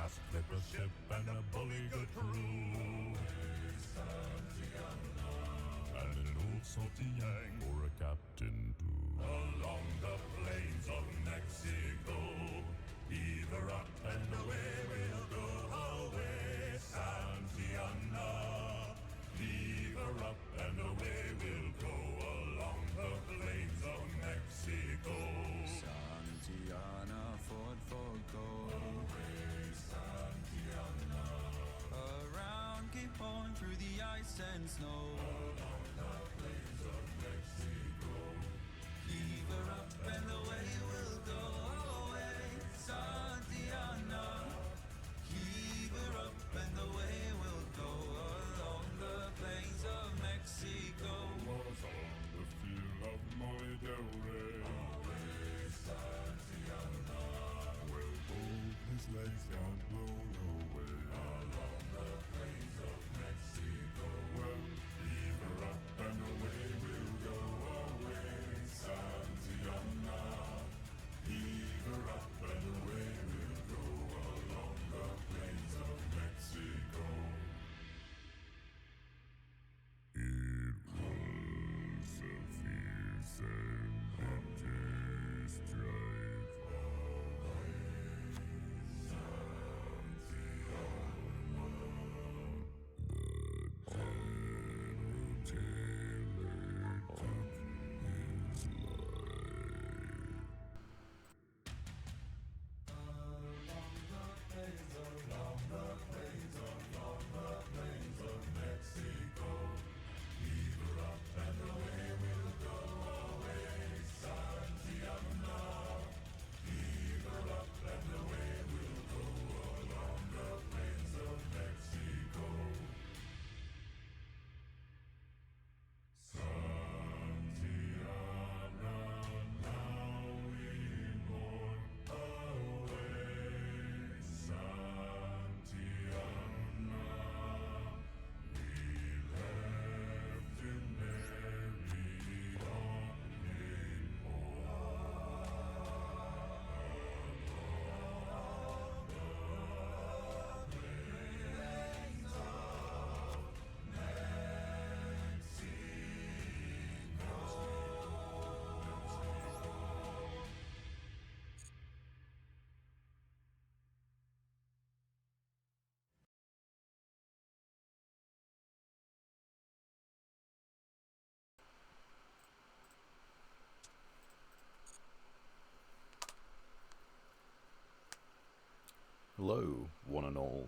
fast clipper ship and a bully good crew. And an old salty yang or a captain too. Along the plains of Mexico, either up and away we'll go. Away, Santiana. Either up and away we'll go along the plains of Mexico. Santiana, Ford for gold. Away, Santiana. Around Cape Horn through the ice and snow. Along the plains of Mexico. Either up and away we'll go. Away, Santiana. Either up and away we'll go along the plains of Mexico. Was on the field of Molly Del Rey. Away, Santiana. Well, both his legs got blown away. Along the plains of Mexico. Well, either up and away we'll go. Away, Santiana. Either up and away we'll go along the plains of Mexico. It was a fierce and vintage drive away, Santiana. The General Taylor took his life. Along the plains of Mexico. Either up and away we'll go. Away, Santiana. Either up and away we'll go along the plains of Mexico. Santiana, now we mourn. Away, Santiana. We left him buried on Cape Hello, one and all.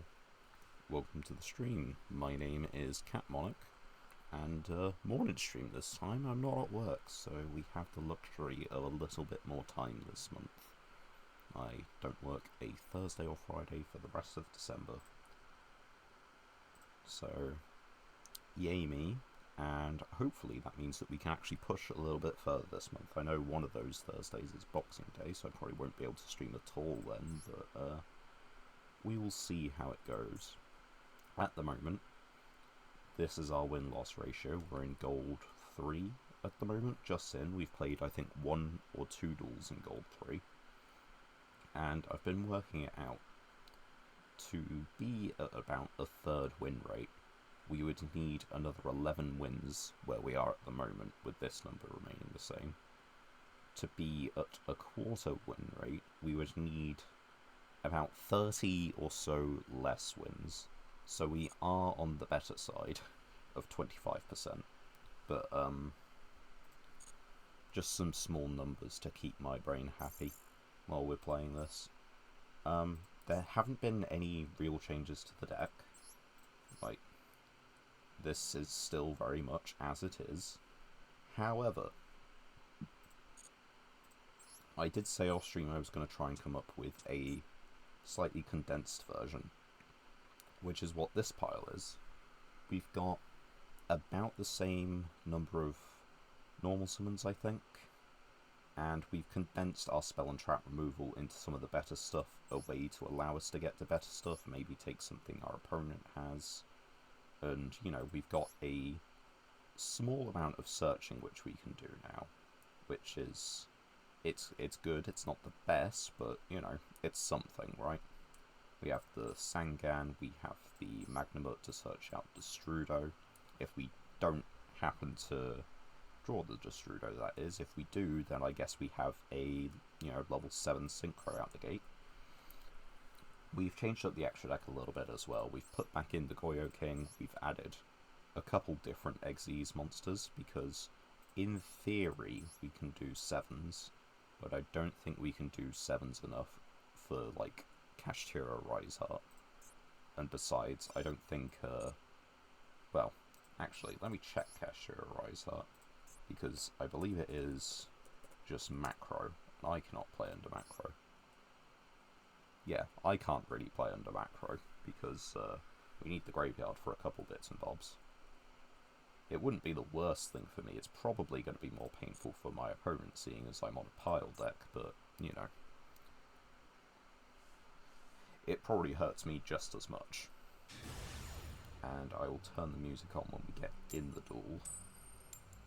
Welcome to the stream. My name is Cat Monarch, and morning stream this time. I'm not at work, so we have the luxury of a little bit more time this month. I don't work a Thursday or Friday for the rest of December. So, yay me, and hopefully that means that we can actually push a little bit further this month. I know one of those Thursdays is Boxing Day, so I probably won't be able to stream at all then, but we will see how it goes. At the moment, this is our win-loss ratio. We're in Gold 3 at the moment, just in. We've played, I think, 1 or 2 duels in Gold 3. And I've been working it out. To be at about a third win rate, we would need another 11 wins where we are at the moment, with this number remaining the same. To be at a quarter win rate, we would need about 30 or so less wins, so we are on the better side of 25%, but just some small numbers to keep my brain happy while we're playing this. There haven't been any real changes to the deck. Like, this is still very much as it is. However, I did say off stream I was going to try and come up with a slightly condensed version, which is what this pile is. We've got about the same number of normal summons, I think, and we've condensed our spell and trap removal into some of the better stuff, a way to allow us to get to better stuff, maybe take something our opponent has, and, you know, we've got a small amount of searching which we can do now, which is, it's good. It's not the best, but, you know, it's something, right? We have the Sangan, we have the Magnamut to search out Destrudo. If we don't happen to draw the Destrudo, that is. If we do, then I guess we have a, level 7 Synchro out the gate. We've changed up the extra deck a little bit as well. We've put back in the Goyo King, we've added a couple different Xyz monsters, because in theory we can do 7s, but I don't think we can do 7s enough for, like, Kashtira Riseheart. And besides, I don't think, well, actually, let me check Kashtira Riseheart, because I believe it is just macro, and I cannot play under macro. Yeah, I can't really play under macro, because we need the graveyard for a couple bits and bobs. It wouldn't be the worst thing for me, it's probably going to be more painful for my opponent, seeing as I'm on a pile deck, but, it probably hurts me just as much. And I will turn the music on when we get in the duel,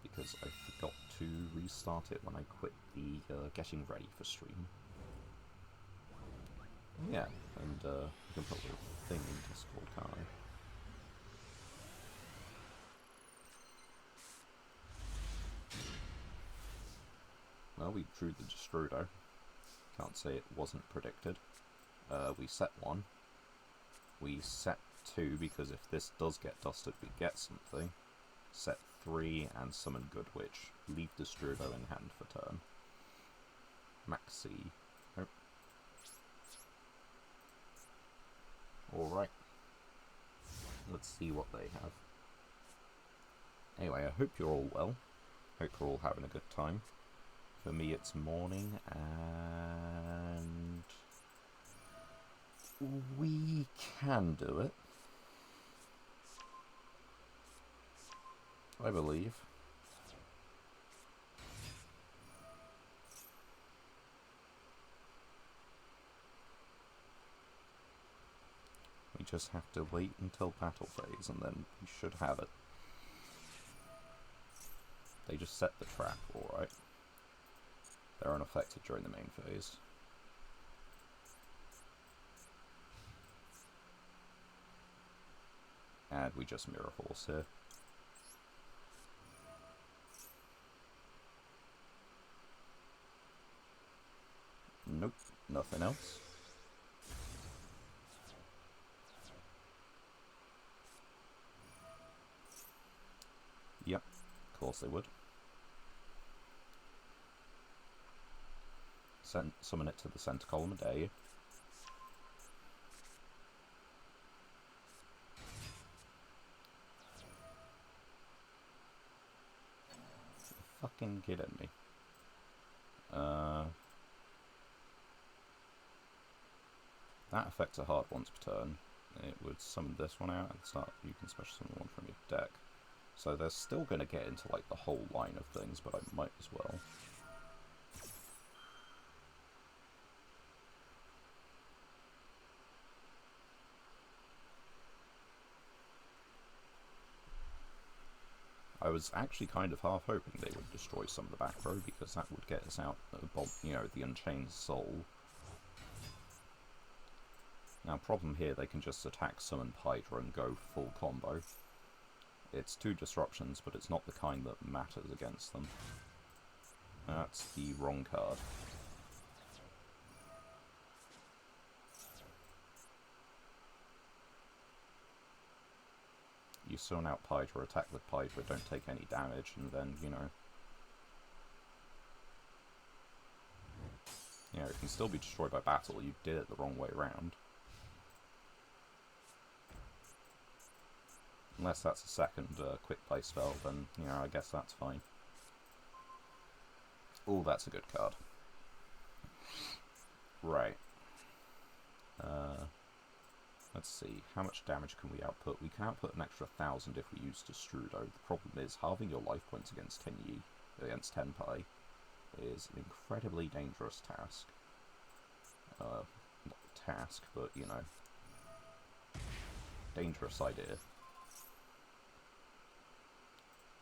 because I forgot to restart it when I quit the getting ready for stream. Yeah, and you can put a little thing in Discord, can't I? Well, we drew the Destrudo. Can't say it wasn't predicted. We set 1. We set 2, because if this does get dusted, we get something. Set 3, and summon Good Witch. Leave Destrudo in hand for turn. Maxi. Nope. Alright. Let's see what they have. Anyway, I hope you're all well. Hope you're all having a good time. For me, it's morning, and we can do it, I believe. We just have to wait until battle phase, and then we should have it. They just set the trap, alright. They're unaffected during the main phase. And we just Mirror Force here. Nope, nothing else. Yep, of course they would. Summon it to the center column, dare you. You're fucking kidding me. That affects a hard once per turn. It would summon this one out and start. You can special summon one from your deck. So they're still going to get into like the whole line of things, but I might as well. I was actually kind of half hoping they would destroy some of the back row, because that would get us out, the Unchained Soul. Now, problem here, they can just attack, summon Hydra, and go full combo. It's 2 disruptions, but it's not the kind that matters against them. That's the wrong card. You summon out Hydra, attack with Hydra, don't take any damage, and then, it can still be destroyed by battle. You did it the wrong way around. Unless that's a second quick play spell, then, I guess that's fine. Oh, that's a good card. Right. Let's see, how much damage can we output? We can output an extra 1,000 if we use Destrudo. The problem is, halving your life points against against Tenpai is an incredibly dangerous task. Not task, but, dangerous idea.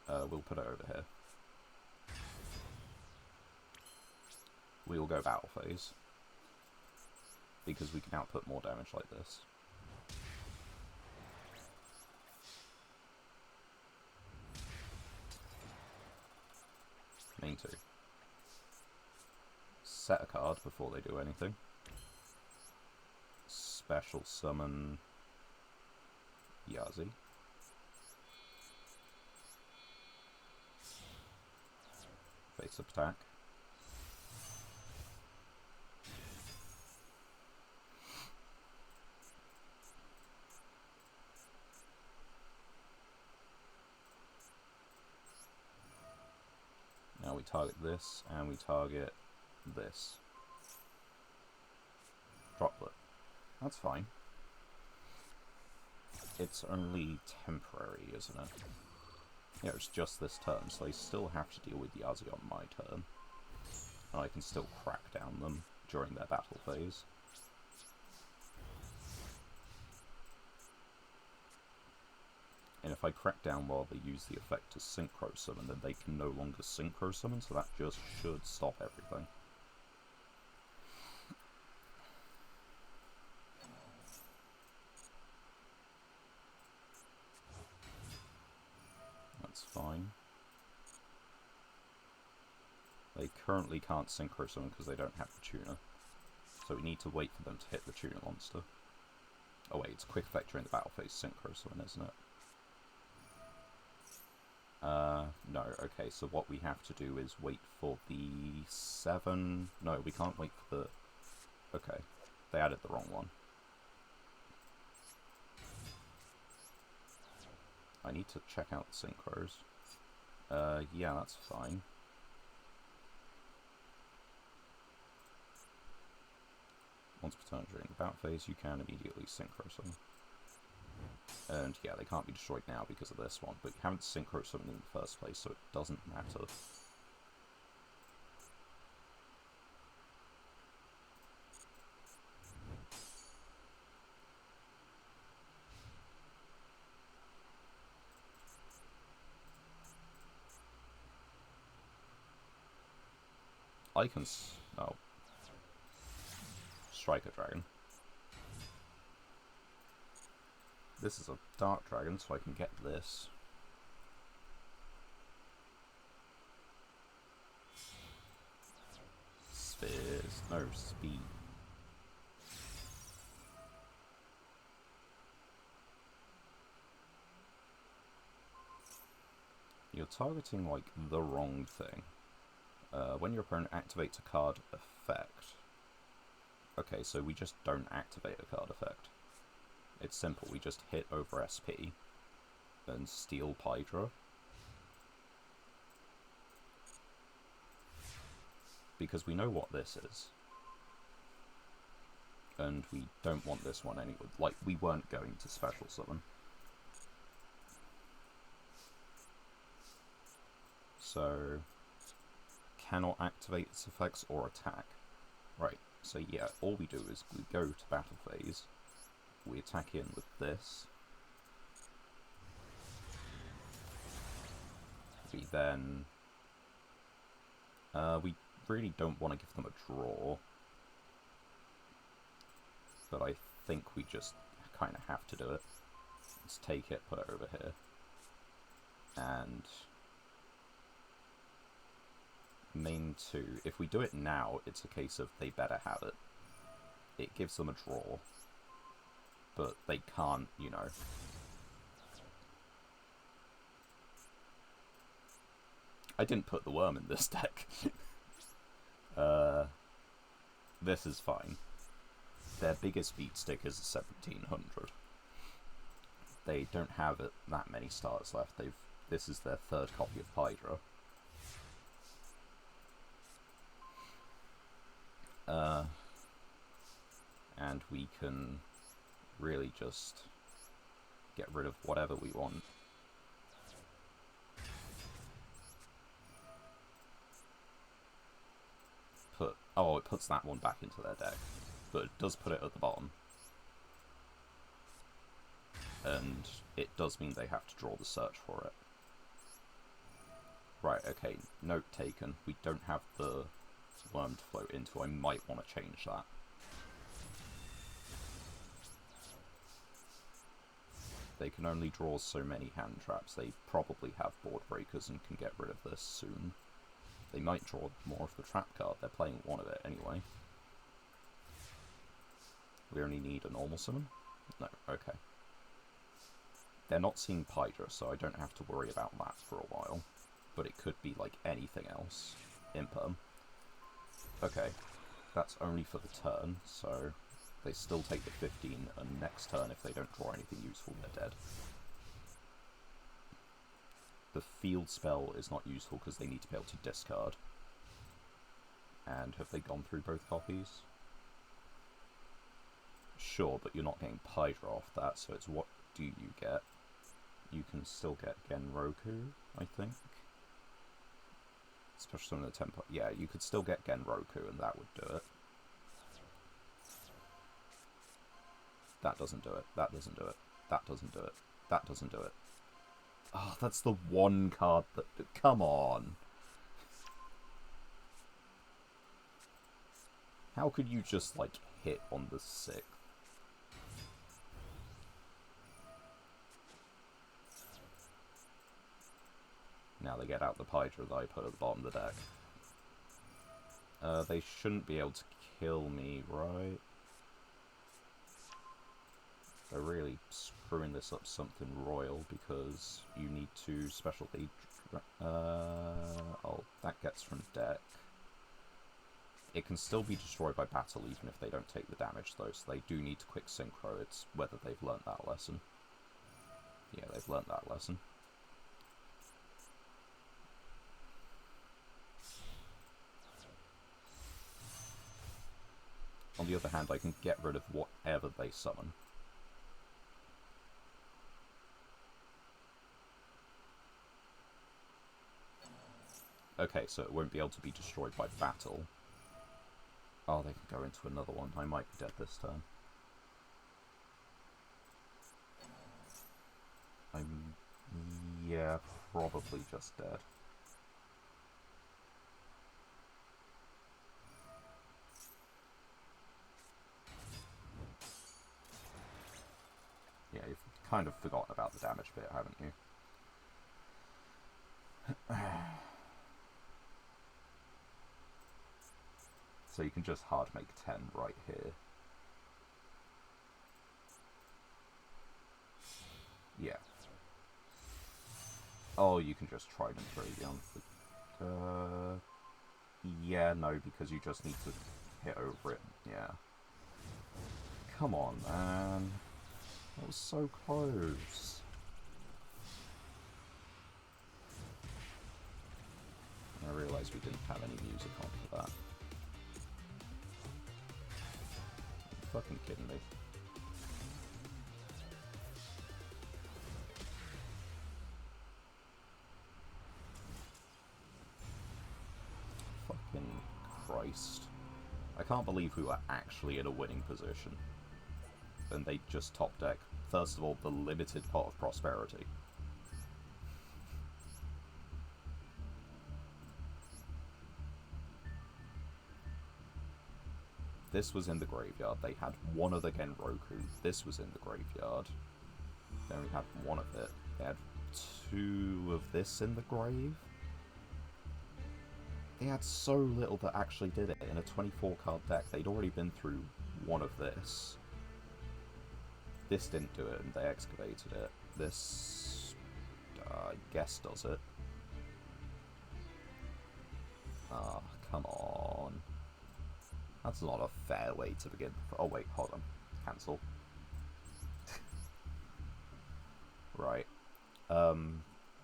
We'll put it over here. We'll go battle phase. because we can output more damage like this. Main 2. Set a card before they do anything. Special summon Yazi. Face-up attack. Now we target this, and we target this. Droplet. That's fine. It's only temporary, isn't it? Yeah, it's just this turn, so I still have to deal with Yazi on my turn. And I can still crack down them during their battle phase. And if I crack down while they use the effect to synchro summon, then they can no longer synchro summon, so that just should stop everything. That's fine. They currently can't synchro summon because they don't have the tuner. So we need to wait for them to hit the tuner monster. Oh wait, it's quick effect during the battle phase synchro summon, isn't it? No, okay, so what we have to do is wait for the 7... No, we can't wait for the... Okay, they added the wrong one. I need to check out the synchros. Yeah, that's fine. Once per turn during the battle phase, you can immediately synchro summon. And yeah, they can't be destroyed now because of this one, but you haven't synchro summoned in the first place, so it doesn't matter. I can oh. Strike a dragon. This is a dark dragon, so I can get this. Spheres. No, speed. You're targeting, like, the wrong thing. When your opponent activates a card effect... Okay, so we just don't activate a card effect. It's simple, we just hit over SP and steal Pydra. Because we know what this is. And we don't want this one anyway. Like, we weren't going to special summon. So, cannot activate its effects or attack. Right, so yeah, all we do is we go to battle phase. We attack in with this. We then... we really don't want to give them a draw. But I think we just kind of have to do it. Let's take it, put it over here. And... main 2. If we do it now, it's a case of they better have it. It gives them a draw. But they can't, you know. I didn't put the worm in this deck. This is fine. Their biggest beat stick is a 1700. They don't have that many stars left. This is their 3rd copy of Hydra. And we can really just get rid of whatever we want. Oh, it puts that one back into their deck, but it does put it at the bottom. And it does mean they have to draw the search for it. Right, okay, note taken. We don't have the worm to float into. I might want to change that. They can only draw so many hand traps. They probably have board breakers and can get rid of this soon. They might draw more of the trap card. They're playing one of it anyway. We only need a normal summon? No, okay. They're not seeing Hydra, so I don't have to worry about that for a while. But it could be like anything else. Imperm. Okay. That's only for the turn, so they still take the 15, and next turn, if they don't draw anything useful, they're dead. The field spell is not useful because they need to be able to discard. And have they gone through both copies? Sure, but you're not getting Hydra off that, so it's what do you get? You can still get Genroku, I think. Especially in the tempo. Yeah, you could still get Genroku, and that would do it. That doesn't do it. That doesn't do it. That doesn't do it. That doesn't do it. Oh, that's the one card that... Come on! How could you just, like, hit on the 6th? Now they get out the Hydra that I put at the bottom of the deck. They shouldn't be able to kill me, right? They're really screwing this up something royal because you need to specialty... oh, that gets from deck. It can still be destroyed by battle even if they don't take the damage though, so they do need to quick synchro. It's whether they've learnt that lesson. Yeah, they've learnt that lesson. On the other hand, I can get rid of whatever they summon. Okay, so it won't be able to be destroyed by battle. Oh, they can go into another one. I might be dead this turn. Yeah, probably just dead. Yeah, you've kind of forgotten about the damage bit, haven't you? So you can just hard make 10 right here. Yeah. Oh, you can just try them through the yeah, no, because you just need to hit over it. Yeah. Come on, man. That was so close. I realised we didn't have any music on for that. Are you fucking kidding me? Fucking Christ. I can't believe we were actually in a winning position. And they just top deck, first of all, the limited pot of prosperity. This was in the graveyard. They had one of the Genroku. This was in the graveyard. They only had one of it. They had 2 of this in the grave. They had so little that actually did it. In a 24 card deck, they'd already been through one of this. This didn't do it, and they excavated it. This, I guess, does it. Ah, come on. That's not a fair way to begin. Oh wait, hold on. Cancel. Right.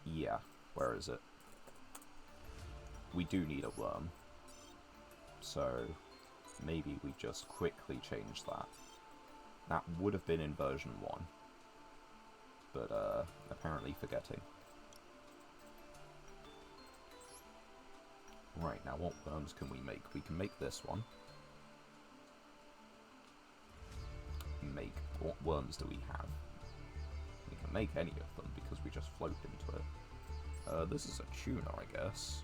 Yeah. Where is it? We do need a worm. So, maybe we just quickly change that. That would have been in version 1. But, apparently forgetting. Right, now what worms can we make? We can make this one. What worms do we have? We can make any of them because we just float into it. This is a tuner, I guess.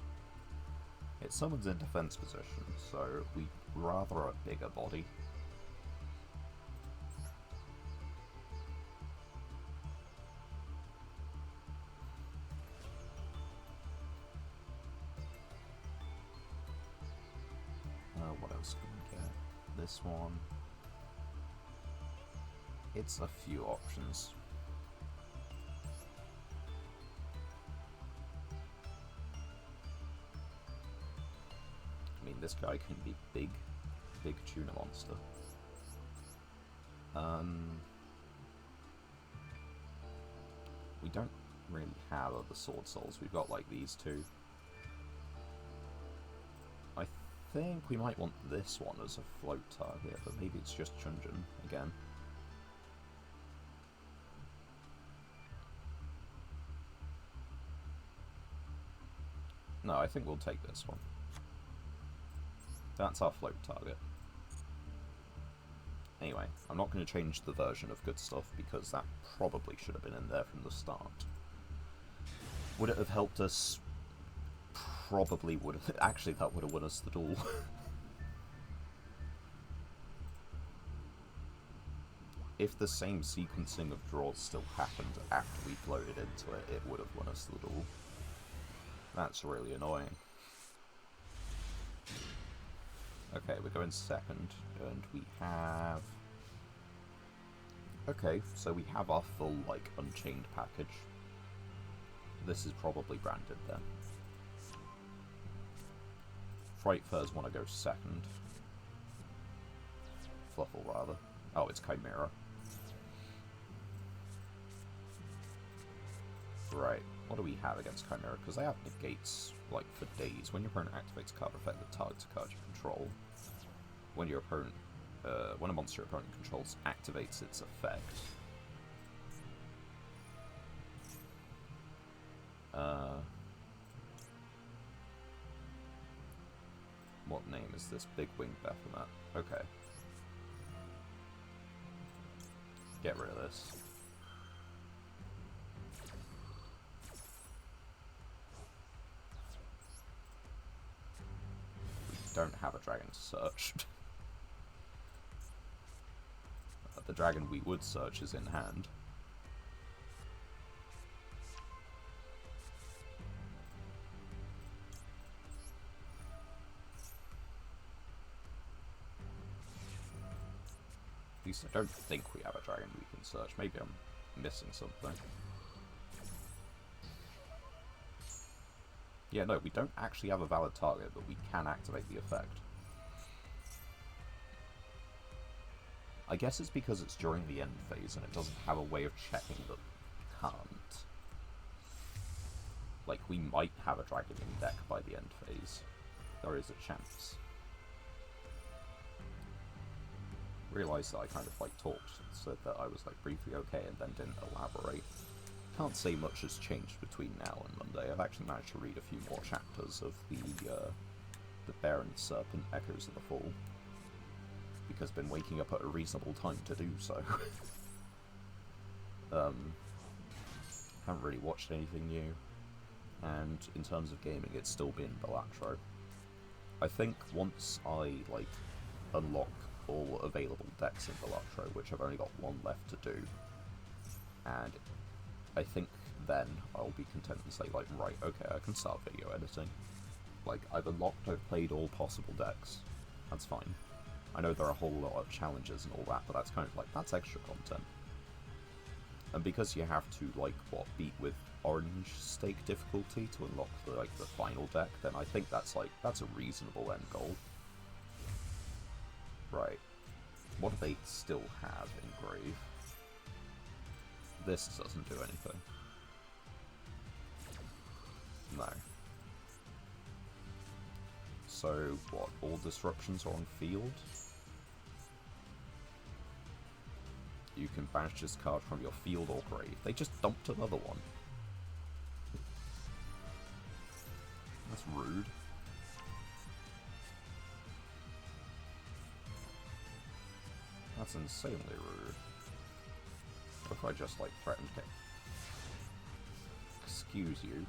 It summons in defense position, so we'd rather a bigger body. what else can we get? This one. It's a few options. I mean, this guy can be big tuna monster. We don't really have other sword souls. We've got like these two. I think we might want this one as a float target, but maybe it's just Chunjin again. No, I think we'll take this one. That's our float target. Anyway, I'm not going to change the version of good stuff because that probably should have been in there from the start. Would it have helped us? Probably would have. Actually, that would have won us the duel. If the same sequencing of draws still happened after we floated into it, it would have won us the duel. That's really annoying. Okay, we're going second, and we have... Okay, so we have our full, like, Unchained package. This is probably branded then. Fright Furs want to go second. Fluffle, rather. Oh, it's Chimera. Right, what do we have against Chimera? Because they have negates, like, for days. When your opponent activates a card effect that targets a card you control, when your opponent, when a monster your opponent controls activates its effect, what name is this? Big Winged Baphomet. Okay. Get rid of this. We don't have a dragon to search. The dragon we would search is in hand. At least I don't think we have a dragon we can search. Maybe I'm missing something. Yeah, no, we don't actually have a valid target, but we can activate the effect. I guess it's because it's during the end phase and it doesn't have a way of checking that we can't. Like, we might have a dragon in deck by the end phase. There is a chance. Realised that I kind of, like, talked, said that I was, like, briefly okay and then didn't elaborate. Can't say much has changed between now and Monday. I've actually managed to read a few more chapters of the Bear and Serpent Echoes of the Fall. Because I've been waking up at a reasonable time to do so. Haven't really watched anything new. And in terms of gaming, it's still been Balatro. I think once I, like, unlock all available decks in Balatro, which I've only got one left to do, and I think then I'll be content and say, like, right, okay, I can start video editing. Like, I've unlocked, I've played all possible decks. That's fine. I know there are a whole lot of challenges and all that, but that's kind of like, that's extra content. And because you have to, like, what, beat with orange stake difficulty to unlock the, like, the final deck, then I think that's, like, that's a reasonable end goal. Right. What do they still have in Grave? This doesn't do anything. No. So, what, all disruptions are on field? You can banish this card from your field or grave. They just dumped another one. That's rude. That's insanely rude. What if I just, like, threatened him? Excuse you.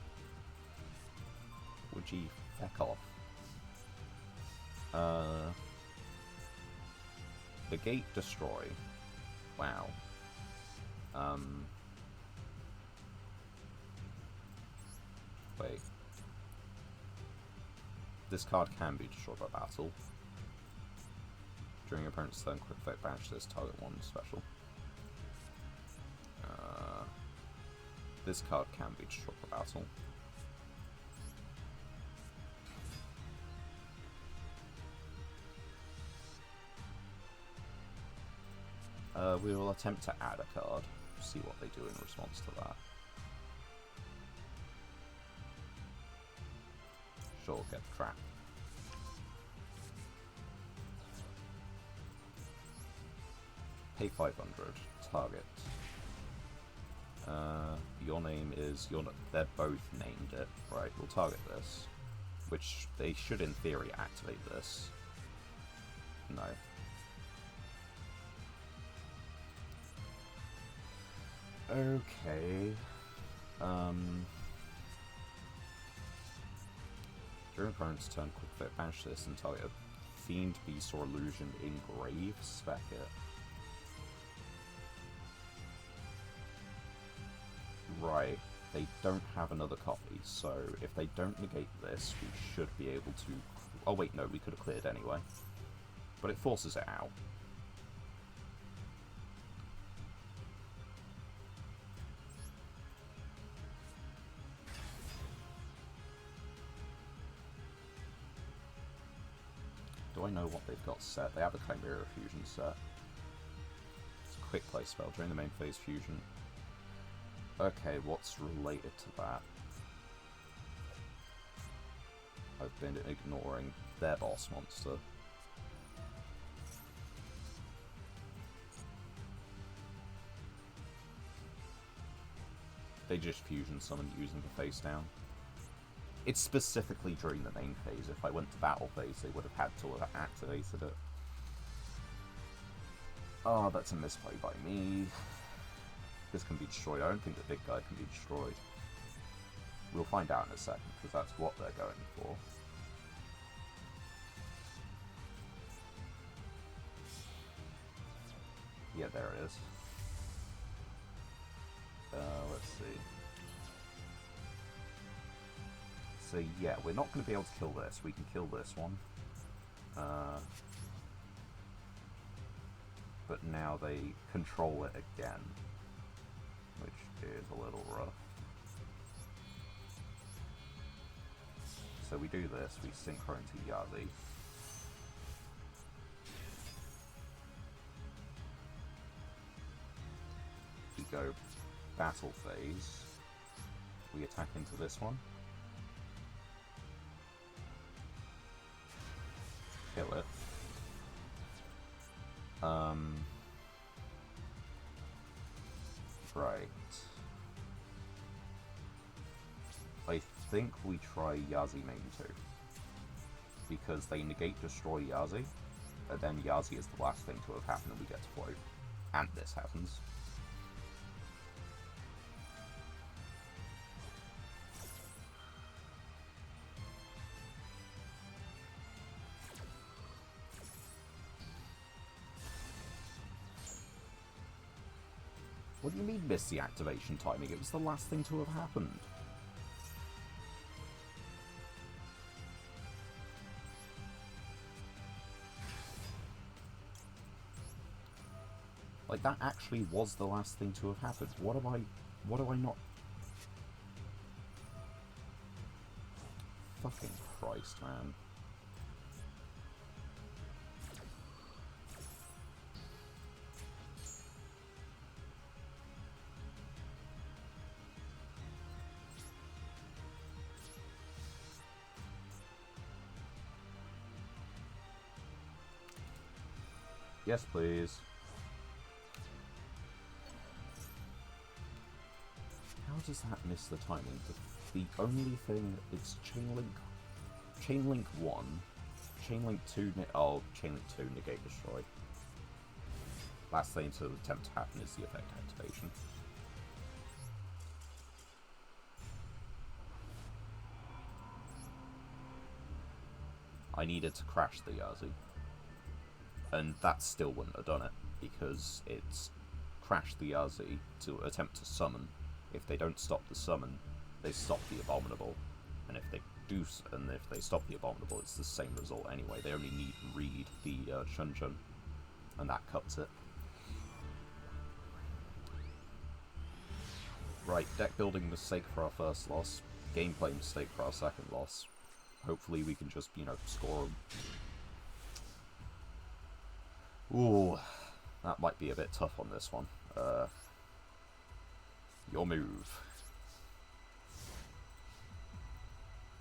Would ye feck off? Negate destroy. Wow. Wait. This card can be destroyed by battle. During your opponent's turn, quick effect banish this target one special. This card can be destroyed by battle. We will attempt to add a card, see what they do in response to that. Sure, get trapped. Pay 500, target. Your name is, they're both named it, right? We'll target this, which they should in theory activate this. No. Okay. During opponent's turn, quick effect banish this and target a Fiend, Beast, or Illusion engrave, spec it. Right, they don't have another copy, so if they don't negate this, we should be able to... Oh wait, no, we could have cleared anyway. But it forces it out. Do I know what they've got set? They have a Chimera Fusion set. It's a quick play spell during the main phase fusion. Okay, what's related to that? I've been ignoring their boss monster. They just fusion summon using the face down. It's specifically during the main phase. If I went to battle phase, they would have had to have activated it. Oh, that's a misplay by me. This can be destroyed. I don't think the big guy can be destroyed. We'll find out in a second, because that's what they're going for. Yeah, there it is. Let's see. So yeah, we're not going to be able to kill this. We can kill this one. But now they control it again, which is a little rough. So we do this, we synchro into Yazi. We go battle phase. We attack into this one. Kill it. Right. I think we try Yazi main 2. Because they negate destroy Yazi, and then Yazi is the last thing to have happened and we get to float. And this happens. What do you mean miss the activation timing? It was the last thing to have happened. Like, that actually was the last thing to have happened. What do I not... Fucking Christ, man. Yes, please. How does that miss the timing? The only thing is Chain Link 1, Chain Link 2, Chain Link 2 negate destroy. Last thing to attempt to happen is the effect activation. I needed to crash the Yazi. And that still wouldn't have done it, because it's crashed the Yazi to attempt to summon. If they don't stop the summon, they stop the Abominable. And if they do, and if they stop the Abominable, it's the same result anyway. They only need to read the Chun Chun. and that cuts it. Right, deck building mistake for our first loss, gameplay mistake for our second loss. Hopefully we can just, you know, score them. Ooh, that might be a bit tough on this one. Your move.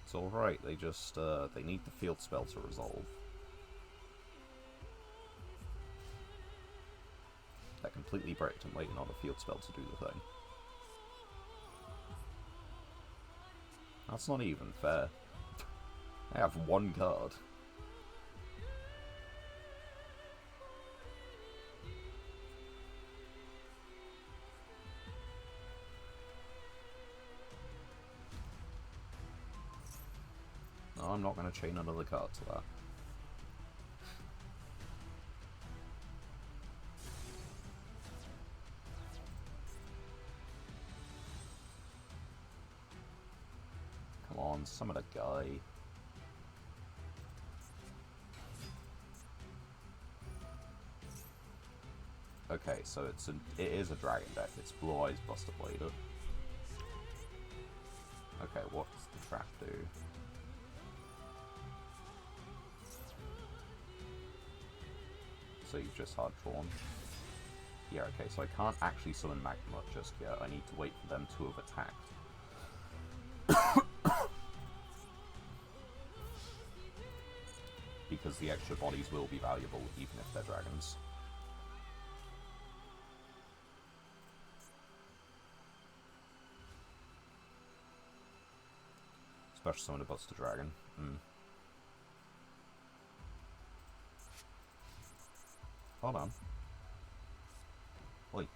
It's alright, they just, they need the field spell to resolve. They're completely bricked and waiting on a field spell to do the thing. That's not even fair. I have one card. No, I'm not going to chain another card to that. Come on, summon a guy. Okay, so it is a dragon deck. It's Blue Eyes Buster Blader. Okay, what's the trap do? So you've just hard drawn. Yeah, okay, so I can't actually summon Magma just yet. I need to wait for them to have attacked. Because the extra bodies will be valuable even if they're dragons. Special summon a Buster Dragon. Hold on. Oi.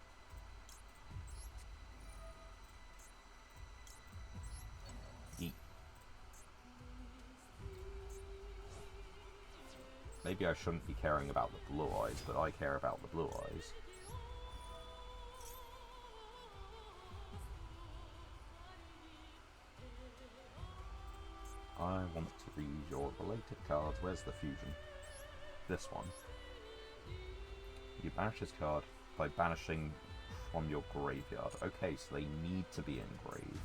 Yeet. Maybe I shouldn't be caring about the blue eyes, but I care about the blue eyes. I want to read your related cards. Where's the fusion? This one. You banish this card by banishing from your graveyard. Okay, so they need to be engraved.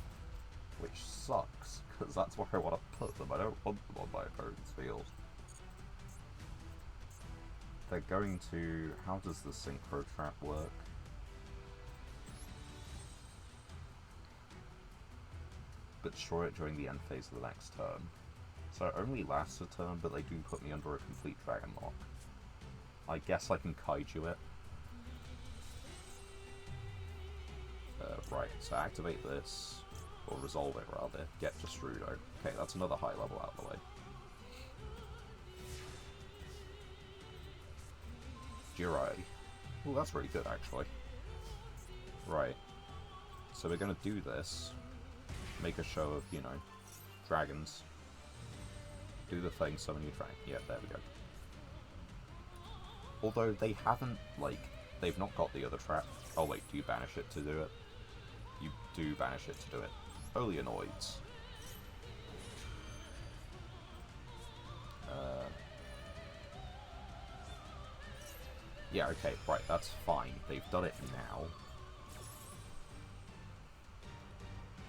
Which sucks, because that's where I want to put them. I don't want them on my opponent's field. They're going to... How does the Synchro Trap work? But destroy it during the end phase of the next turn. So it only lasts a turn, but they do put me under a complete Dragon Lock. I guess I can Kaiju it. Right, so activate this, or resolve it rather, get Destrudo. Okay, that's another high level out of the way. Jirai. Oh, that's really good actually. Right, so we're gonna do this, make a show of, you know, dragons. Do the thing, summon your dragon. Yeah, there we go. Although they haven't, like, they've not got the other trap. Oh wait, do you banish it to do it? You do banish it to do it. Oleanoids. Yeah, okay, right, that's fine. They've done it now.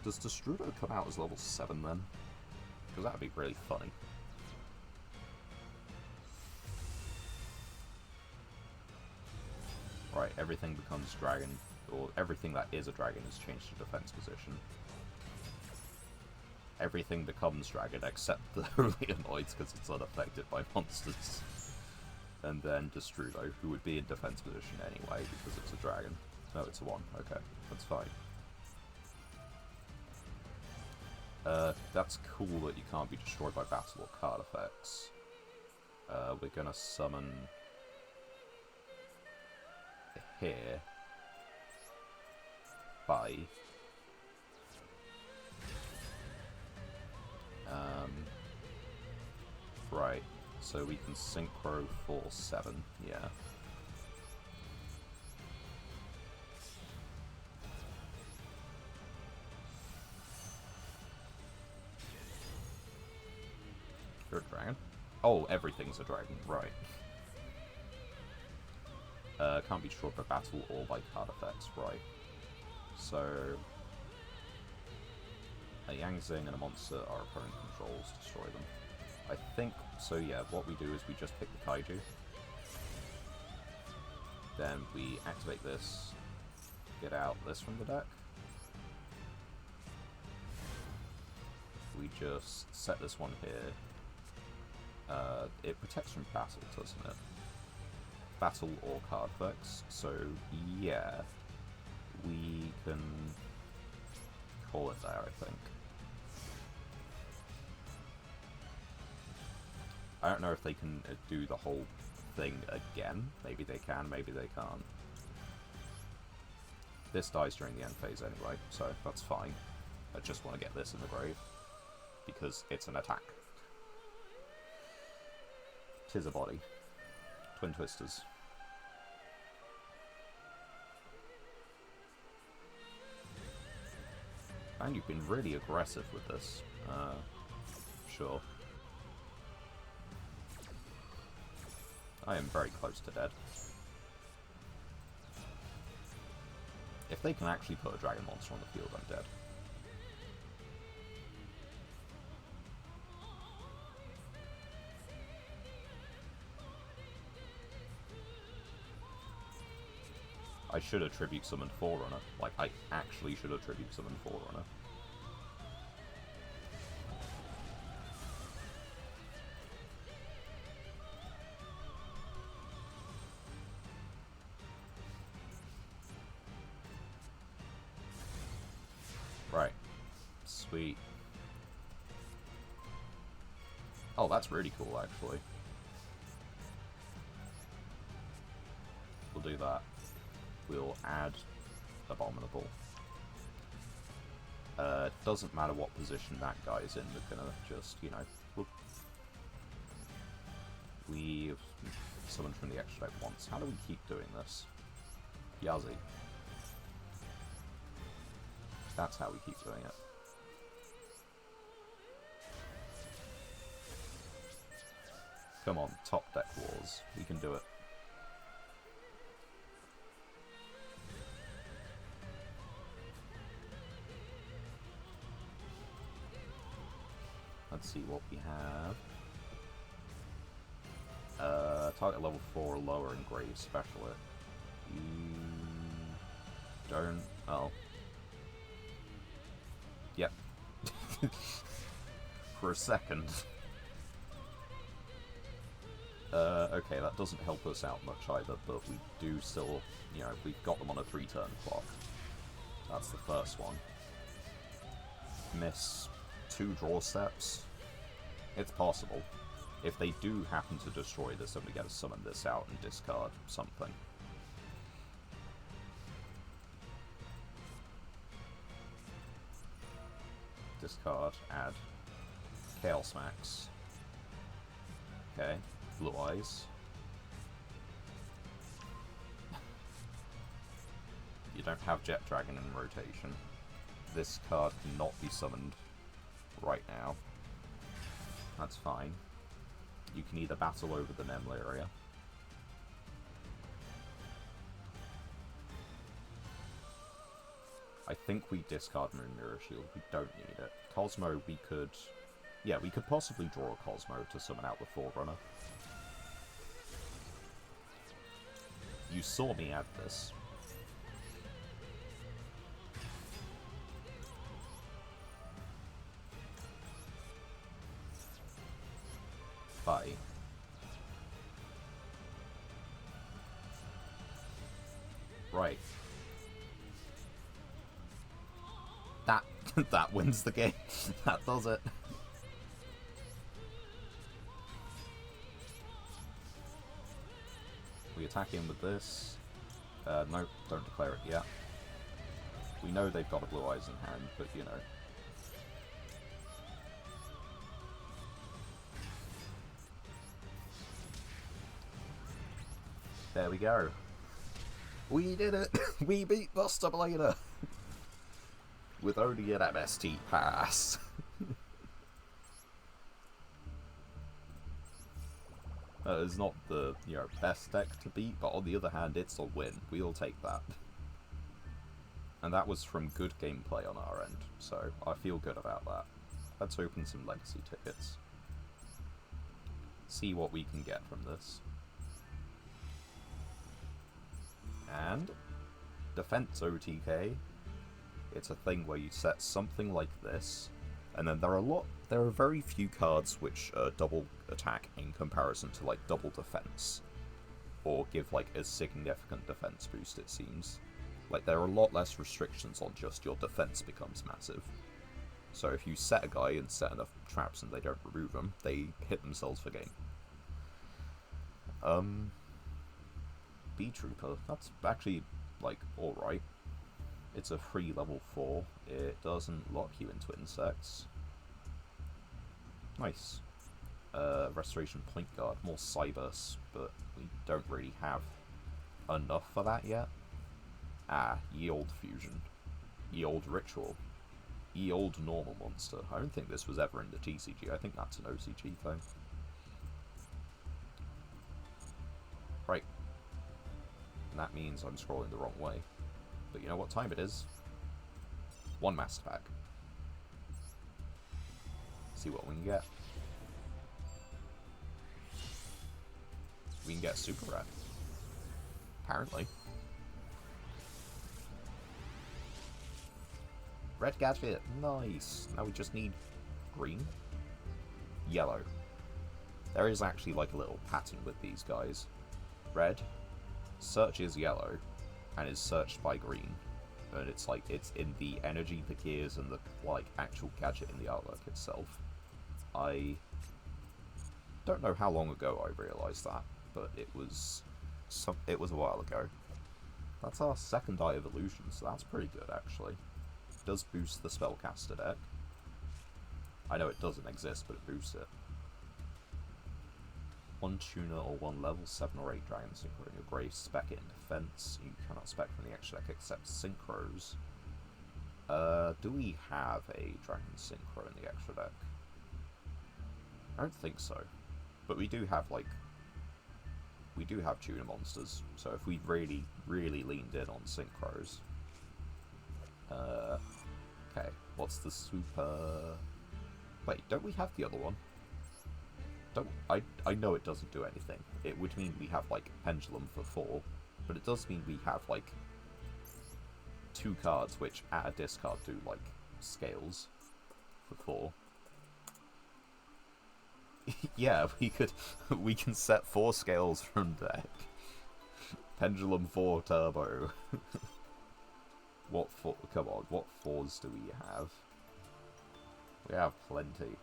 Does Destrudo come out as level 7 then? Because that would be really funny. Right, everything becomes dragon, or everything that is a dragon is changed to defense position. Everything becomes dragon except the Oleanoids because it's unaffected by monsters. And then Destrudo, who would be in defense position anyway because it's a dragon. No, it's a 1. Okay, that's fine. That's cool that you can't be destroyed by battle or card effects. We're gonna summon here by right, so we can synchro for 7, yeah. You're a dragon? Oh, everything's a dragon, right. Can't be destroyed by battle or by card effects, right. So, a Yangzing and a monster our opponent controls, destroy them. I think, so yeah, what we do is we just pick the Kaiju. Then we activate this, get out this from the deck. We just set this one here. It protects from battle, doesn't it? Battle or card effects, so yeah, we can call it there, I think. I don't know if they can do the whole thing again. Maybe they can, maybe they can't. This dies during the end phase anyway, so that's fine. I just want to get this in the grave, because it's an attack. 'Tis a body. Twin Twisters. And you've been really aggressive with this. Sure. I am very close to dead. If they can actually put a dragon monster on the field, I'm dead. I should attribute summon Forerunner. Like, I actually should attribute summon Forerunner. Right. Sweet. Oh, that's really cool, actually. We'll do that. We'll add Abominable. Doesn't matter what position that guy's in, we're gonna just, you know... Whoop. We've summoned from the extra deck once. How do we keep doing this? Yazzie. That's how we keep doing it. Come on, top deck wars. We can do it. Let's see what we have. Target level 4 or lower and grave special it. You don't... Oh. Yep. For a second. Okay, that doesn't help us out much either, but we do still, you know, we've got them on a 3-turn clock. That's the first one. Miss 2 draw steps. It's possible. If they do happen to destroy this, then we get to summon this out and discard something. Discard, add Chaos Max. Okay, Blue Eyes. You don't have Jet Dragon in rotation. This card cannot be summoned right now. That's fine. You can either battle over the Neml area. I think we discard Moon Mirror Shield. We don't need it. Cosmo, we could... Yeah, we could possibly draw a Cosmo to summon out the Forerunner. You saw me add this. Bye. Right. That wins the game. That does it. We attack him with this. No, don't declare it yet. We know they've got a Blue Eyes in hand, but you know. There we go. We did it! We beat Buster Blader! With only an MST pass. It's not the, best deck to beat, but on the other hand, it's a win. We'll take that. And that was from good gameplay on our end, so I feel good about that. Let's open some legacy tickets. See what we can get from this. And defense OTK. It's a thing where you set something like this, and then there are very few cards which double attack in comparison to like double defense, or give like a significant defense boost. It seems like there are a lot less restrictions on just your defense becomes massive. So if you set a guy and set enough traps and they don't remove them, they hit themselves for game. B Trooper, that's actually like alright. It's a free level 4. It doesn't lock you into insects. Nice. Restoration Point Guard, more Cybers, but we don't really have enough for that yet. Ye Old Fusion. Ye Old Ritual. Ye Old Normal Monster. I don't think this was ever in the TCG. I think that's an OCG thing. Right. And that means I'm scrolling the wrong way. But you know what time it is? One Master Pack. See what we can get. We can get Super Rare. Apparently. Red Gadget. Nice. Now we just need green. Yellow. There is actually like a little pattern with these guys. Red searches yellow and is searched by green. And it's like, it's in the energy, the gears, and the like actual gadget in the artwork itself. I don't know how long ago I realised that, but it was a while ago. That's our second Eye Evolution, so that's pretty good actually. It does boost the Spellcaster deck. I know it doesn't exist, but it boosts it. 1 tuner or 1 level, 7 or 8 Dragon Synchro in your grave, spec it in defense. You cannot spec from the extra deck except Synchros. Do we have a Dragon Synchro in the extra deck? I don't think so. But we do have, like... we do have tuner monsters, so if we really, really leaned in on Synchros... okay, what's the super... Wait, don't we have the other one? I know it doesn't do anything. It would mean we have, like, Pendulum for 4, but it does mean we have, like, 2 cards which, at a discard, do, like, scales for 4. Yeah, we can set 4 scales from deck. Pendulum 4 Turbo. Come on, what 4s do we have? We have plenty.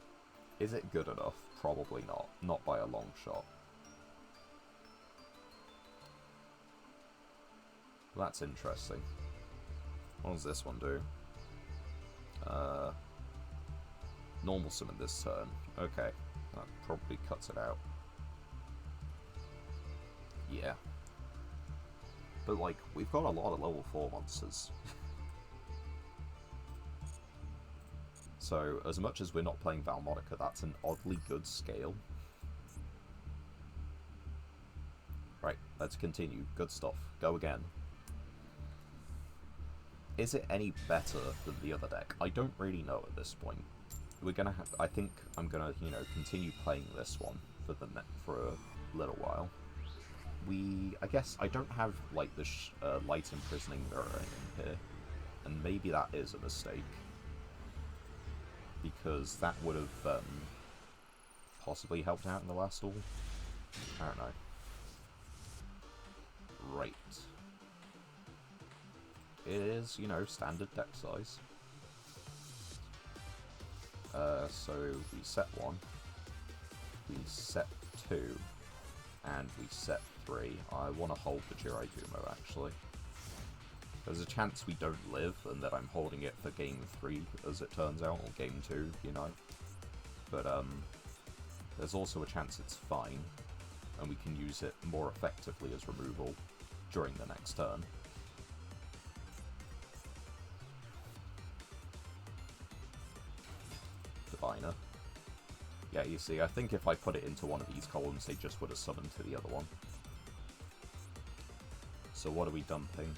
Is it good enough? Probably not. Not by a long shot. That's interesting. What does this one do? Normal summon this turn. Okay. That probably cuts it out. Yeah. But, like, we've got a lot of level 4 monsters. So, as much as we're not playing Valmonica, that's an oddly good scale. Right, let's continue. Good stuff. Go again. Is it any better than the other deck? I don't really know at this point. We're gonna have... I think I'm gonna, continue playing this one for a little while. I guess I don't have, like, the light imprisoning mirror in here. And maybe that is a mistake. Because that would have possibly helped out in the last duel. I don't know. Right. It is, standard deck size. So we set 1, we set 2, and we set 3. I want to hold the Jiraiya actually. There's a chance we don't live, and that I'm holding it for game 3, as it turns out, or game 2, But, there's also a chance it's fine, and we can use it more effectively as removal during the next turn. Diviner. Yeah, you see, I think if I put it into one of these columns, they just would have summoned to the other one. So what are we dumping?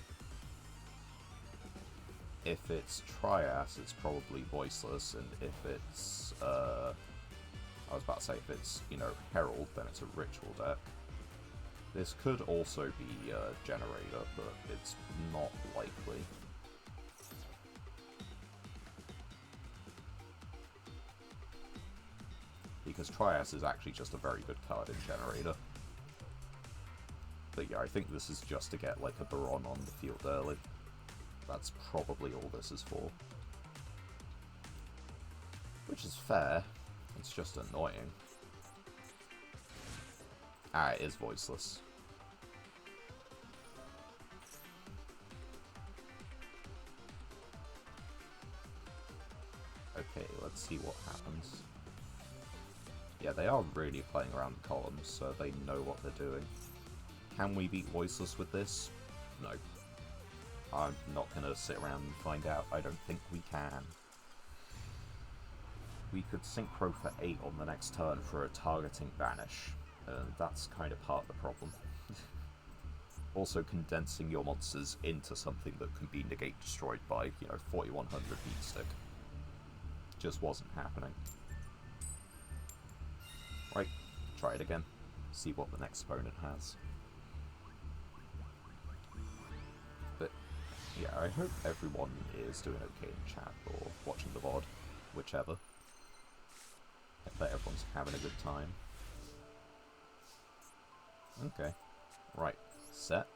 If it's Trias, it's probably Voiceless, and if it's, I was about to say, if it's, you know, Herald, then it's a Ritual deck. This could also be Generator, but it's not likely. Because Trias is actually just a very good card in Generator. But yeah, I think this is just to get like a Baron on the field early. That's probably all this is for. Which is fair, it's just annoying. Ah, it is Voiceless. Okay, let's see what happens. Yeah, they are really playing around the columns, so they know what they're doing. Can we beat Voiceless with this? No. I'm not going to sit around and find out. I don't think we can. We could Synchro for 8 on the next turn for a targeting Banish, and that's kind of part of the problem. Also, condensing your monsters into something that can be negate destroyed by, you know, 4100 beat stick. Just wasn't happening. Right, try it again. See what the next opponent has. But yeah, I hope everyone is doing okay in chat or watching the VOD, whichever. I bet everyone's having a good time. Okay. Right. Set.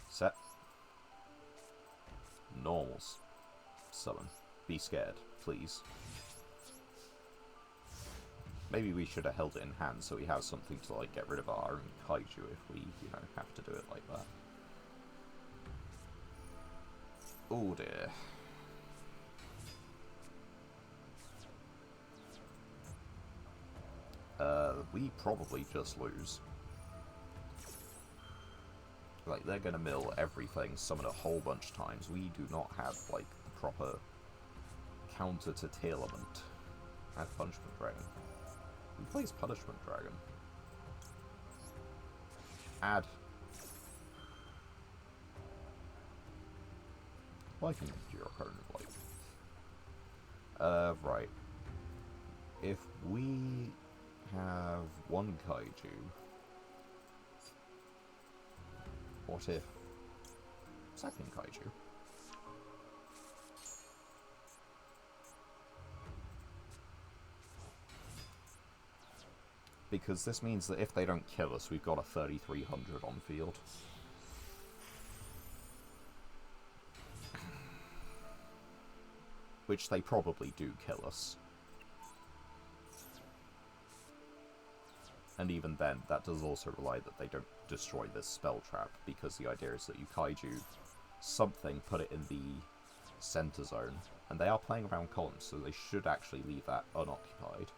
Set. Normals. Summon. Be scared, please. Maybe we should have held it in hand so we have something to like get rid of our own kaiju if we, you know, have to do it like that. Oh dear. We probably just lose. Like, they're gonna mill everything, summon a whole bunch of times. We do not have, like, the proper counter to Tailament. Add Punishment Dragon. Who plays Punishment Dragon? Add. Liking your opponent, like. Right. If we have one kaiju, what if second kaiju? Because this means that if they don't kill us, we've got a 3300 on field. Which they probably do kill us. And even then, that does also rely that they don't destroy this spell trap, because the idea is that you kaiju something, put it in the center zone, and they are playing around columns, so they should actually leave that unoccupied.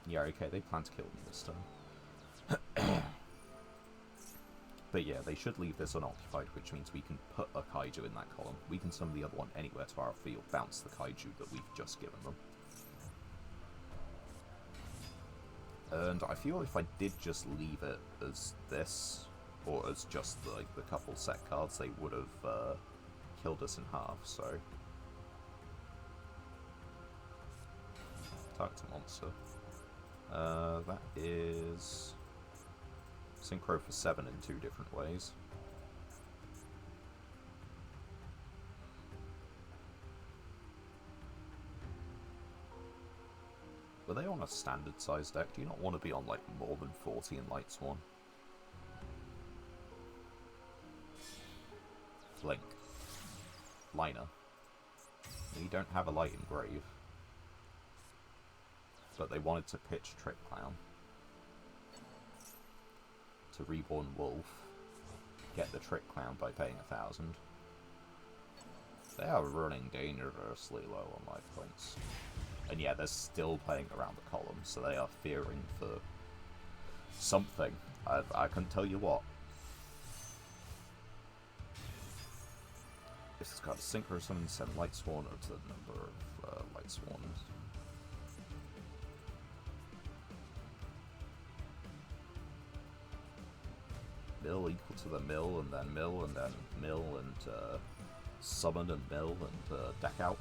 Yeah, okay, they plan to kill me this turn. But yeah, they should leave this unoccupied, which means we can put a kaiju in that column. We can summon the other one anywhere to our field, bounce the kaiju that we've just given them. And I feel if I did just leave it as this, or as just like the couple set cards, they would have killed us in half, so... Target a monster. That is... Synchro for 7 in 2 different ways. Were they on a standard size deck? Do you not want to be on like more than 40 in Light Swan? Blink. Liner. We don't have a Light Engrave. But they wanted to pitch Trick Clown. To Reborn Wolf. Get the Trick Clown by paying 1,000. They are running dangerously low on life points. And yeah, they're still playing around the column, so they are fearing for something. I couldn't tell you what. This has got a Synchro Summon, send Light Swan up to the number of Light Swans. mill equal to the mill, and then mill, and then mill, and summon, and mill, and deck out.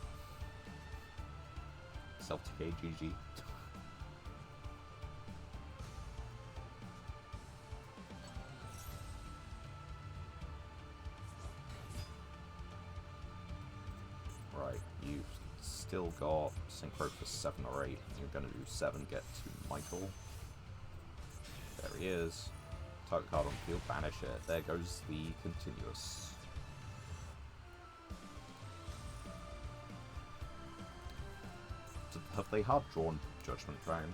Self-TK GG. Right, you've still got Synchro for 7 or 8. You're going to do 7, get to Michael. There he is. Target card on the field, banish it. There goes the continuous. Have they hard drawn Judgment Dragon?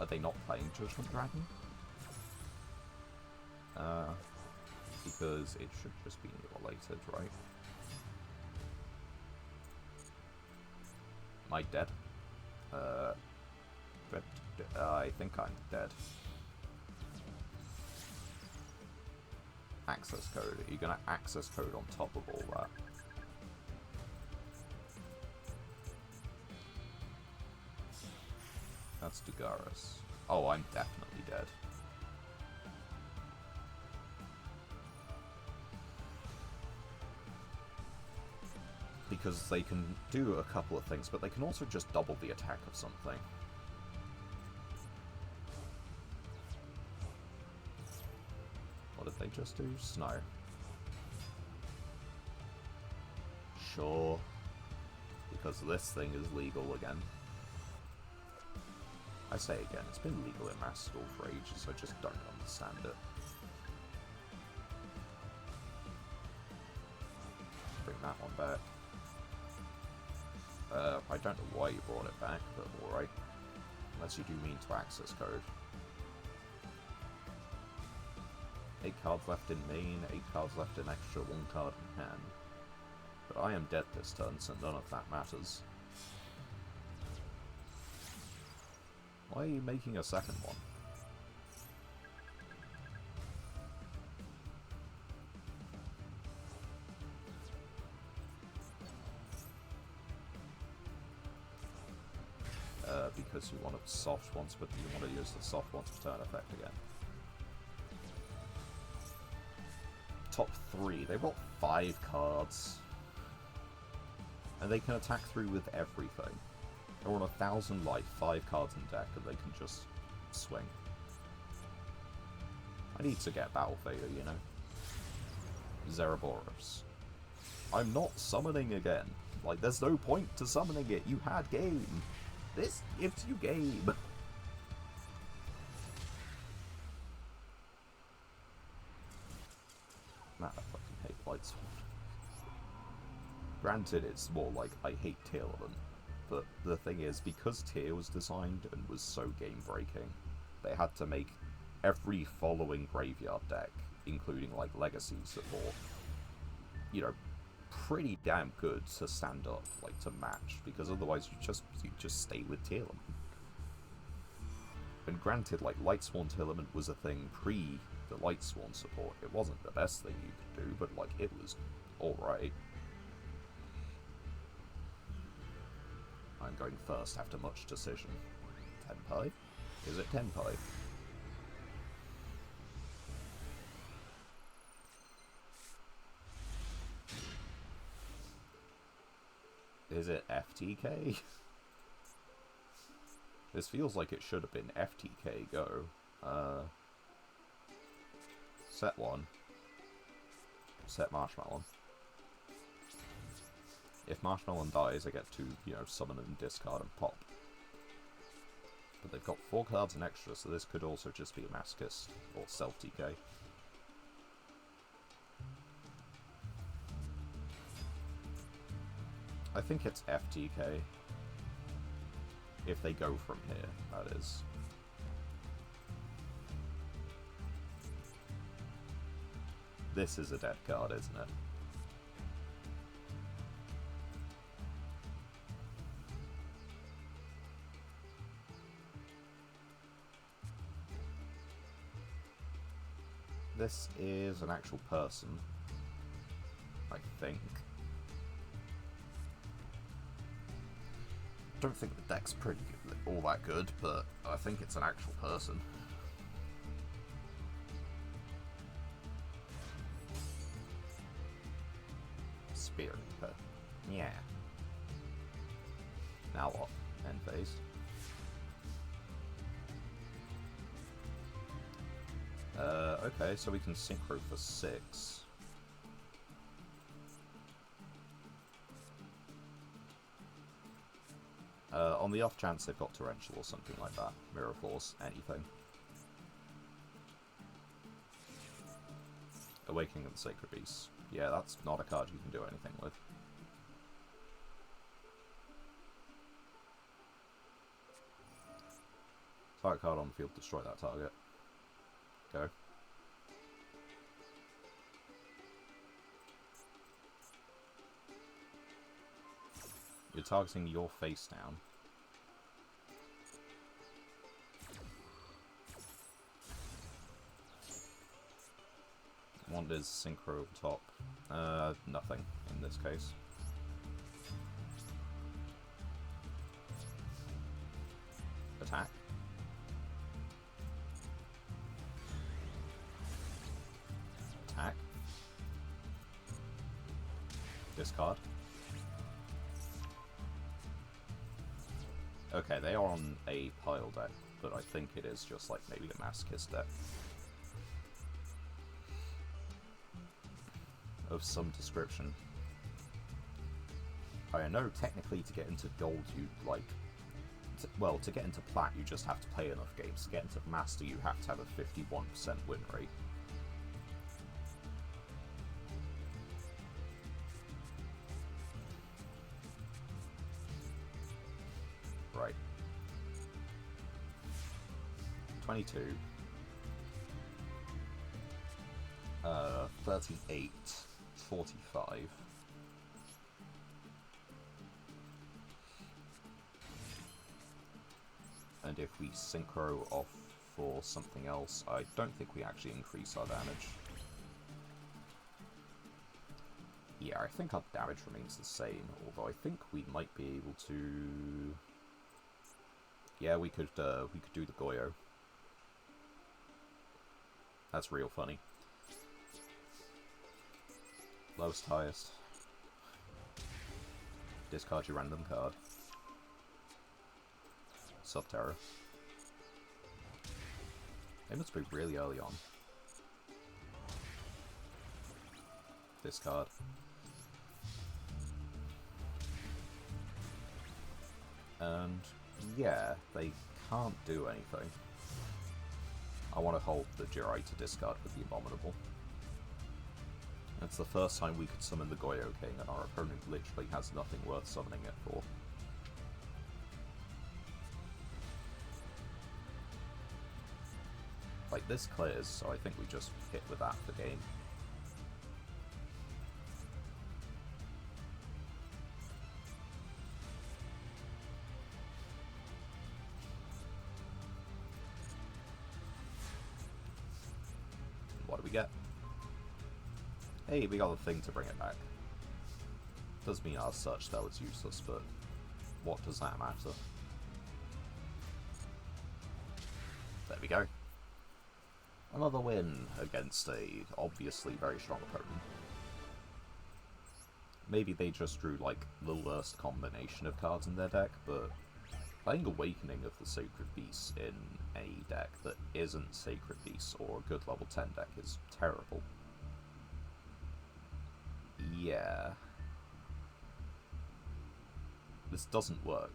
Are they not playing Judgment Dragon? Because it should just be related, right? Am I dead? I think I'm dead. Access code. Are you gonna access code on top of all that? That's Dugaris. Oh, I'm definitely dead. Because they can do a couple of things, but they can also just double the attack of something. What did they just do? Snow. Sure. Because this thing is legal again. I say again, it's been legal in Master Duel for ages, I just don't understand it. Bring that one back. I don't know why you brought it back, but alright. Unless you do mean to access code. 8 cards left in main, 8 cards left in extra, 1 card in hand. But I am dead this turn, so none of that matters. Why are you making a second one? Because you want a soft once, but you want to use the soft once return effect again. Top 3. They've got 5 cards. And they can attack through with everything. They're on 1,000 life, 5 cards in deck, and they can just swing. I need to get Battle Fader, you know. Zeraboros. I'm not summoning again. Like, there's no point to summoning it. You had game. This gives you game. Man, I fucking hate Lightsworn. Granted, it's more like I hate Tearlament. But the thing is, because Tear was designed and was so game-breaking, they had to make every following graveyard deck, including like Legacy support, you know, pretty damn good to stand up, like to match, because otherwise you just stay with Tearlament. And granted, like Lightsworn Tearlament was a thing pre the Lightsworn support. It wasn't the best thing you could do, but like it was alright. I'm going first after much decision. Tenpai? Is it Tenpai? Is it FTK? This feels like it should have been FTK go. Set 1. Set Marshmallow. If Marshmallow dies, I get to, you know, summon and discard and pop. But they've got 4 cards in extra, so this could also just be a Masochist or self-TK. I think it's FTK. If they go from here, that is. This is a dead card, isn't it? This is an actual person. I think. Don't think the deck's pretty good, all that good, but I think it's an actual person. Spirit Reaper. Yeah. Now what? End phase. Okay, so we can synchro for 6. On the off chance they've got Torrential or something like that. Mirror Force, anything. Awakening of the Sacred Beast. Yeah, that's not a card you can do anything with. Target card on the field, destroy that target. Go. You're targeting your face down. One is synchro over top. Nothing in this case. Attack. Attack. Discard. Okay, they are on a pile deck, but I think it is just like maybe a Masochist deck. Of some description. I know technically to get into gold you like... well, to get into plat you just have to play enough games. To get into master you have to have a 51% win rate. Right. 22. 38. 45. And if we synchro off for something else, I don't think we actually increase our damage. Yeah, I think our damage remains the same, although I think we might be able to... yeah, we could do the Yugioh. That's real funny. Lowest, highest. Discard your random card. Subterra. They must be really early on. Discard. And yeah, they can't do anything. I want to hold the Jirai to discard with the Abominable. It's the first time we could summon the Yugioh King, and our opponent literally has nothing worth summoning it for. Like, this clears, so I think we just hit with that for game. What do we get? Hey, we got a thing to bring it back. Does mean our search spell is useless, but what does that matter? There we go. Another win against a obviously very strong opponent. Maybe they just drew like the worst combination of cards in their deck, but playing Awakening of the Sacred Beast in a deck that isn't Sacred Beast or a good level 10 deck is terrible. Yeah. This doesn't work.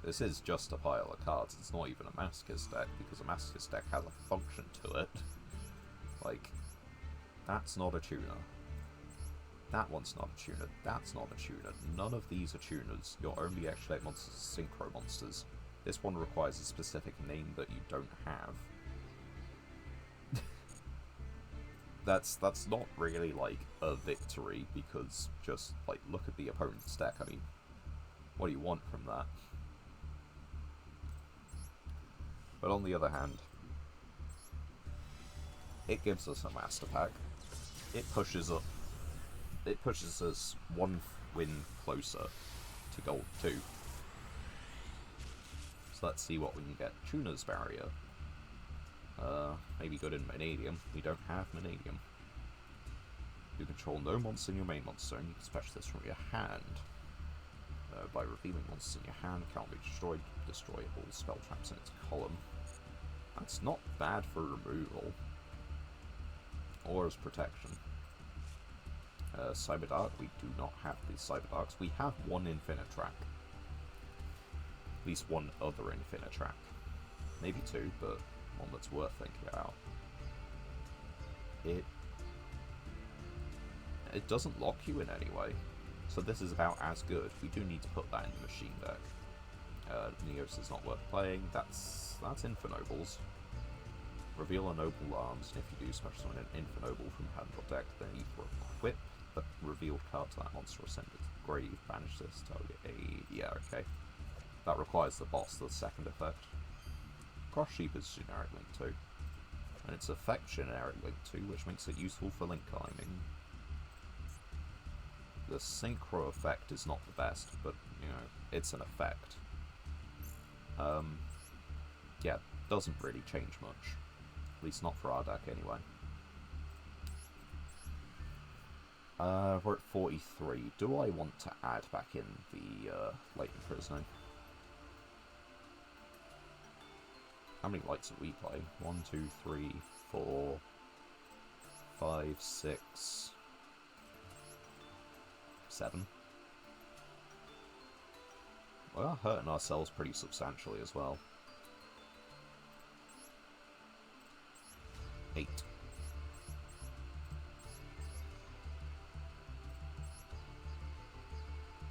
This is just a pile of cards. It's not even a Masochist deck, because a Masochist deck has a function to it. Like, that's not a tuner. That one's not a tuner. That's not a tuner. None of these are tuners. Your only X-Shaped monsters are synchro monsters. This one requires a specific name that you don't have. That's not really, like, a victory, because just, like, look at the opponent's deck. I mean, what do you want from that? But on the other hand, it gives us a master pack. It pushes up it pushes us one win closer to gold 2. So let's see what we can get. Tuner's Barrier. Maybe good in Vanadium. We don't have Vanadium. You control no monster in your main monster zone. You can special this from your hand. By revealing monsters in your hand, can't be destroyed. Destroy all spell traps in its column. That's not bad for removal. Or as protection. Cyberdark, we do not have the Cyberdarks. We have one Infinitrack. At least one other Infinitrack. Maybe two, but one that's worth thinking about. It doesn't lock you in any way, so this is about as good. We do need to put that in the machine deck. Neos is not worth playing. That's Infinobles. Reveal a Noble Arms, and if you do special summon an Infinoble from hand or deck, then you equip the revealed card to that monster or send it to the grave. Banish this, target a... yeah, okay. That requires the boss, the second effect. Cross Sheep is generic link 2. And its effect generic link 2, which makes it useful for link climbing. The synchro effect is not the best, but, you know, it's an effect. Yeah, doesn't really change much. At least not for our deck, anyway. We're at 43. Do I want to add back in the Latent Prisoner? How many lights have we play? 1, 2, 3, 4, 5, 6, 7. We are hurting ourselves pretty substantially as well. 8.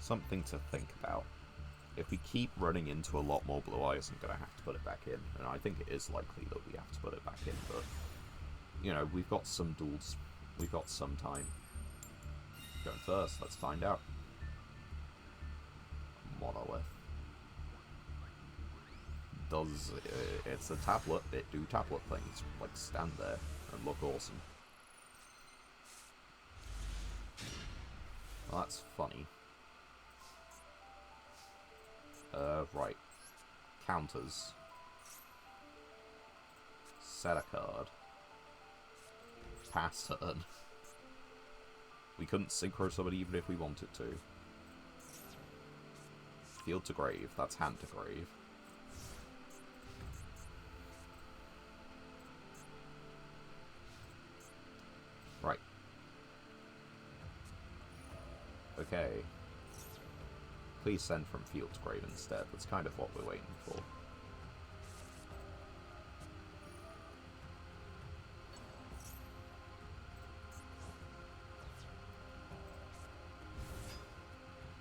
Something to think about. If we keep running into a lot more Blue Eyes, I'm going to have to put it back in. And I think it is likely that we have to put it back in, but, you know, we've got some duels. We've got some time. Going first, let's find out. Monolith. It's a tablet, it do tablet things, like stand there and look awesome. Well, that's funny. Right. Counters. Set a card. Pass turn. We couldn't synchro somebody even if we wanted to. Field to grave, that's hand to grave. Right. Okay. Please send from field to grave instead. That's kind of what we're waiting for.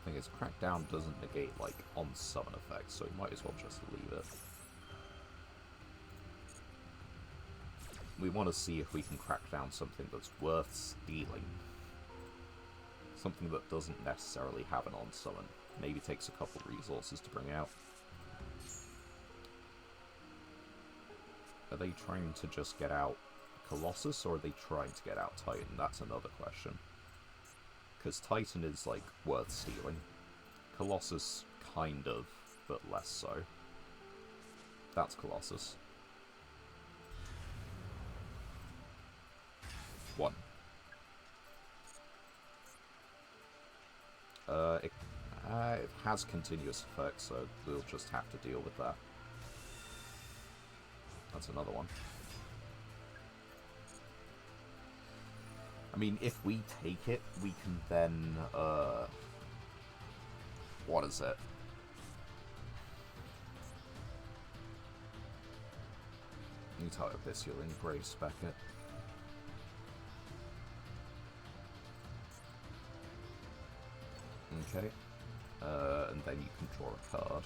The thing is, Crackdown doesn't negate, like, on-summon effects, so we might as well just leave it. We want to see if we can crack down something that's worth stealing. Something that doesn't necessarily have an on-summon. Maybe takes a couple resources to bring out. Are they trying to just get out Colossus, or are they trying to get out Titan? That's another question. Because Titan is, like, worth stealing. Colossus, kind of, but less so. That's Colossus. 1. It has continuous effects, so we'll just have to deal with that. That's another one. I mean, if we take it, we can then, what is it? You type this, you'll embrace Beckett. Okay. And then you can draw a card.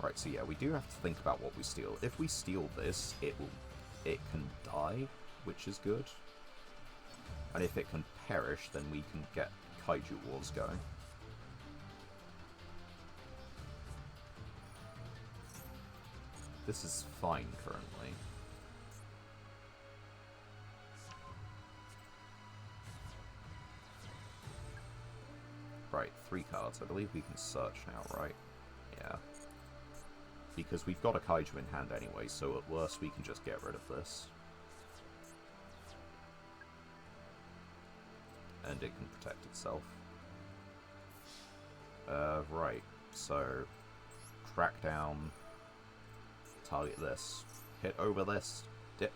Right, so yeah, we do have to think about what we steal. If we steal this, it can die, which is good. And if it can perish, then we can get Kaiju Wars going. This is fine currently. Right, 3 cards. I believe we can search now, right? Yeah. Because we've got a kaiju in hand anyway, so at worst we can just get rid of this. And it can protect itself. Right, so track down, target this, hit over this, dip.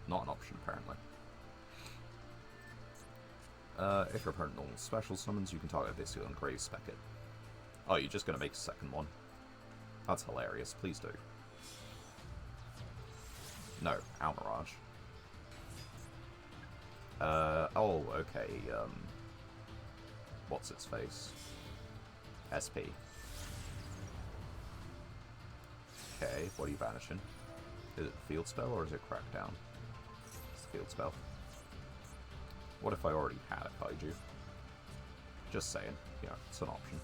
Not an option, apparently. If your opponent normal special summons, you can target this and grave spec it. Oh, you're just gonna make a second one? That's hilarious, please do. No, Almirage. Oh, okay, what's its face? SP. Okay, what are you banishing? Is it field spell or is it crackdown? It's the field spell. What if I already had a kaiju? Just saying, you know, it's an option.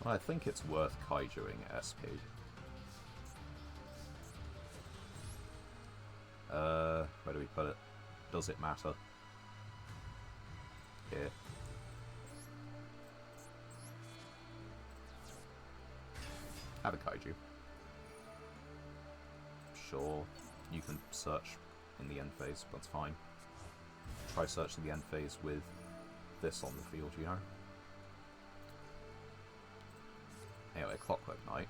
Well, I think it's worth kaijuing SP. Where do we put it? Does it matter? Here. Have a kaiju. Sure, you can search in the end phase, that's fine. Try searching the end phase with this on the field, you know? Anyway, Clockwork Knight.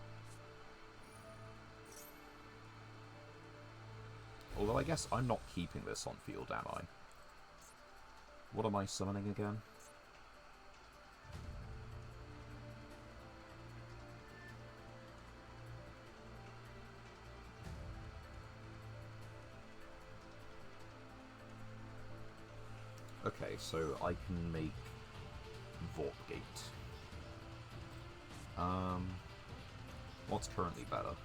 Although I guess I'm not keeping this on field, am I? What am I summoning again? Okay, so I can make Vorpgate. What's currently better?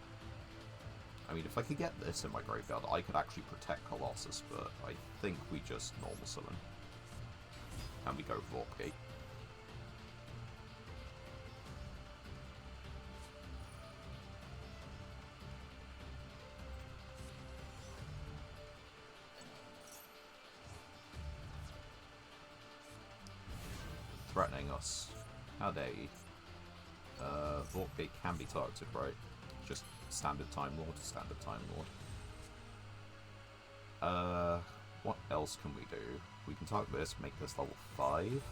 I mean, if I could get this in my graveyard, I could actually protect Colossus, but I think we just normal summon. And we go Vorpgate. Threatening us. How dare you? Vorpgate can be targeted, right? Just standard Time Lord, standard Time Lord. What else can we do? We can target this, make this level 5.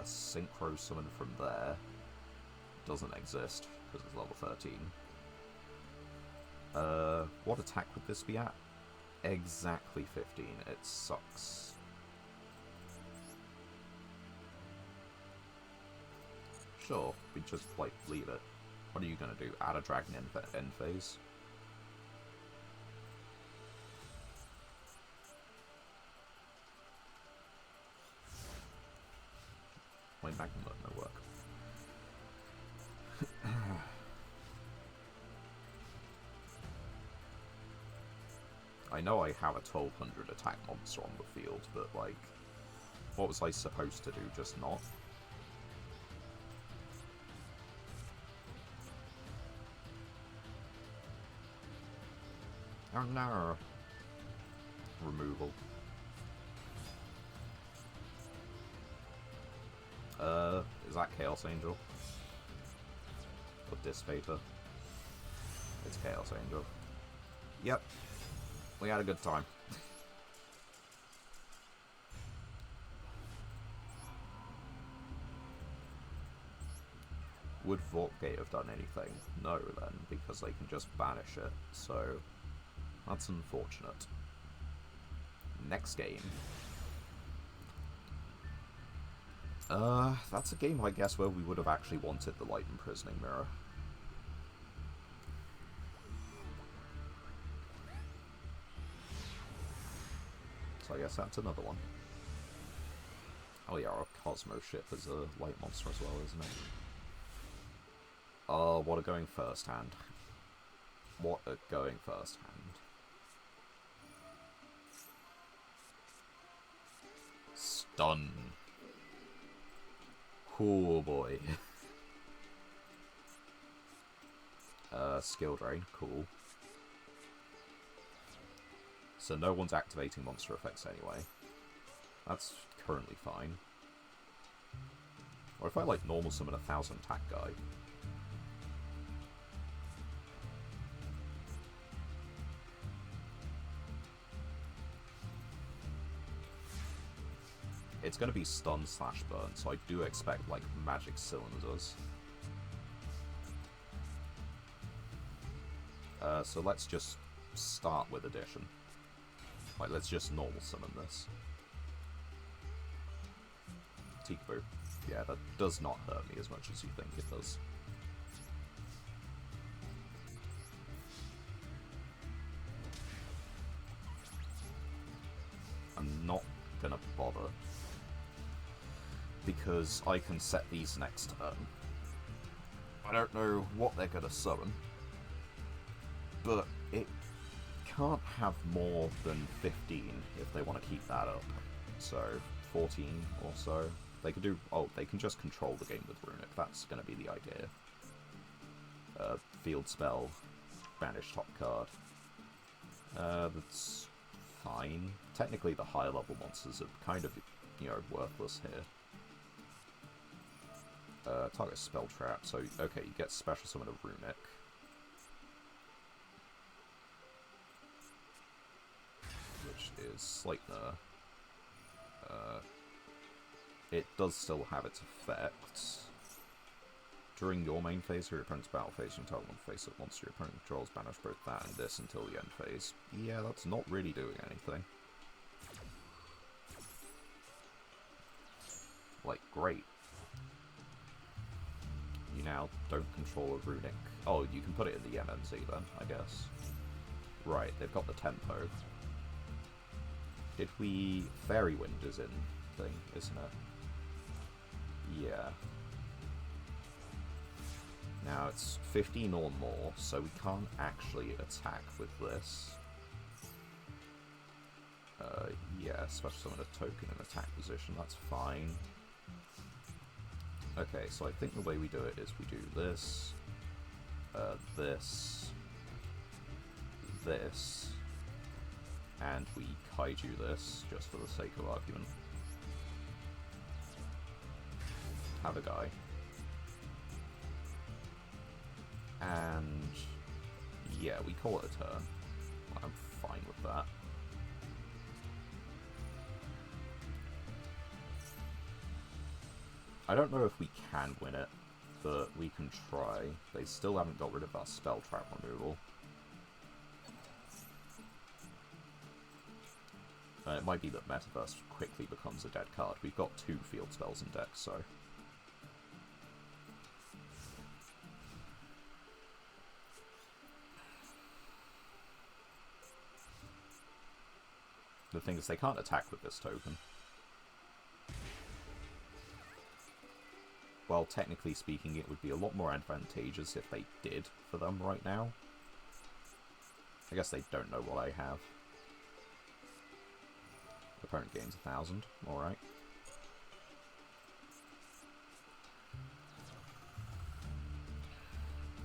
Synchro summon from there. Doesn't exist, because it's level 13. What attack would this be at? Exactly 15. It sucks. Sure, we just, like, leave it. What are you gonna do? Add a dragon in end phase? My Magnum no work. I know I have a 1200 attack monster on the field, but, like, what was I supposed to do? Just not? Oh no! Removal. Is that Chaos Angel? Or Dissipator? It's Chaos Angel. Yep. We had a good time. Would Vorpgate have done anything? No, then, because they can just banish it, so that's unfortunate. Next game. That's a game, I guess, where we would have actually wanted the Light Imprisoning Mirror. So I guess that's another one. Oh yeah, our Cosmo ship is a light monster as well, isn't it? Oh, what a going first hand. What a going first hand. Stun. Oh boy. Skill drain, cool. So no one's activating monster effects anyway. That's currently fine. Or if I like normal summon a 1000 attack guy. It's going to be stun slash burn, so I do expect like magic cylinders. So let's just start with addition. Like, let's just normal summon this. Tikaboo. Yeah, that does not hurt me as much as you think it does. I'm not gonna bother, because I can set these next turn. I don't know what they're gonna summon, but it can't have more than 15 if they want to keep that up. So 14 or so. They can do. Oh, they can just control the game with Runic. That's going to be the idea. Field spell, banish top card. That's fine. Technically, the higher level monsters are kind of, you know, worthless here. Target spell trap. So okay, you get special summon of Runic. Which is Sleipnir. It does still have its effects. During your main phase or your opponent's battle phase, you can target one face up monster your opponent controls, banish both that and this until the end phase. Yeah, that's not really doing anything. Like, great. You now don't control a Runic. Oh, you can put it in the MMZ then, I guess. Right, they've got the tempo. Did we... Fairy Wind is in thing, isn't it? Yeah. Now it's 15 or more, so we can't actually attack with this. Yeah, special summon a token in attack position, that's fine. Okay, so I think the way we do it is we do this, this, and we kaiju this, just for the sake of argument. Have a guy. And yeah, we call it a turn. I'm fine with that. I don't know if we can win it, but we can try. They still haven't got rid of that spell trap removal. It might be that Metaverse quickly becomes a dead card. We've got 2 field spells in deck, so... The thing is, they can't attack with this token. Well, technically speaking, it would be a lot more advantageous if they did for them right now. I guess they don't know what I have. Opponent gains 1,000. Alright.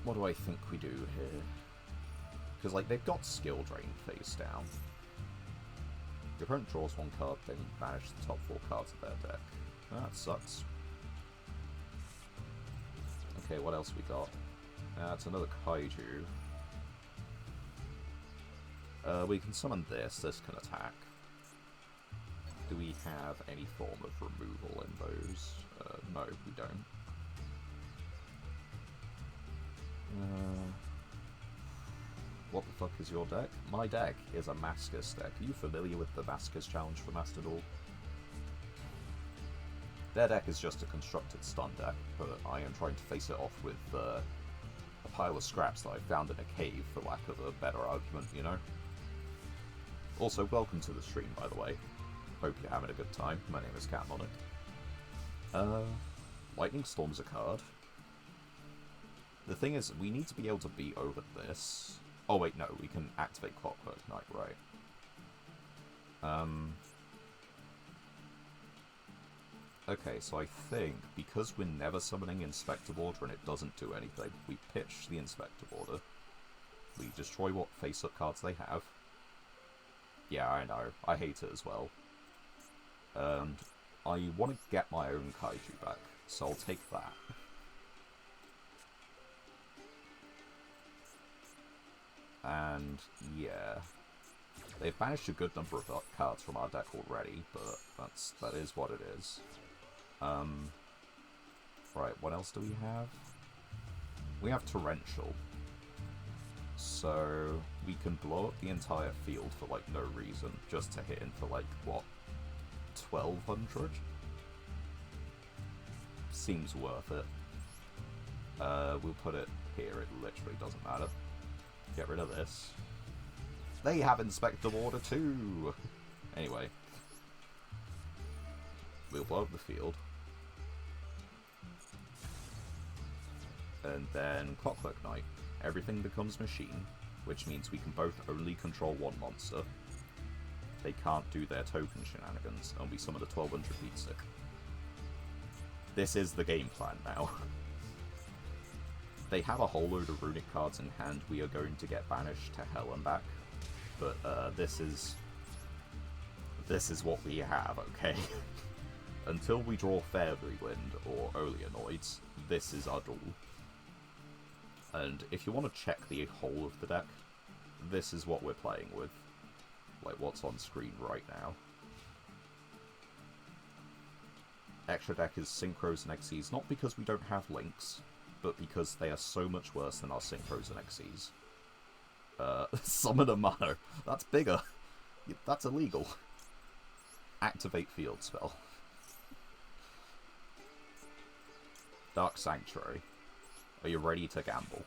What do I think we do here? Because, like, they've got skill drain face down. Your opponent draws 1 card, then banish the top 4 cards of their deck. That sucks. Okay, what else we got? It's another kaiju. We can summon this. This can attack. Do we have any form of removal in those? No, we don't. What the fuck is your deck? My deck is a Mascus deck. Are you familiar with the Mascus challenge for Master Duel? Their deck is just a constructed stun deck, but I am trying to face it off with a pile of scraps that I found in a cave, for lack of a better argument, you know? Also, welcome to the stream, by the way. Hope you're having a good time. My name is Catmonic. Lightning Storm's a card. The thing is, we need to be able to beat over this. Oh wait, no, we can activate Clockwork Knight, right. Okay, so I think because we're never summoning Inspector Border and it doesn't do anything, we pitch the Inspector Border. We destroy what face-up cards they have. Yeah, I know. I hate it as well. And I want to get my own Kaiju back, so I'll take that. And yeah, they've banished a good number of cards from our deck already, but that is what it is. Right, what else do we have? We have Torrential. So we can blow up the entire field for like no reason, just to hit in for like, what, 1200? Seems worth it. We'll put it here, it literally doesn't matter. Get rid of this. They have Inspector Order too! Anyway. We'll blow up the field. And then Clockwork Knight. Everything becomes machine, which means we can both only control one monster. They can't do their token shenanigans, and we summon a 1200 beat stick. This is the game plan now. They have a whole load of runic cards in hand we are going to get banished to hell and back, but this is what we have, okay? Until we draw Fairy Wind or Oleanoids, this is our duel. And if you want to check the whole of the deck, this is what we're playing with. Like what's on screen right now. Extra deck is Synchros and Xyz, not because we don't have links, but because they are so much worse than our Synchros and Xyz. Summon a Mono. That's bigger. That's illegal. Activate field spell. Dark Sanctuary. Are you ready to gamble?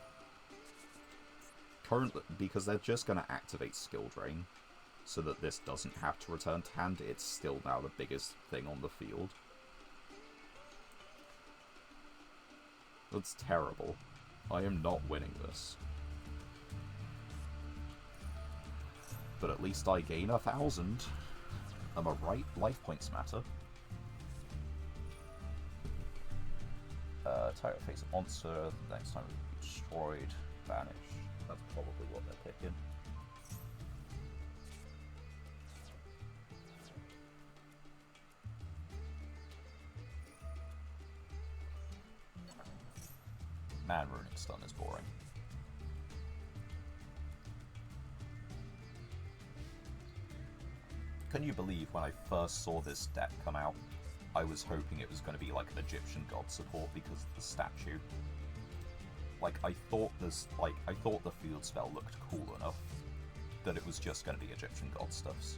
Currently, because they're just going to activate Skill Drain, so that this doesn't have to return to hand, it's still now the biggest thing on the field. That's terrible. I am not winning this. But at least I gain 1,000. Am I right? Life points matter. Target face a monster, next time it will be destroyed, banish. That's probably what they're picking. Man, Runic Stun is boring. Can you believe when I first saw this deck come out, I was hoping it was going to be like an Egyptian god support because of the statue. Like, I thought the field spell looked cool enough that it was just going to be Egyptian god stuffs.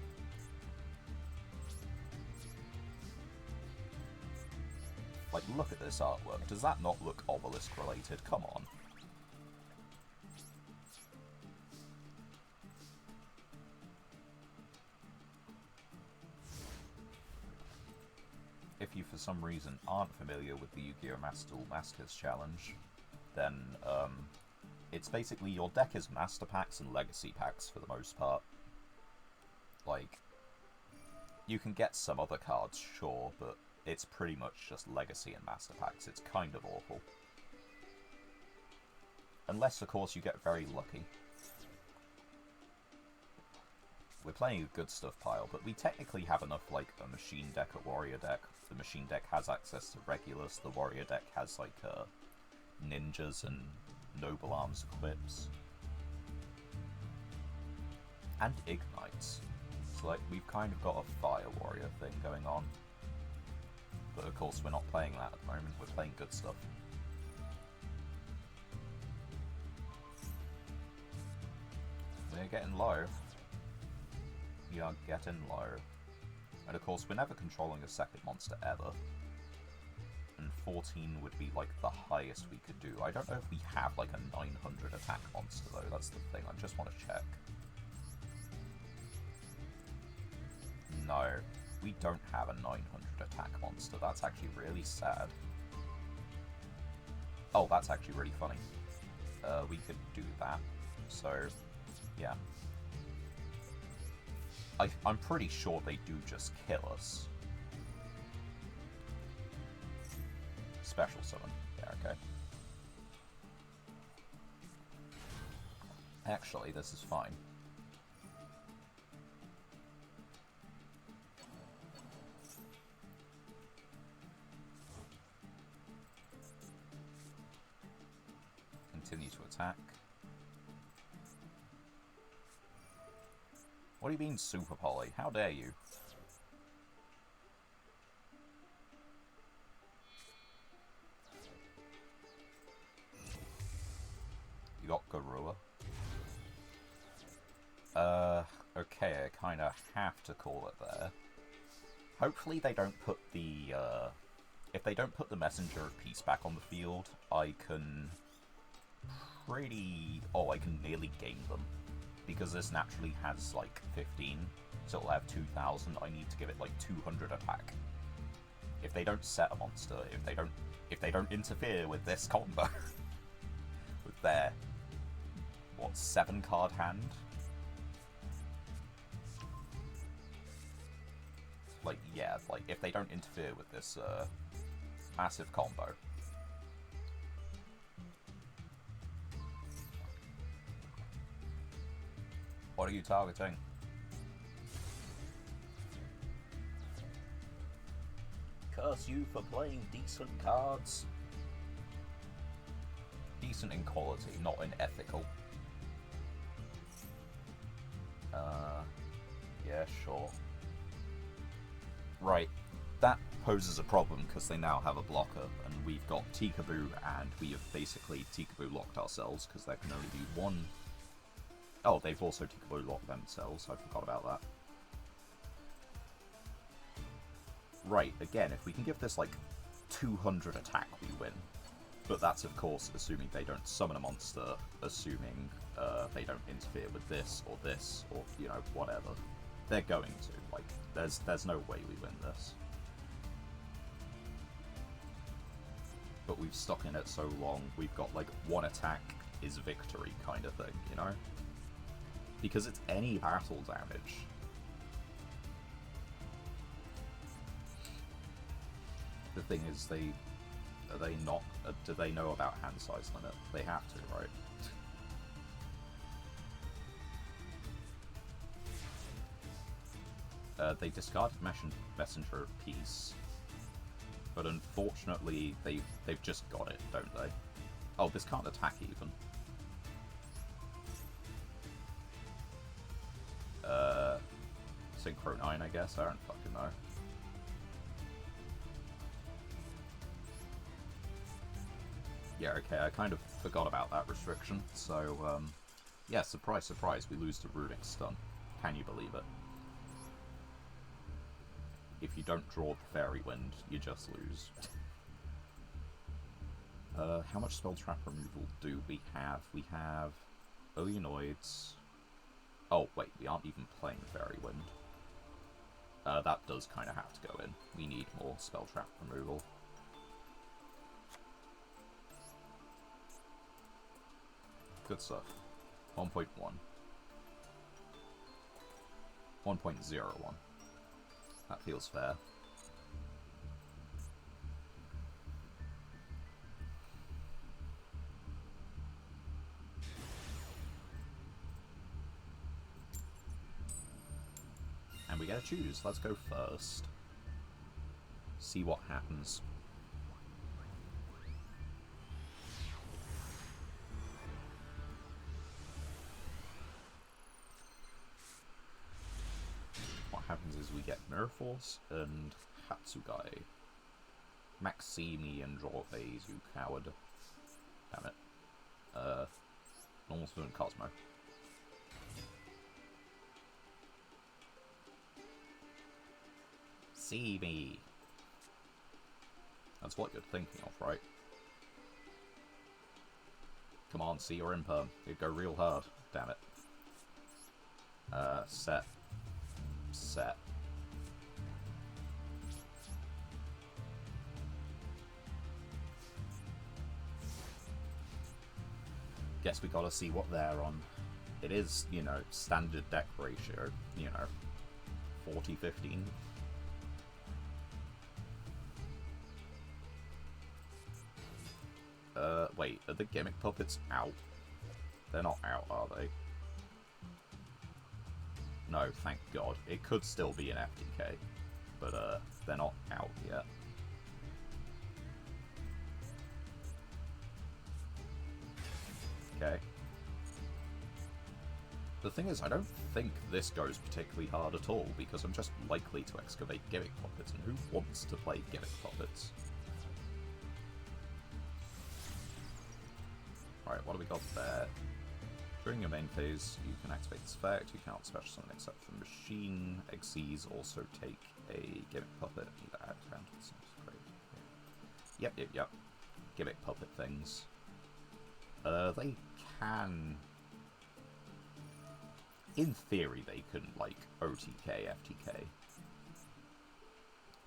Like, look at this artwork. Does that not look obelisk related? Come on. If you for some reason aren't familiar with the Yu-Gi-Oh! Duel Masochist challenge, then it's basically your deck is master packs and legacy packs for the most part. Like, you can get some other cards, sure, but it's pretty much just legacy and master packs. It's kind of awful. Unless, of course, you get very lucky. We're playing a good stuff pile, but we technically have enough, like, a machine deck, a warrior deck. The machine deck has access to Regulus, the warrior deck has, like, ninjas and noble arms equips. And ignites. So, like, we've kind of got a fire warrior thing going on. But, of course, we're not playing that at the moment, we're playing good stuff. We're getting low. We are getting low. And of course, we're never controlling a second monster ever. And 14 would be like the highest we could do. I don't know if we have like a 900 attack monster though, that's the thing, I just want to check. No, we don't have a 900 attack monster, that's actually really sad. Oh, that's actually really funny. We could do that, so yeah. I'm pretty sure they do just kill us. special summon. Yeah, okay. Actually, this is fine. Continue to attack. What do you mean, Super Poly? How dare you? You got Garua. Okay, I kinda have to call it there. Hopefully they don't put the, if they don't put the Messenger of Peace back on the field, I can I can nearly game them. Because this naturally has, like, 15, so it'll have 2,000, I need to give it, like, 200 attack. If they don't set a monster, if they don't interfere with this combo, with their, what, 7-card hand? Like, yeah, like, if they don't interfere with this, massive combo. What are you targeting? Curse you for playing decent cards. Decent in quality, not in ethical. Yeah, sure. Right, that poses a problem because they now have a blocker, and we've got Tikaboo, and we have basically Tikaboo locked ourselves because there can only be one. Oh, they've also Tikaboo locked themselves, I forgot about that. Right, again, if we can give this like 200 attack, we win. But that's, of course, assuming they don't summon a monster, assuming they don't interfere with this, or, you know, whatever. They're going to. Like, there's no way we win this. But we've stuck in it so long, we've got, like, one attack is victory kind of thing, you know? Because it's any battle damage. The thing is, do they know about hand size limit? They have to, right? They discarded Messenger of Peace, but unfortunately they've just got it, don't they? Oh, this can't attack even. Synchro 9, I guess. I don't fucking know. Yeah, okay, I kind of forgot about that restriction, so, yeah, surprise, surprise, we lose to Runic Stun. Can you believe it? If you don't draw the Fairy Wind, you just lose. How much spell trap removal do we have? We have Oenoids. Oh, wait, we aren't even playing Fairy Wind. That does kind of have to go in. We need more spell trap removal. Good stuff. 1.1. 1.01. That feels fair. And we gotta choose. Let's go first. See what happens. What happens is we get Mirror Force and Hatsugai. Maximi and draw a phase, you coward. Damn it. Normal Spoon Cosmo. See me. That's what you're thinking of, right? Come on, see your imperm. You'd go real hard. Damn it. Set. Set. Guess we gotta see what they're on. It is, you know, standard deck ratio, you know, 40-15. Wait, are the gimmick puppets out? They're not out, are they? No, thank God. It could still be an FTK, but, they're not out yet. Okay. The thing is, I don't think this goes particularly hard at all, because I'm just likely to excavate gimmick puppets, and who wants to play gimmick puppets? Alright, what do we got there? During your main phase, you can activate this effect. You cannot special summon except for machine. Xyz also take a gimmick puppet. Either add down to the same. Yep. Gimmick puppet things. They can... In theory, they can, like, OTK, FTK.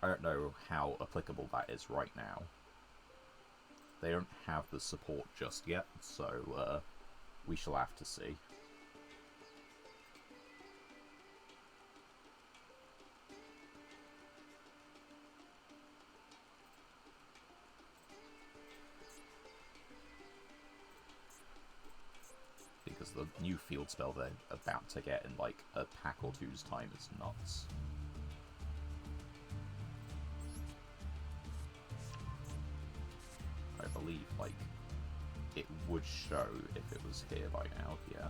I don't know how applicable that is right now. They don't have the support just yet, so, we shall have to see. Because the new field spell they're about to get in like a pack or two's time is nuts. I believe, like, it would show if it was here by now, yeah.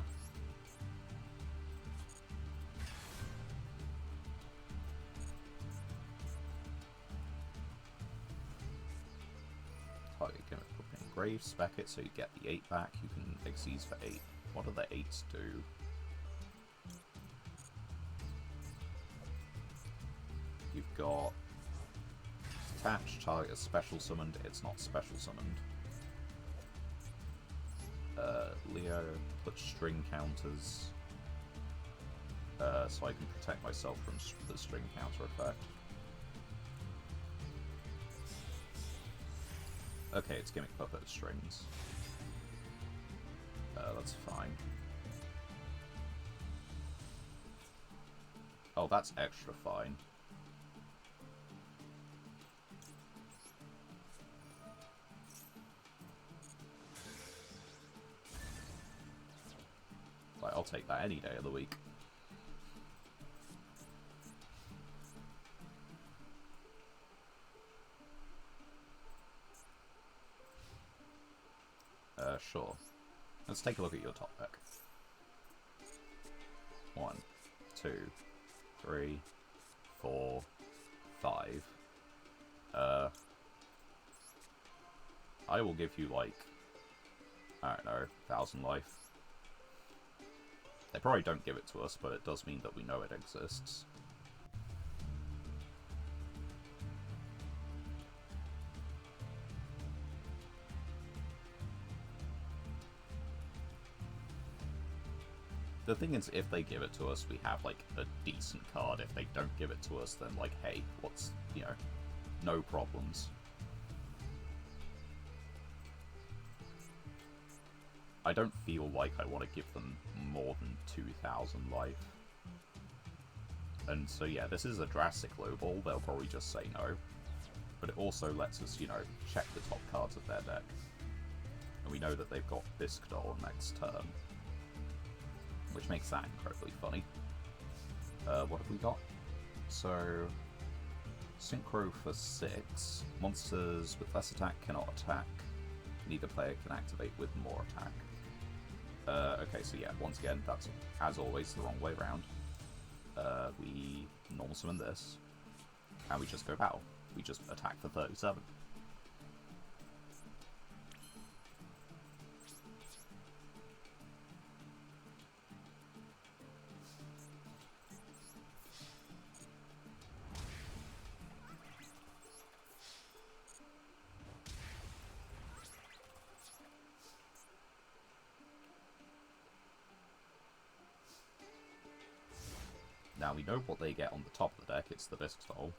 Target gimmick puppet engraved, spec it so you get the 8 back, you can Xyz for 8. What do the 8s do? You've got attached, target is special summoned, it's not special summoned. Leo, put string counters, so I can protect myself from the string counter effect. Okay, it's gimmick puppet strings. That's fine. Oh, that's extra fine. Like, I'll take that any day of the week. Sure. Let's take a look at your top deck. 1, 2, 3, 4, 5. I will give you, like, I don't know, 1,000 life. They probably don't give it to us, but it does mean that we know it exists. The thing is, if they give it to us, we have, like, a decent card. If they don't give it to us, then, like, hey, what's, you know, no problems. I don't feel like I want to give them more than 2,000 life. And so, yeah, this is a drastic lowball. They'll probably just say no. But it also lets us, you know, check the top cards of their deck. And we know that they've got Bisque Doll next turn. Which makes that incredibly funny. What have we got? So, Synchro for 6. Monsters with less attack cannot attack. Neither player can activate with more attack. Okay, so yeah, once again, that's, as always, the wrong way around. We normal summon this, and we just go battle. We just attack for 37. Now we know what they get on the top of the deck, it's the Bisque Doll.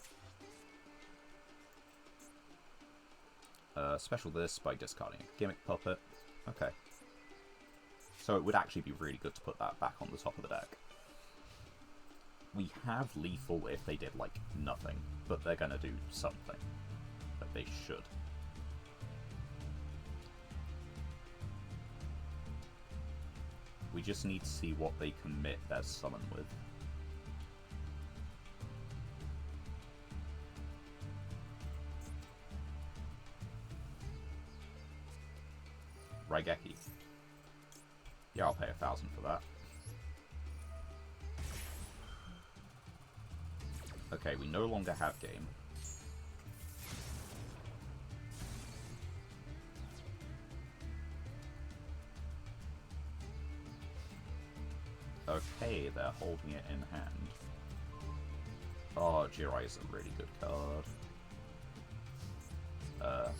Special this by discarding a Gimmick Puppet. Okay. So it would actually be really good to put that back on the top of the deck. We have Lethal if they did, like, nothing, but they're gonna do something. But they should. We just need to see what they commit their summon with. Raigeki. Yeah, I'll pay 1,000 for that. Okay, we no longer have game. Okay, they're holding it in hand. Oh, Jirai is a really good card.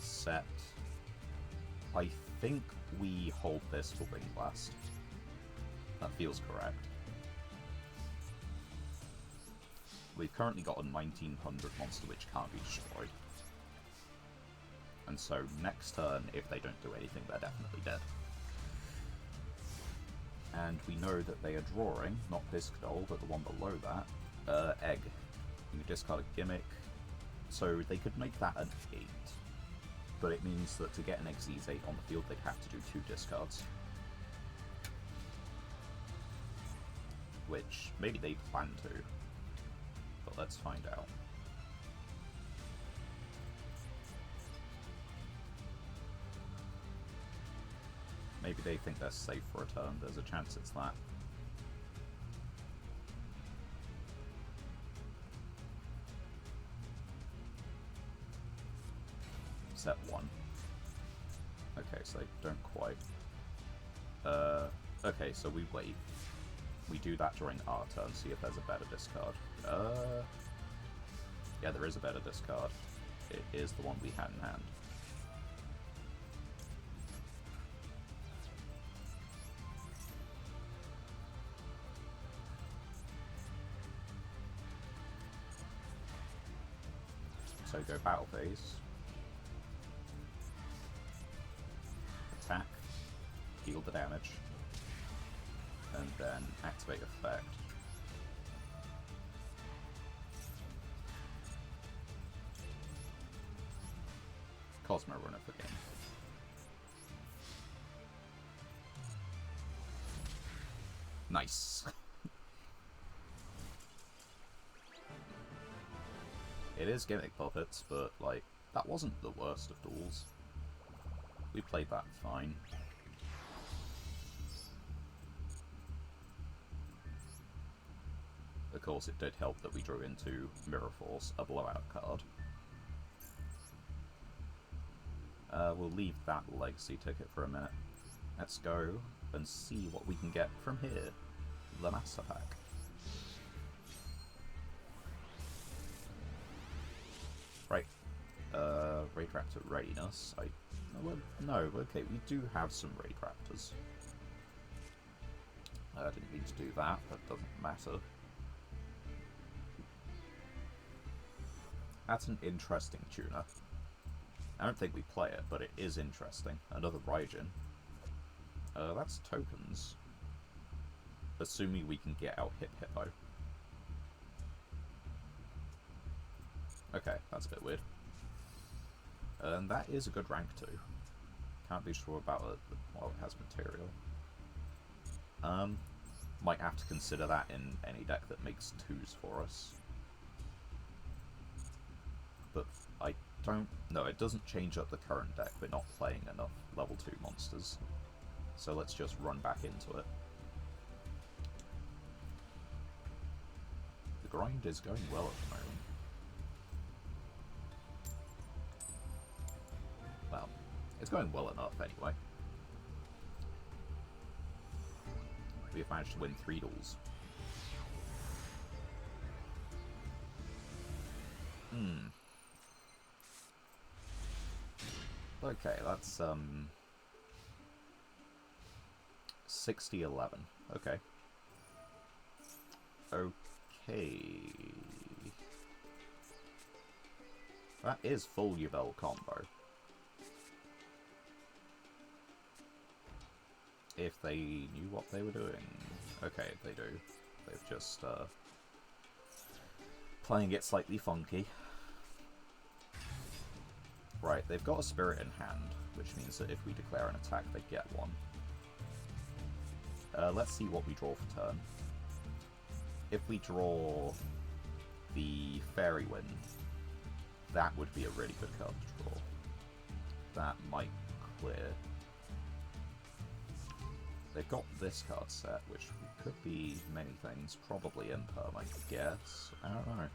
Set. I think we hold this for Wing Blast. That feels correct. We've currently got a 1900 monster which can't be destroyed. And so next turn, if they don't do anything, they're definitely dead. And we know that they are drawing, not Disc Doll, but the one below that, Egg. You discard a gimmick, so they could make that an 8. But it means that to get an Xyz 8 on the field, they'd have to do 2 discards. Which, maybe they plan to, but let's find out. Maybe they think they're safe for a turn, there's a chance it's that. Set 1. Okay, so they don't quite. Okay, so we wait. We do that during our turn, see if there's a better discard. Yeah, there is a better discard. It is the one we had in hand. So go battle phase. Attack. Deal the damage. And then activate effect. Cosmo Runner for game. Nice. It is gimmick puppets, but like that wasn't the worst of duels. We played that fine. Of course, it did help that we drew into Mirror Force, a blowout card. We'll leave that legacy ticket for a minute. Let's go and see what we can get from here. The Mass Attack. Right. Raid Raptor readiness. Well, no, okay, we do have some Raid Raptors. I didn't mean to do that, that doesn't matter. That's an interesting tuner. I don't think we play it, but it is interesting. Another Raijin. That's tokens. Assuming we can get out Hip Hippo. Okay, that's a bit weird. And that is a good rank too. Can't be sure about it while it has material. Might have to consider that in any deck that makes 2s for us. But I don't... No, it doesn't change up the current deck. We're not playing enough level 2 monsters. So let's just run back into it. The grind is going well at the moment. Well, it's going well enough anyway. We have managed to win 3 duels. Okay, that's 60-11. Okay. Okay. That is full Yubel combo. If they knew what they were doing. Okay, they do. They've just, playing it slightly funky. Right, they've got a spirit in hand, which means that if we declare an attack, they get one. Let's see what we draw for turn. If we draw the Fairy Wind, that would be a really good card to draw. That might clear. They've got this card set, which could be many things. Probably Imperm, I guess. I don't know.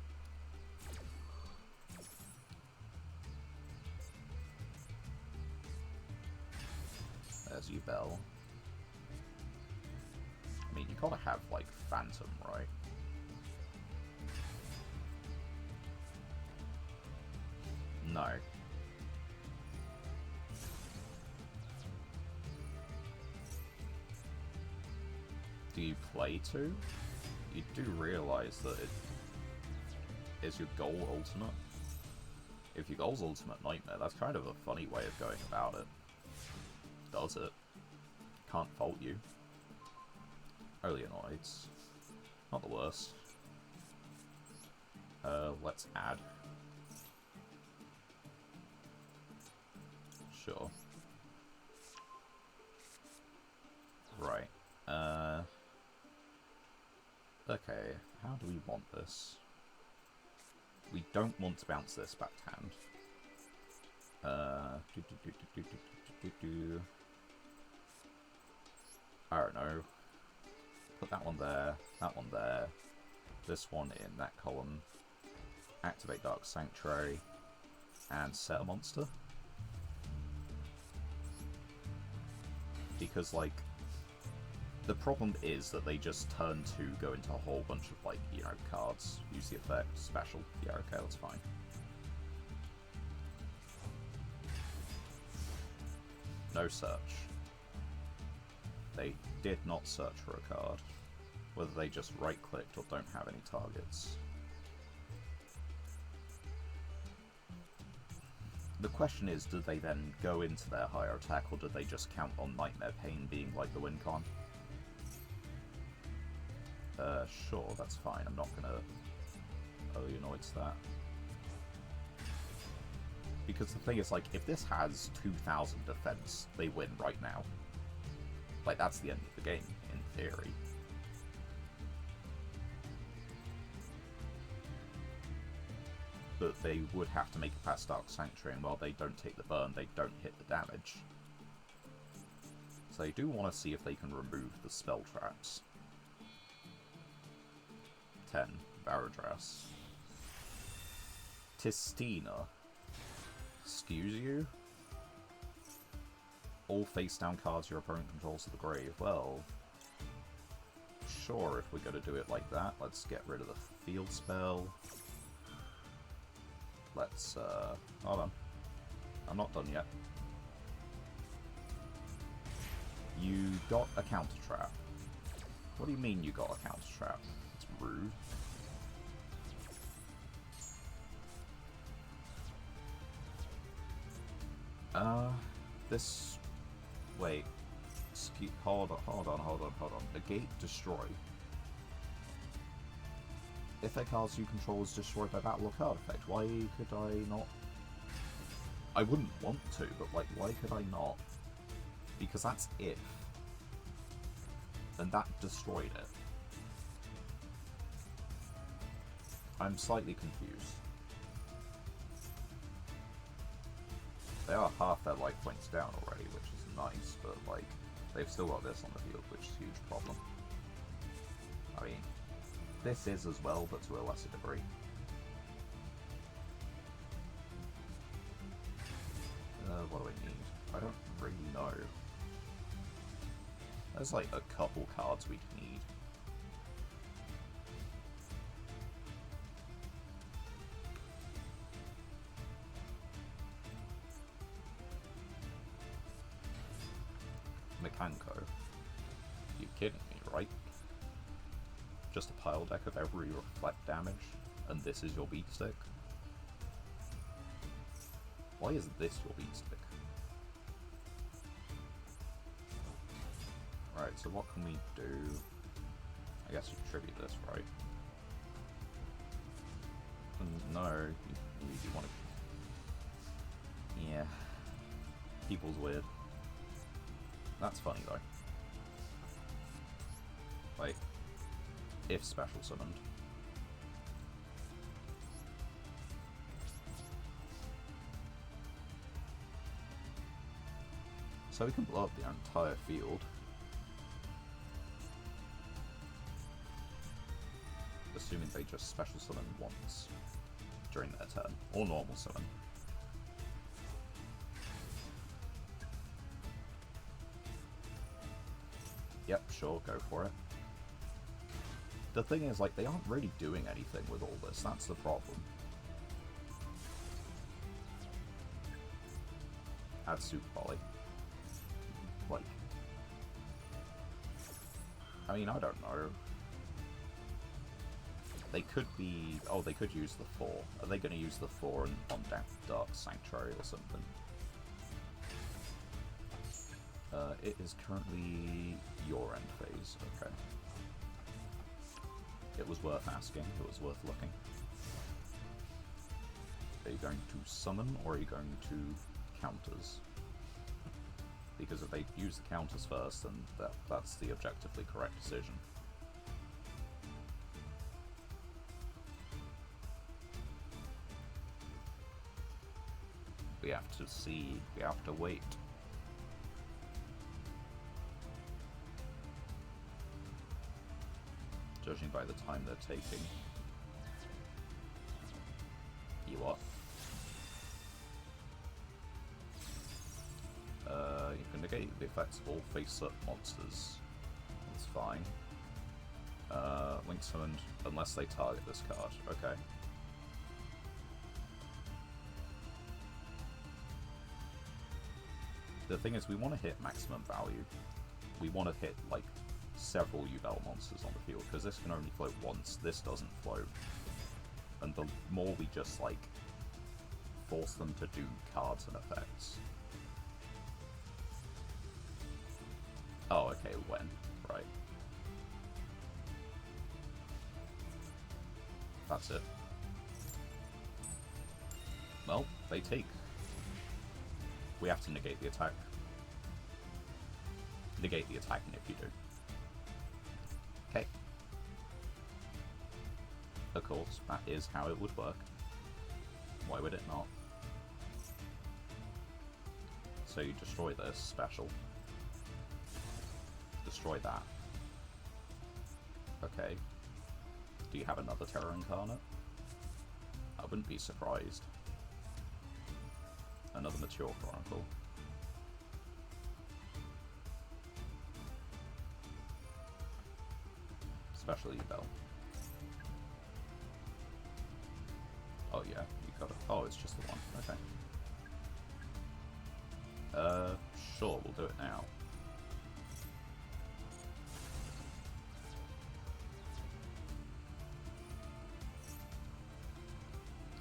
There's Yubel. I mean, you gotta have, like, Phantom, right? No. Do you play to? You do realise that it is your goal ultimate? If your goal's ultimate Nightmare, that's kind of a funny way of going about it. Does it? Can't fault you. Oleanoids. Not the worst. Let's add. Sure. Right. Okay, how do we want this? We don't want to bounce this back to hand. I don't know. Put that one there, this one in that column. Activate Dark Sanctuary, and set a monster. Because, like, the problem is that they just turn to go into a whole bunch of, like, you know, cards. Use the effect, special. Yeah, okay, that's fine. No search. They did not search for a card. Whether they just right-clicked or don't have any targets. The question is, do they then go into their higher attack, or do they just count on Nightmare Pain being like the win con? Sure, that's fine. I'm not gonna Oleanoids that. Because the thing is, like, if this has 2,000 defense, they win right now. Like, that's the end of the game, in theory. But they would have to make it past Dark Sanctuary, and while they don't take the burn, they don't hit the damage. So they do want to see if they can remove the spell traps. 10. Varadras. Tistina. Excuse you? All face-down cards your opponent controls to the grave. Well, sure, if we're going to do it like that. Let's get rid of the field spell. Let's, hold on. I'm not done yet. You got a counter trap. What do you mean you got a counter trap? It's rude. This... Wait. Hold on. Negate destroy. If a card you control is destroyed by battle or card effect, why could I not? I wouldn't want to, but, like, why could I not? Because that's if. And that destroyed it. I'm slightly confused. They are half their life points down already, which is nice, but, like, they've still got this on the field, which is a huge problem. I mean, this is as well, but to a lesser degree. What do I need? I don't really know. There's like a couple cards we need. Mekanko. You kidding me, right? Just a pile deck of every reflect damage, and this is your beat stick? Why is this your beat stick? Right, so what can we do? I guess you tribute this, right? No, you want to... Yeah. People's weird. That's funny, though. Like, if special summoned. So we can blow up the entire field. Assuming they just special summon once during their turn, or normal summon. Yep, sure, go for it. The thing is, like, they aren't really doing anything with all this, that's the problem. Add Super Volley. Like, I mean, I don't know. They could be... oh, they could use the 4. Are they going to use the 4 on Dark Sanctuary or something? It is currently your end phase, okay. It was worth asking, it was worth looking. Are you going to summon, or are you going to counters? Because if they use the counters first, then that's the objectively correct decision. We have to see, we have to wait. Judging by the time they're taking. You what? You can negate the effects of all face-up monsters. That's fine. Link summoned unless they target this card. Okay. The thing is, we want to hit maximum value. We want to hit, like, several Yugioh monsters on the field, because this can only float once, this doesn't float. And the more we just, like, force them to do cards and effects. Oh, okay, when? Right. That's it. Well, they take. We have to negate the attack. Negate the attack, and if you do. Okay. Of course, that is how it would work. Why would it not? So you destroy this special. Destroy that. Okay. Do you have another Terror Incarnate? I wouldn't be surprised. Another Mature Chronicle. Special Yugioh. Oh yeah, you got it. Oh, it's just the one. Okay. Sure, we'll do it now.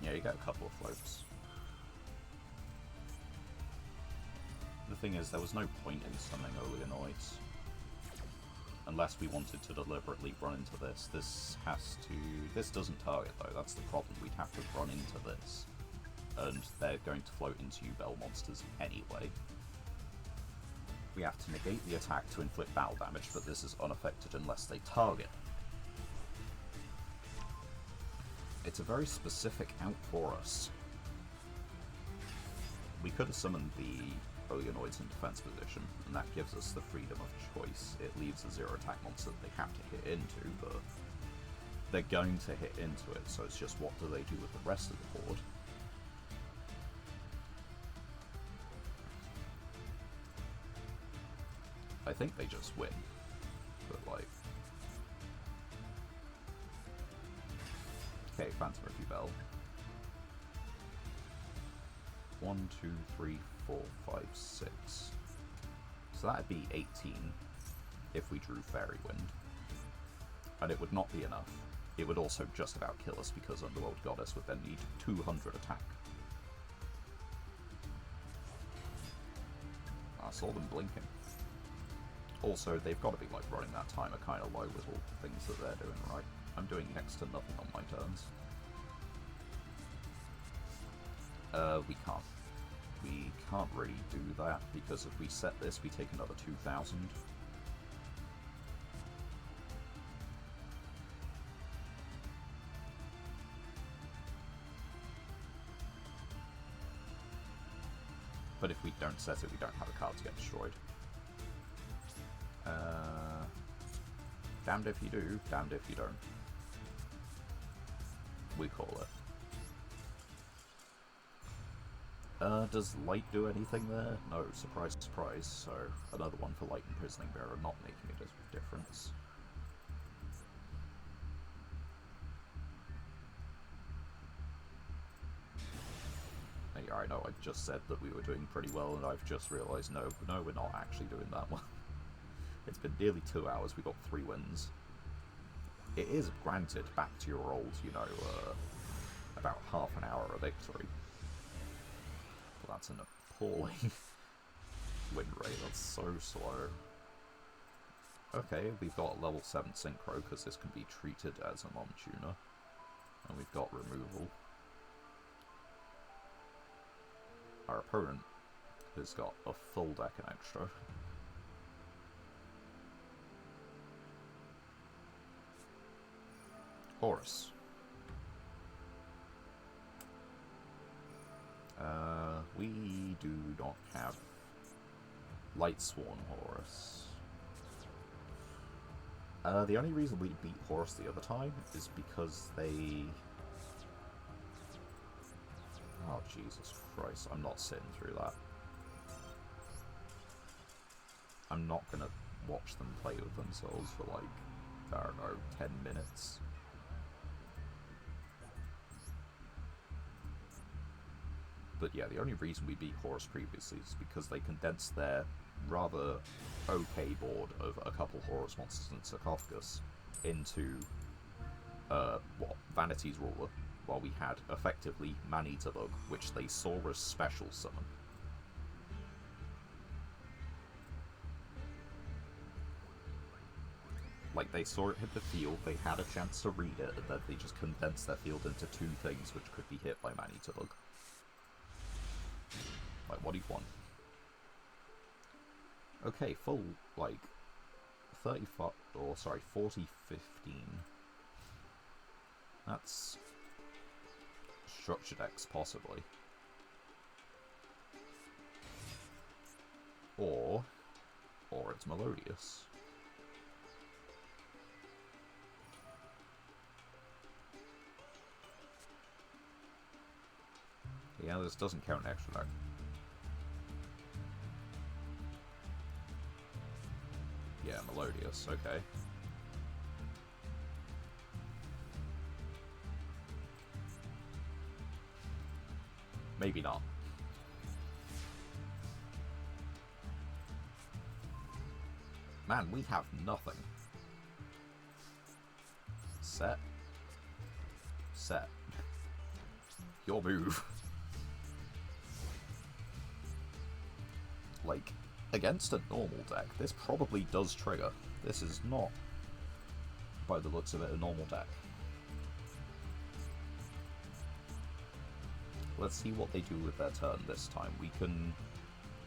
Yeah, you got a couple of floats. The thing is, there was no point in summoning Unedited. Unless we wanted to deliberately run into this. This doesn't target though, that's the problem. We'd have to run into this. And they're going to float into Yugioh monsters anyway. We have to negate the attack to inflict battle damage, but this is unaffected unless they target. It's a very specific out for us. We could have summoned the Unedited in defense position, and that gives us the freedom of choice. It leaves a 0 attack monster that they have to hit into, but they're going to hit into it, so it's just what do they do with the rest of the board. I think they just win, but like... Okay, Phantom Review Bell. 1, 2, 3, 4, 5, 6. So that'd be 18 if we drew Fairy Wind. And it would not be enough. It would also just about kill us because Underworld Goddess would then need 200 attack. I saw them blinking. Also, they've got to be like running that timer kind of low with all the things that they're doing, right? I'm doing next to nothing on my turns. We can't. We can't really do that, because if we set this, we take another 2,000. But if we don't set it, we don't have a card to get destroyed. Damned if you do, damned if you don't. We call it. Does light do anything there? No, surprise, surprise. So, another one for Light Imprisoning Bearer, not making a difference. Yeah, I know, I just said that we were doing pretty well, and I've just realised, no, we're not actually doing that well. It's been nearly 2 hours, we got 3 wins. It is, granted, back to your old, you know, about half an hour of victory. But that's an appalling win rate, that's so slow. Okay, we've got a level 7 Synchro, because this can be treated as a non-tuner. And we've got removal. Our opponent has got a full deck and extra. Horus. We do not have Light Sworn Horus. The only reason we beat Horus the other time is because they... Oh, Jesus Christ, I'm not sitting through that. I'm not gonna watch them play with themselves for like, I don't know, 10 minutes. But yeah, the only reason we beat Horus previously is because they condensed their rather okay board of a couple Horus monsters and Sarcophagus into, Vanity's Ruler, while we had, effectively, Man-Eater Bug, which they saw as special summon. Like, they saw it hit the field, they had a chance to read it, and then they just condensed their field into 2 things which could be hit by Man-Eater Bug. Like, what do you want? Okay, full, like, 35, or sorry, 40-15. That's Structured X, possibly. Or it's Melodious. Yeah, this doesn't count extra deck. Yeah, Melodious, okay. Maybe not. Man, we have nothing. Set. Set. Your move. Like, against a normal deck, this probably does trigger. This is not, by the looks of it, a normal deck. Let's see what they do with their turn this time. We can,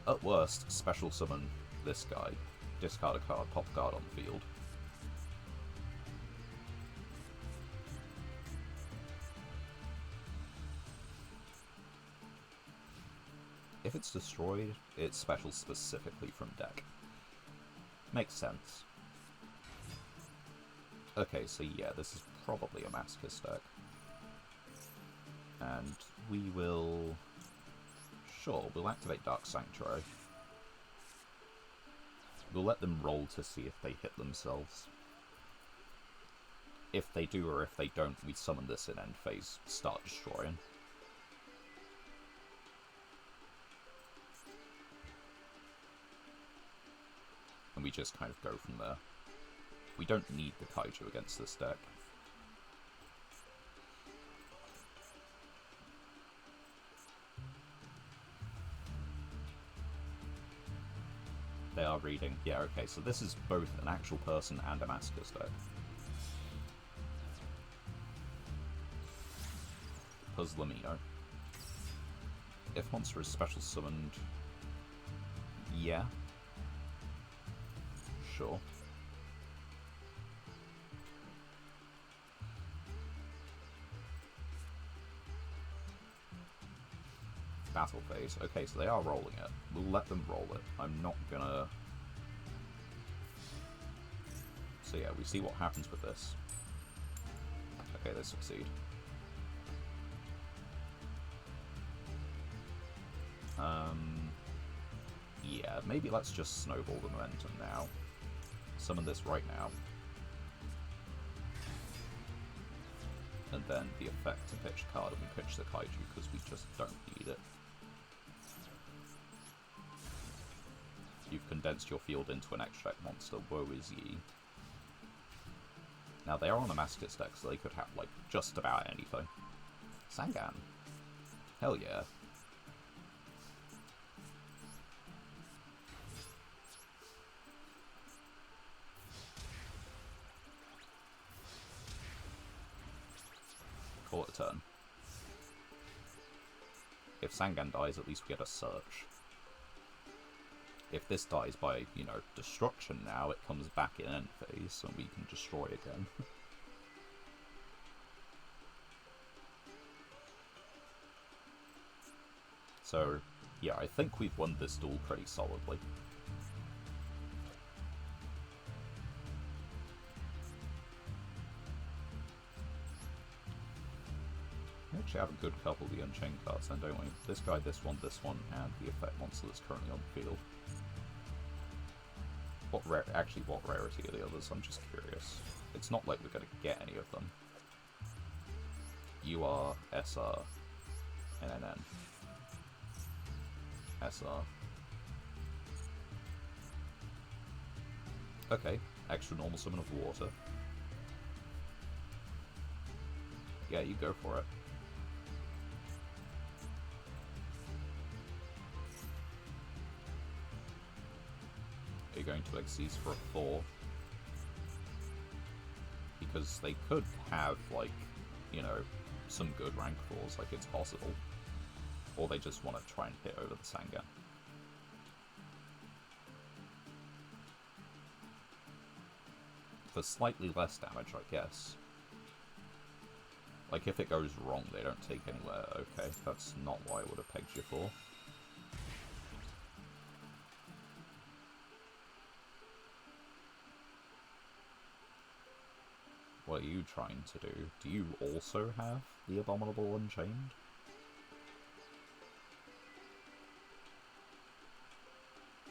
at worst, special summon this guy, discard a card, pop a card on the field. If it's destroyed, it's special specifically from deck. Makes sense. Okay, so yeah, this is probably a Masochist deck. And we will... Sure, we'll activate Dark Sanctuary. We'll let them roll to see if they hit themselves. If they do or if they don't, we summon this in end phase, start destroying. And we just kind of go from there. We don't need the Kaiju against this deck. They are reading. Yeah, okay, so this is both an actual person and a Masochist deck. Puzzlemino. If monster is special summoned... Yeah. Sure. battle phase. Okay, so they are rolling it. We'll let them roll it. I'm not gonna... So yeah, we see what happens with this. Okay, they succeed. Yeah, maybe let's just snowball the momentum now. Summon this right now. And then the effect to pitch a card, and we pitch the Kaiju because we just don't need it. You've condensed your field into an extra deck monster, woe is ye. Now they are on a Masochist deck, so they could have, like, just about anything. Sangan. Hell yeah. Call it a turn. If Sangan dies, at least we get a search. If this dies by, you know, destruction now, it comes back in end phase, and we can destroy again. So, yeah, I think we've won this duel pretty solidly. We actually have a good couple of the Unchained cards then, don't we? This guy, this one, and the effect monster that's currently on the field. What rarity are the others? I'm just curious. It's not like we're going to get any of them. UR, SR, NNN. SR. Okay, extra normal summon of water. Yeah, you go for it. Are you going to Xyz for a 4? Because they could have, like, you know, some good rank 4s, like it's possible. Or they just want to try and hit over the Sangan. For slightly less damage, I guess. Like, if it goes wrong, they don't take anywhere. Okay, that's not what I would have pegged you for. What are you trying to do? Do you also have the Abominable Unchained?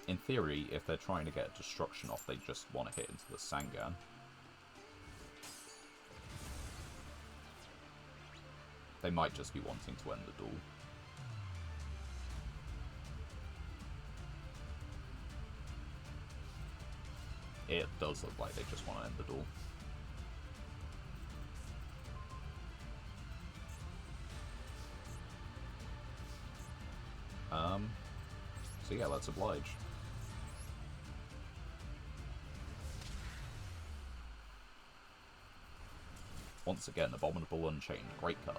In theory, if they're trying to get destruction off, they just want to hit into the Sangan. They might just be wanting to end the duel. It does look like they just want to end the duel. So yeah, let's oblige. Once again, Abominable Unchained, great card.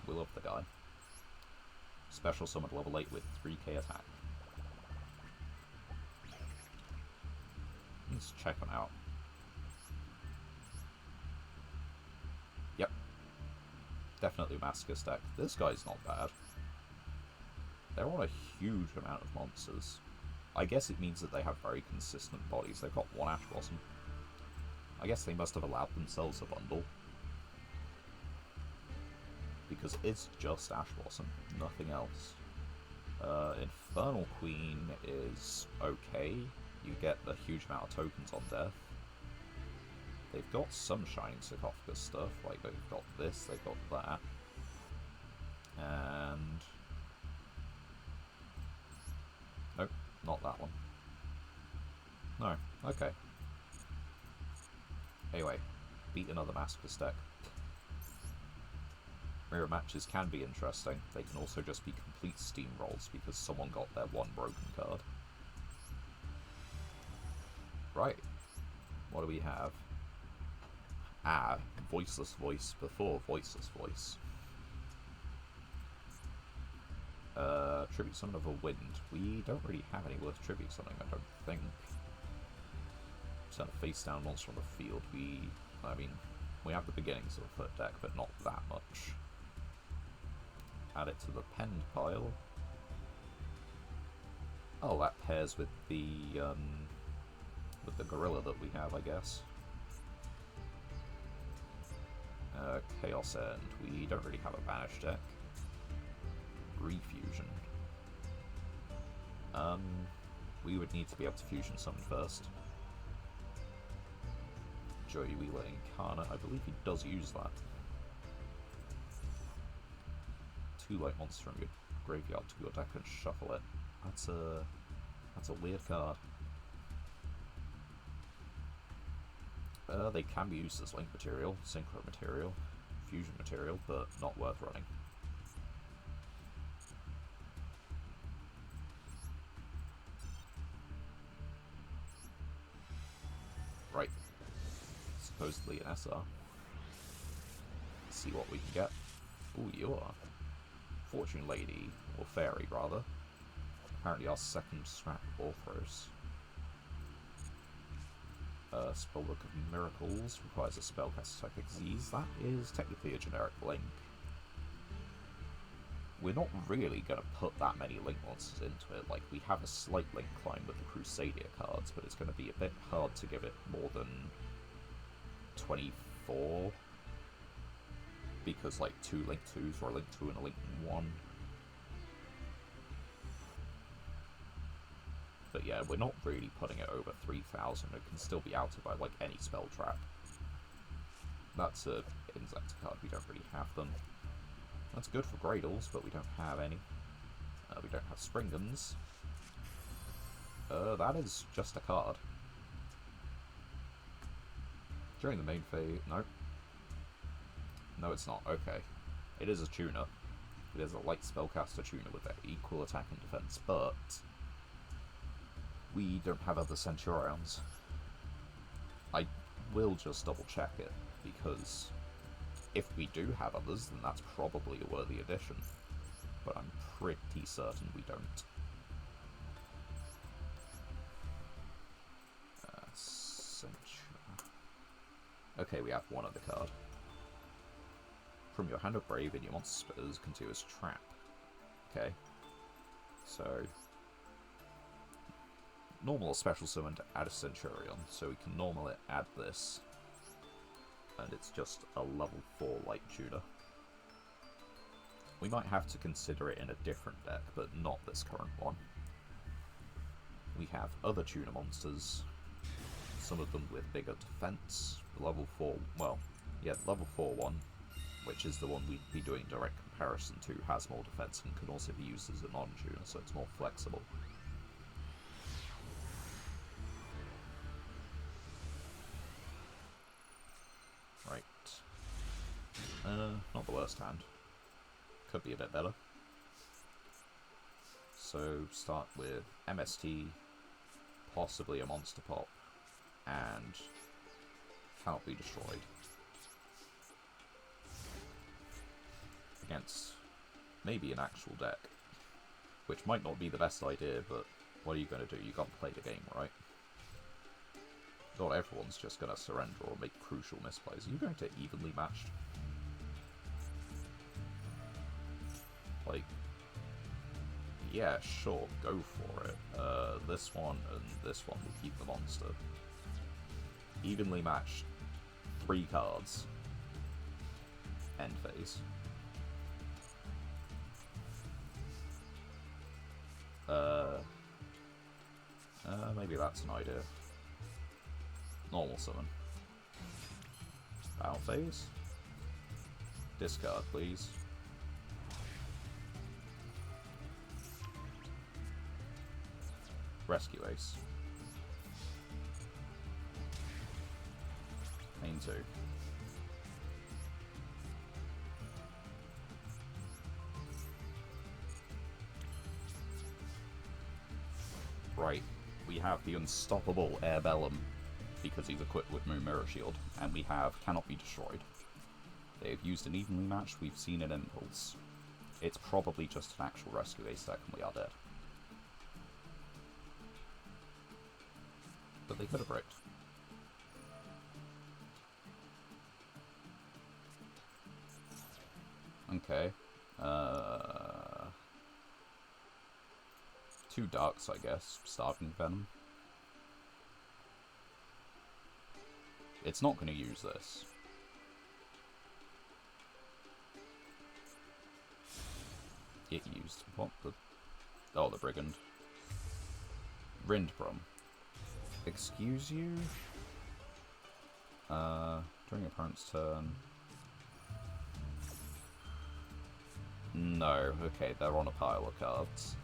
We love the guy. Special summon level 8 with 3k attack. Let's check him out. Yep. Definitely Masochist deck. This guy's not bad. They're on a huge amount of monsters. I guess it means that they have very consistent bodies. They've got one Ash Blossom. I guess they must have allowed themselves a bundle. Because it's just Ash Blossom, nothing else. Infernal Queen is okay. You get a huge amount of tokens on death. They've got some Shining Sarcophagus stuff, like they've got this, they've got that. And... nope, not that one. No, okay. Anyway, beat another Masochist deck. Mirror matches can be interesting. They can also just be complete steamrolls because someone got their one broken card. Right. What do we have? Ah, Voiceless Voice before Voiceless Voice. Tribute Summon of a Wind. We don't really have any worth Tribute Summoning, I don't think. Send a face down monster on the field. I mean, we have the beginnings of a third deck, but not that much. add it to the penned pile. Oh, that pairs with the gorilla that we have, I guess. Chaos End. We don't really have a banish deck. Refusion. We would need to be able to fusion summon first. Joey Wheeler Incarnate. I believe he does use that. 2 light monster from your graveyard to your deck and shuffle it. That's a weird card. They can be used as link material, synchro material, fusion material, but not worth running. Right. Supposedly an SR. Let's see what we can get. Ooh, you are. Fortune Lady, or Fairy rather. Apparently our second Strap Orthros. Spellbook of Miracles requires a spellcast type Xyz. That is technically a generic link. We're not really going to put that many link monsters into it. Like, we have a slight link climb with the Crusadia cards, but it's going to be a bit hard to give it more than 24. Because, like, 2 link 2s or a link 2 and a link 1. But yeah, we're not really putting it over 3,000. It can still be outed by, like, any spell trap. That's a Insect card. We don't really have them. That's good for Gradles, but we don't have any. We don't have Springans. That is just a card. During the main phase... No. No, it's not. Okay. It is a tuner. It is a light spellcaster tuner with equal attack and defense, but... we don't have other Centurions. I will just double check it, because if we do have others, then that's probably a worthy addition. But I'm pretty certain we don't. Okay, we have one other card. From your hand of Brave in your monster's continuous trap. Okay. So... normal special summon to add a Centurion, so we can normally add this. And it's just a level 4 light tuner. We might have to consider it in a different deck, but not this current one. We have other tuner monsters, some of them with bigger defense. Level 4, well, yeah, level 4 one, which is the one we'd be doing direct comparison to, has more defense and can also be used as a non-tuner, so it's more flexible. Right. Not the worst hand. Could be a bit better. So, start with MST, possibly a Monster Pop, and cannot be destroyed. Against maybe an actual deck, which might not be the best idea, but what are you going to do? You got to play the game, right? Not everyone's just going to surrender or make crucial misplays. Are you going to evenly matched? Like, yeah, sure, go for it. This one and this one will keep the monster. Evenly matched 3 cards. End phase. Maybe that's an idea. Normal summon. Battle phase. Discard, please. Rescue Ace. Main 2. Right, we have the unstoppable Airbellum, because he's equipped with Moon Mirror Shield, and we have Cannot Be Destroyed. They've used an evenly match, we've seen an Impulse. It's probably just an actual Rescue Ace deck and we are dead. But they could have bricked. Okay. Two Darks, I guess. Starving Venom. It's not going to use this. It used... what the... oh, the Brigand. Rindbrum. Excuse you? During opponent's turn... no, okay, they're on a pile of cards.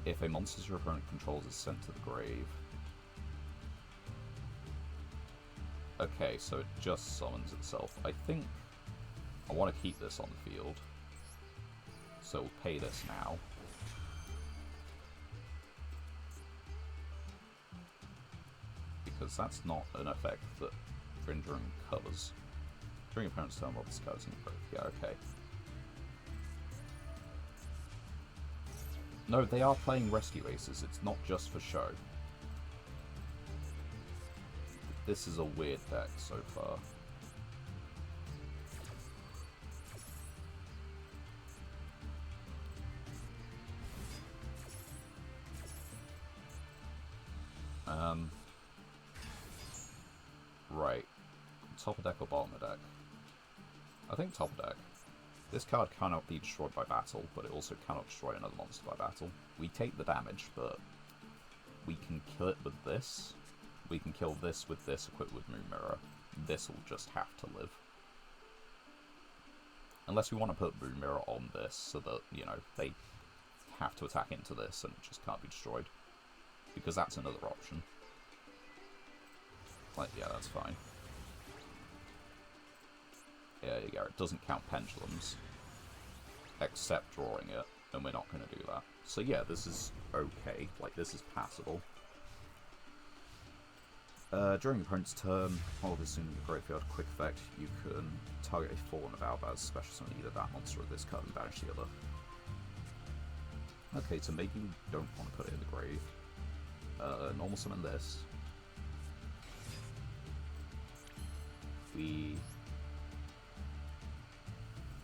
If a monster your opponent controls is sent to the grave. Okay, so it just summons itself. I think I want to keep this on the field. So we'll pay this now. Because that's not an effect that Rindrum covers. During opponent's turn, while this guy's in the grave. Yeah, okay. No, they are playing Rescue Aces, it's not just for show. This is a weird deck so far. Right. Top of deck or bottom of deck? I think top of deck. This card cannot be destroyed by battle, but it also cannot destroy another monster by battle. We take the damage, but we can kill it with this. We can kill this with this equipped with Moon Mirror. This will just have to live. Unless we want to put Moon Mirror on this, so that, you know, they have to attack into this and it just can't be destroyed. Because that's another option. Like, yeah, that's fine. Yeah, you go. It doesn't count pendulums, except drawing it, and we're not going to do that. So yeah, this is okay. Like, this is passable. During your opponent's turn, while this is in your graveyard, quick effect, you can target a Fallen of Albaz, special summon either that monster or this card and banish the other. Okay, so maybe we don't want to put it in the grave. Normal summon this.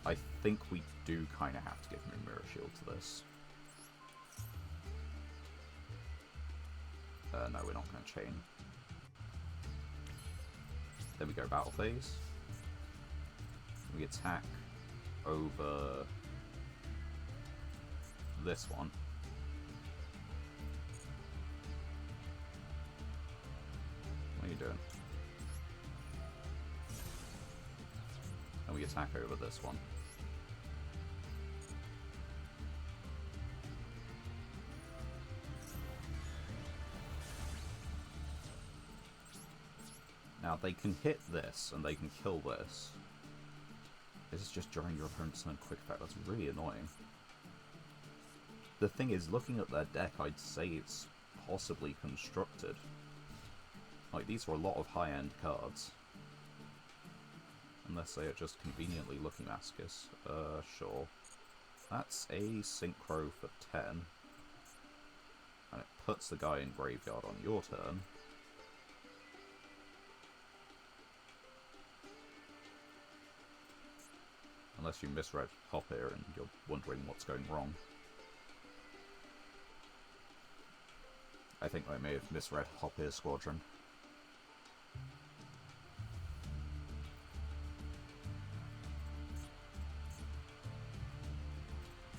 I think we do kind of have to give Moon Mirror Shield to this. No, we're not going to chain. Then we go battle phase. We attack over this one. What are you doing? And we attack over this one. Now they can hit this and they can kill this. This is just during your opponent's turn quick effect. That's really annoying. The thing is, looking at their deck, I'd say it's possibly constructed. Like, these are a lot of high-end cards. Unless they are just conveniently Lucky Masochist. Sure. That's a Synchro for 10. And it puts the guy in graveyard on your turn. Unless you misread Hop here and you're wondering what's going wrong. I think I may have misread Hop here Squadron.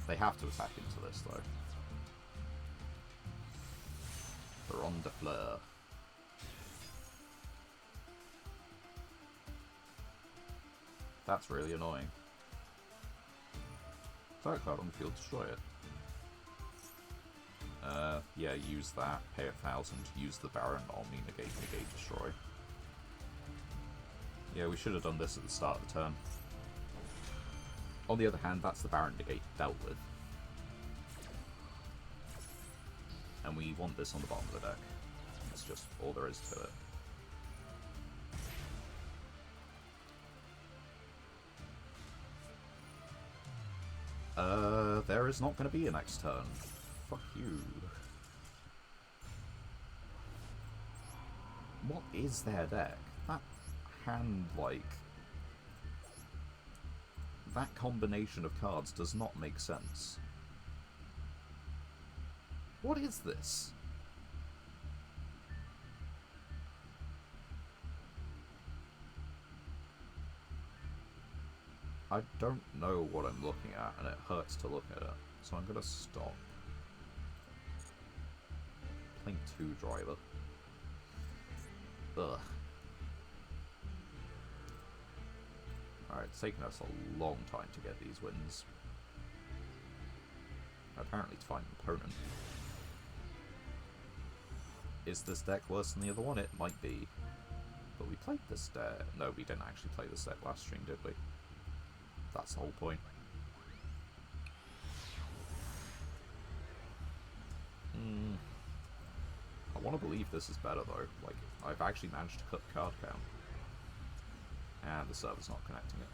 They have to attack into this though. Baron de Fleur. That's really annoying. Target card on the field, destroy it. Yeah, use that, pay 1,000, use the Baron on me, negate, destroy. Yeah, we should have done this at the start of the turn. On the other hand, that's the Baron negate dealt with. And we want this on the bottom of the deck. That's just all there is to it. There is not going to be a next turn. Fuck you. What is their deck? That hand, like... That combination of cards does not make sense. What is this? I don't know what I'm looking at, and it hurts to look at it, so I'm gonna stop. Playing 2 driver. Ugh. Alright, it's taken us a long time to get these wins. Apparently to find an opponent. Is this deck worse than the other one? It might be. But we played this deck... No, we didn't actually play this deck last stream, did we? That's the whole point. I want to believe this is better though. Like, I've actually managed to cut card count. And the server's not connecting it.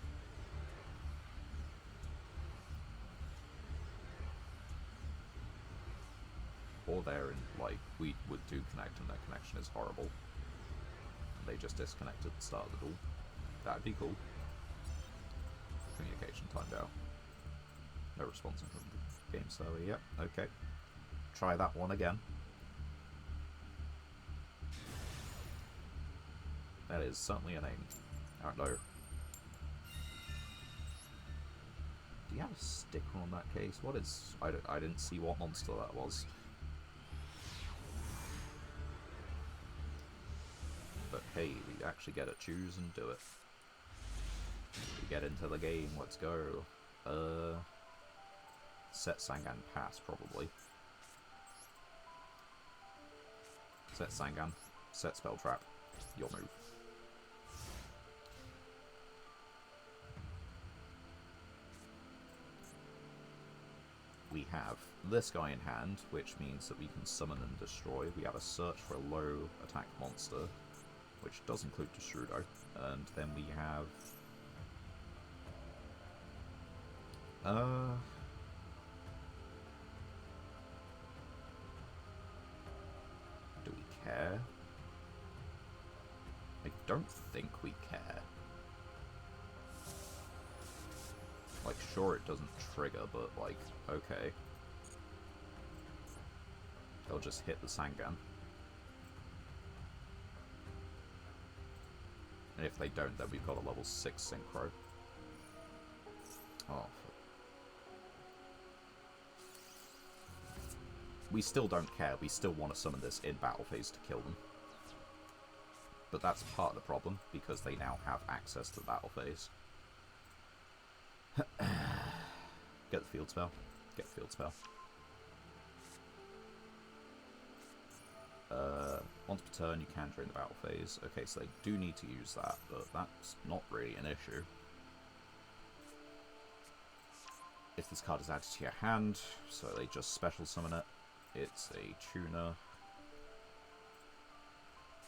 Or they're in, like, we would do connect and their connection is horrible. And they just disconnected at the start of the duel. That'd be cool. Communication timed out. No response from the game server. Yep, okay. Try that one again. That is certainly a name. I don't know. Do you have a sticker on that case? What is... I didn't see what monster that was. But hey, we actually get to choose and do it. We get into the game, let's go. Set Sangan pass, probably. Set Sangan. Set Spell Trap. Your move. We have this guy in hand, which means that we can summon and destroy. We have a search for a low attack monster, which does include Desrudo. And then we have... do we care? I don't think we care. Like, sure, it doesn't trigger, but, like, okay. They'll just hit the Sangan. And if they don't, then we've got a level 6 Synchro. Oh. We still don't care. We still want to summon this in battle phase to kill them. But that's part of the problem, because they now have access to the battle phase. Get the field spell. Get the field spell. Once per turn you can during the battle phase. Okay, so they do need to use that, but that's not really an issue. If this card is added to your hand, so they just special summon it. It's a tuner.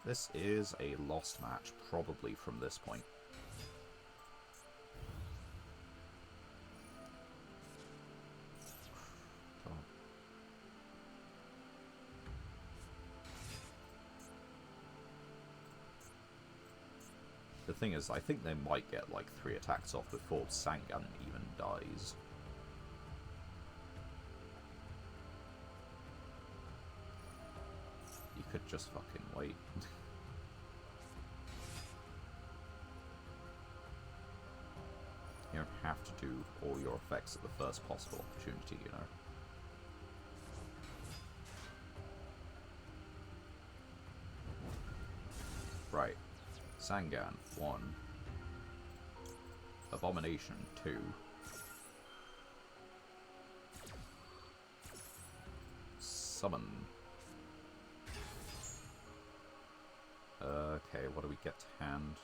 This is a lost match, probably from this point. The thing is, I think they might get like 3 attacks off before Sangan even dies. You could just fucking wait. You don't have to do all your effects at the first possible opportunity, you know. Right. Sangan, 1. Abomination, 2. Summon. Okay, what do we get to hand?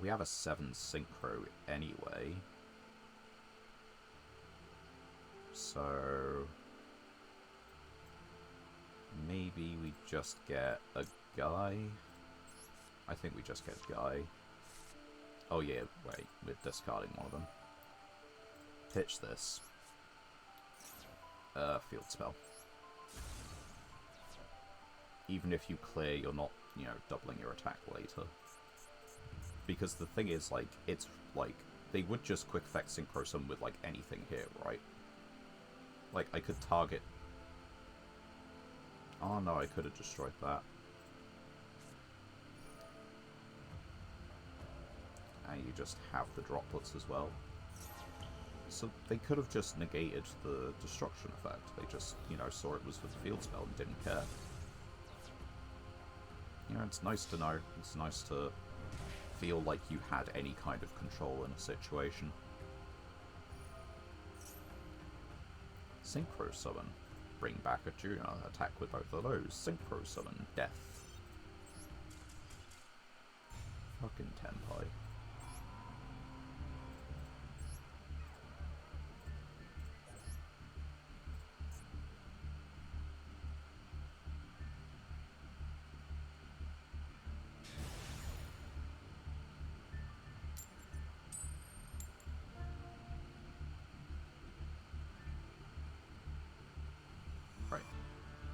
We have a 7 Synchro anyway. So... maybe we just get a guy? I think we just get a guy. Oh yeah, wait, we're discarding one of them. Pitch this. Field spell. Even if you clear, you're not you know, doubling your attack later. Because the thing is, like, it's, like, they would just quick effect synchro summon with, like, anything here, right? Like, I could target... Oh no, I could have destroyed that. And you just have the droplets as well. So they could have just negated the destruction effect. They just, you know, saw it was for the field spell and didn't care. You know, it's nice to know. It's nice to feel like you had any kind of control in a situation. Synchro Summon. Bring back a tuner. Attack with both of those. Synchro Summon. Death. Fucking Tenpai.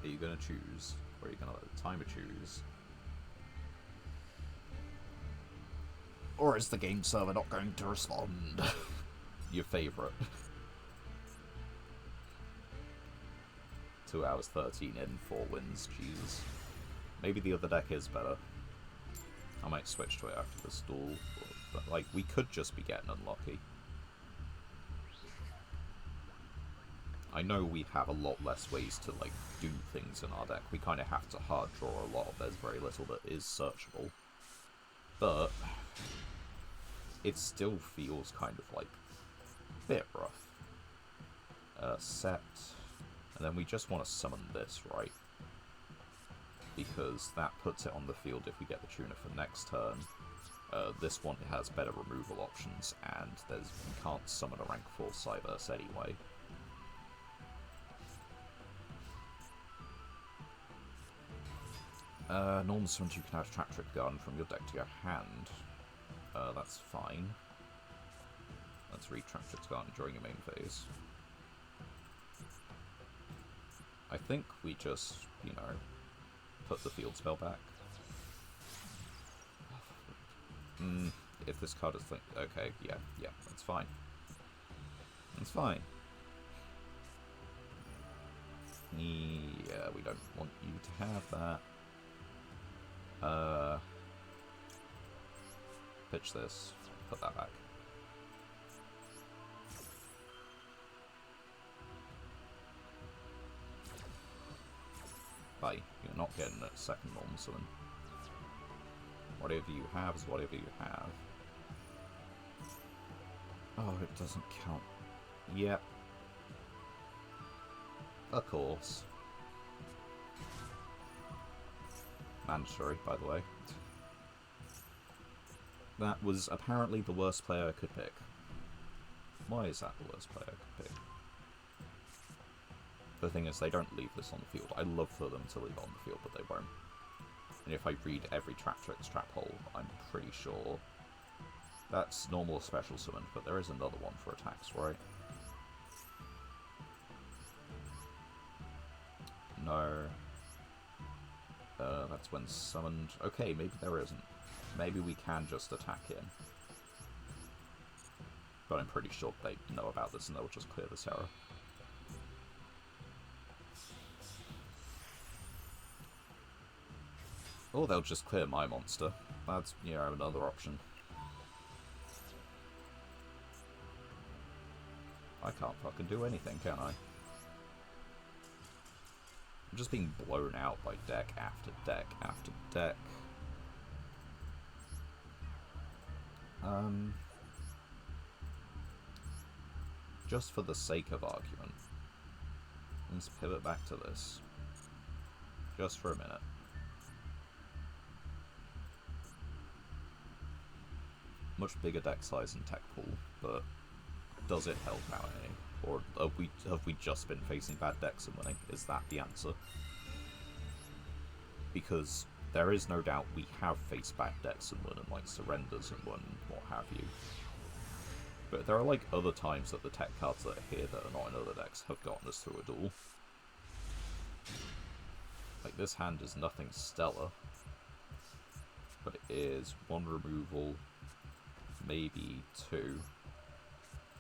Are you going to choose? Or are you going to let the timer choose? Or is the game server not going to respond? Your favourite. 2 hours 13 in, 4 wins, Jesus. Maybe the other deck is better. I might switch to it after this duel. But, like, we could just be getting unlucky. I know we have a lot less ways to, like, do things in our deck. We kind of have to hard draw a lot. There's very little that is searchable. But it still feels kind of, like, a bit rough. Set. And then we just want to summon this, right? Because that puts it on the field if we get the tuner for next turn. This one has better removal options, and we can't summon a rank 4 Cyberse anyway. Normal summons you can add Trap Trick Garden from your deck to your hand. That's fine. Let's read Trap Trick Garden during your main phase. I think we just, you know, put the field spell back. If this card is okay, yeah, that's fine. That's fine. Yeah, we don't want you to have that. Pitch this. Put that back. Bye. You're not getting a second normal summon. Whatever you have is whatever you have. Oh, it doesn't count. Yep. Of course. Mandatory, by the way. That was apparently the worst player I could pick. Why is that the worst player I could pick? The thing is, they don't leave this on the field. I love for them to leave it on the field, but they won't. And if I read every Trap Tricks Trap Hole, I'm pretty sure that's normal or special summon, but there is another one for attacks, right? No. That's when summoned. Okay, maybe there isn't. Maybe we can just attack in. But I'm pretty sure they know about this and they'll just clear this error. Or they'll just clear my monster. That's, you know, another option. I can't fucking do anything, can I? I'm just being blown out by deck after deck after deck. Just for the sake of argument, let's pivot back to this. Just for a minute. Much bigger deck size and tech pool, but does it help out any? Or have we just been facing bad decks and winning? Is that the answer? Because there is no doubt we have faced bad decks and won, and like surrenders and won, what have you. But there are like other times that the tech cards that are here that are not in other decks have gotten us through a duel. Like this hand is nothing stellar, but it is 1 removal, maybe 2,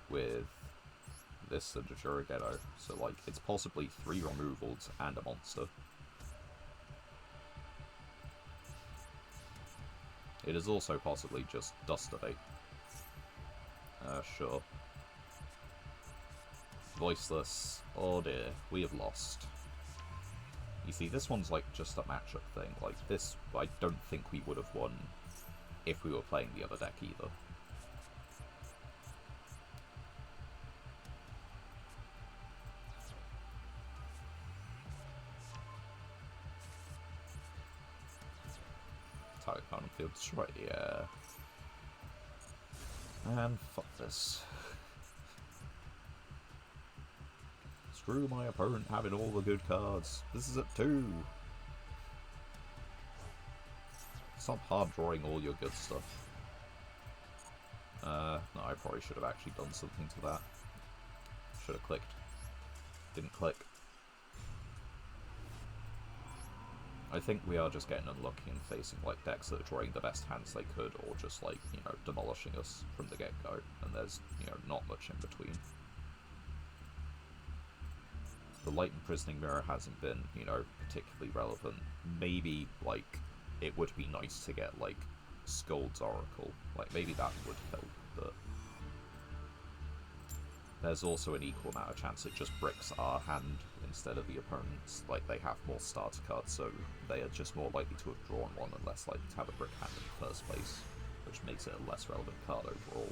with this and a Yugioh. So, like, it's possibly 3 removals and a monster. It is also possibly just Dustovate. Sure. Voiceless. Oh dear, we have lost. You see, this one's like just a matchup thing. Like this, I don't think we would have won if we were playing the other deck either. Target card on field destroy, yeah. And fuck this. Screw my opponent having all the good cards. This is at 2. Stop hard drawing all your good stuff. No, I probably should have actually done something to that. Should have clicked. Didn't click. I think we are just getting unlucky and facing like decks that are drawing the best hands they could, or just like, you know, demolishing us from the get-go, and there's, you know, not much in between. The Light Imprisoning Mirror hasn't been, you know, particularly relevant. Maybe, like, it would be nice to get, like, Scold's Oracle. Like, maybe that would help, but there's also an equal amount of chance it just bricks our hand instead of the opponent's. Like, they have more starter cards, so they are just more likely to have drawn one and less likely to have a brick hand in the first place, which makes it a less relevant card overall.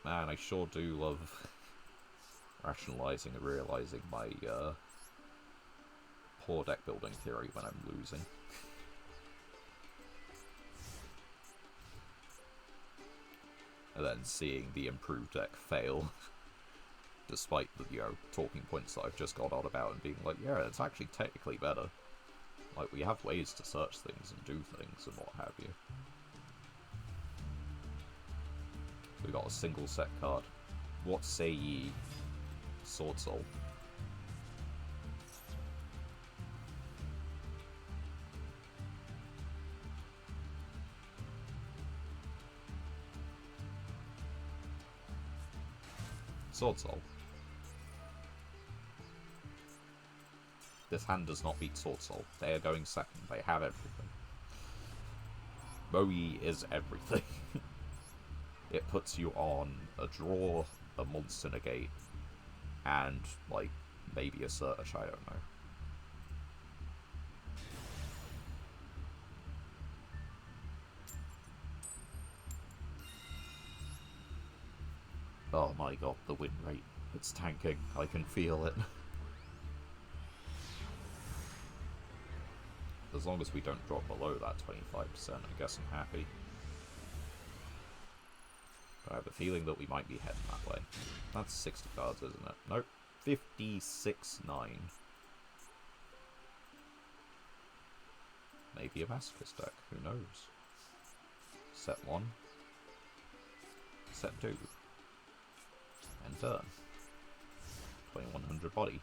Man, I sure do love rationalizing and realizing my poor deck building theory when I'm losing. And then seeing the improved deck fail, despite the, you know, talking points that I've just got on about and being like, yeah, it's actually technically better. Like, we have ways to search things and do things and what have you. We got a single set card. What say ye, Sword Soul? Sword Soul. This hand does not beat Sword Soul. They are going second. They have everything. Moe is everything. It puts you on a draw, a monster negate, and, like, maybe a search, I don't know. Oh my god, the win rate. It's tanking. I can feel it. As long as we don't drop below that 25%, I guess I'm happy. But I have a feeling that we might be heading that way. That's 60 cards, isn't it? Nope. 56-9. Maybe a Masochist deck. Who knows? Set 1. Set 2. And turn. 2100 body.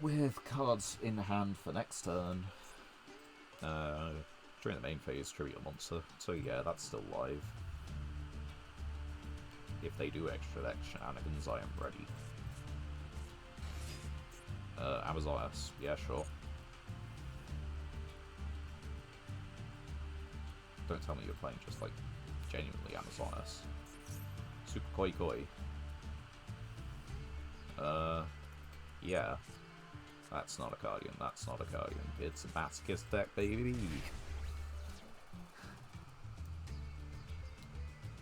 With cards in hand for next turn. During the main phase, tribute a monster. So yeah, that's still live. If they do extra deck shenanigans, I am ready. Amazonas, yeah, sure. Don't tell me you're playing just, like, genuinely Amazonas. Super Koi Koi. Yeah. That's not a Guardian, that's not a Guardian. It's a Masochist deck, baby!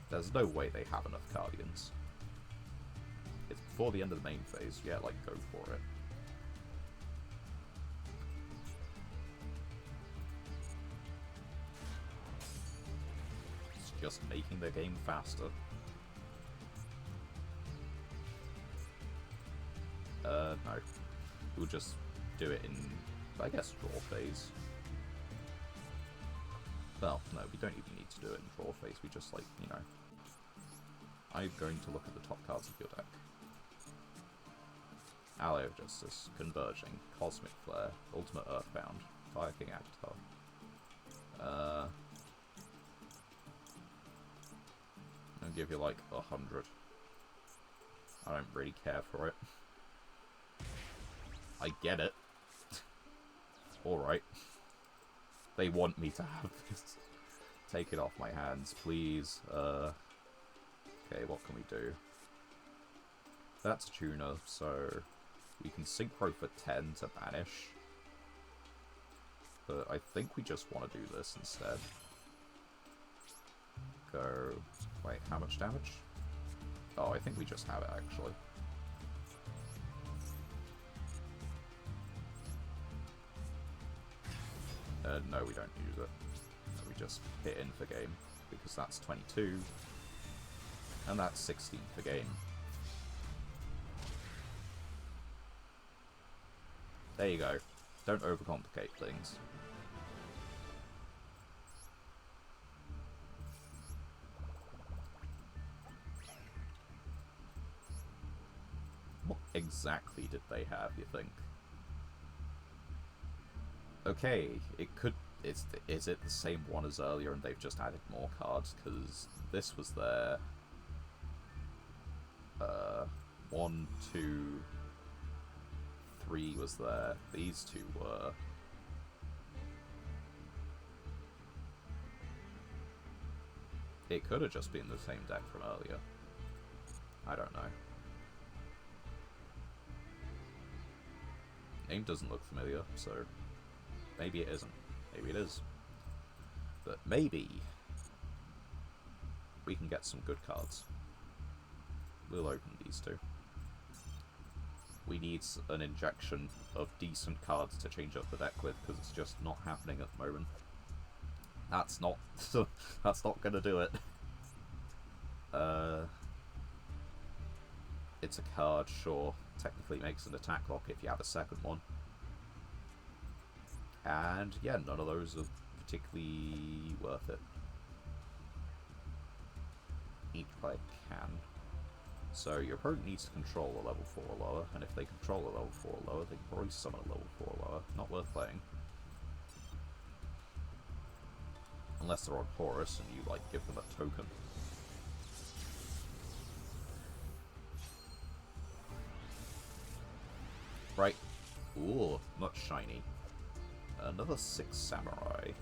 There's no way they have enough Guardians. It's before the end of the main phase, yeah, like, go for it. It's just making the game faster. No. We'll just do it in, I guess, draw phase. Well, no, we don't even need to do it in draw phase, we just, like, you know... I'm going to look at the top cards of your deck. Ally of Justice, Converging, Cosmic Flare, Ultimate Earthbound, Fire King Avatar. I'll give you like 100. I don't really care for it. I get it. Alright. They want me to have this. Take it off my hands, please. Okay, what can we do? That's a tuner, so we can synchro for 10 to banish. But I think we just want to do this instead. Go... Wait, how much damage? Oh, I think we just have it, actually. No, we don't use it. We just hit in for game, because that's 22, and that's 16 for game. There you go. Don't overcomplicate things. What exactly did they have, you think? Okay, it could... Is it the same one as earlier and they've just added more cards? Because this was their... 1, 2... 3 was there. These two were... It could have just been the same deck from earlier. I don't know. Name doesn't look familiar, so maybe it isn't. Maybe it is. But maybe we can get some good cards. We'll open these two. We need an injection of decent cards to change up the deck with, because it's just not happening at the moment. That's not that's not gonna do it. It's a card, sure. Technically makes an attack lock if you have a second one. And yeah, none of those are particularly worth it. Each player can. So your opponent needs to control a level 4 or lower, and if they control a level 4 or lower, they can probably summon a level 4 or lower. Not worth playing. Unless they're on Horus and you, like, give them a token. Right. Ooh, much shiny. Another 6 Samurai.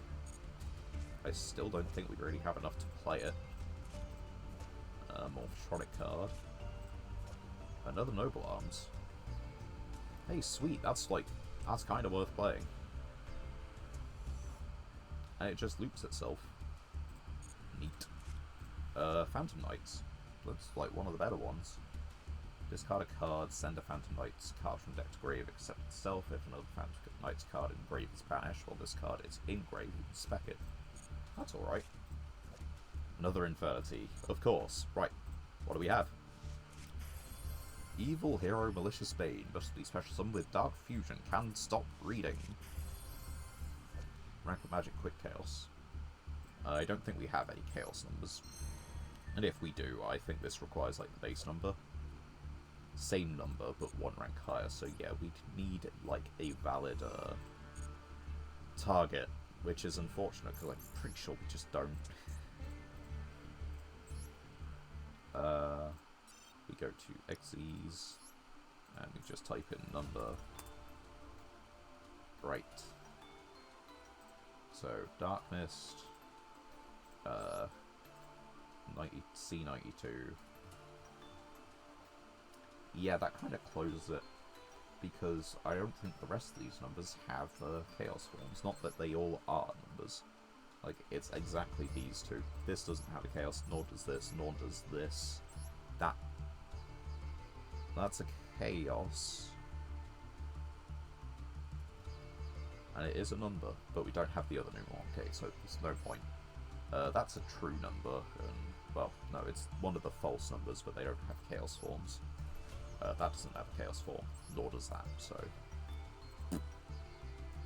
I still don't think we really have enough to play it. Morphotronic card. Another Noble Arms. Hey, sweet, that's kind of worth playing. And it just loops itself. Neat. Phantom Knights. Looks like one of the better ones. Discard a card, send a Phantom Knights card from deck to grave, except itself. If another Phantom Knights card in grave is banished, while this card is in grave, you can spec it. That's alright. Another Infernity. Of course. Right. What do we have? Evil Hero Malicious Bane. Must be special summon with Dark Fusion. Can stop reading. Rank of Magic Quick Chaos. I don't think we have any Chaos numbers. And if we do, I think this requires like the base number. Same number, but 1 rank higher. So yeah, we need like a valid target, which is unfortunate because I'm pretty sure we just don't. We go to Xyz, and we just type in number. Right. So, Dark Mist, C92. Yeah, that kind of closes it, because I don't think the rest of these numbers have Chaos forms. Not that they all are numbers. Like, it's exactly these two. This doesn't have a Chaos, nor does this, nor does this. That's a Chaos. And it is a number, but we don't have the other numeral. Okay, so there's no point. That's a true number, and, well, no, it's one of the false numbers, but they don't have Chaos forms. That doesn't have a Chaos form, nor does that, so...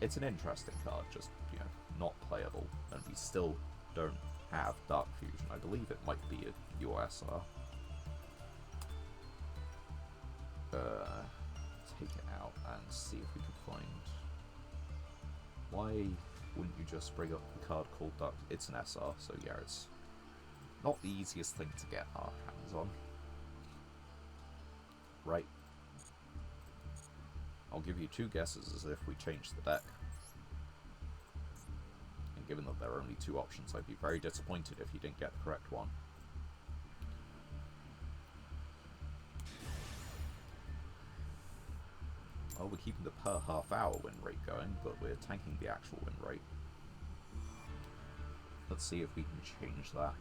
It's an interesting card, just, you know, not playable, and we still don't have Dark Fusion. I believe it might be a USR. take it out and see if we can find... Why wouldn't you just bring up the card called Duck? It's an SR, so yeah, it's not the easiest thing to get our hands on. Right. I'll give you two guesses as if we change the deck. And given that there are only two options, I'd be very disappointed if you didn't get the correct one. Well, we're keeping the per half hour win rate going, but we're tanking the actual win rate. Let's see if we can change that.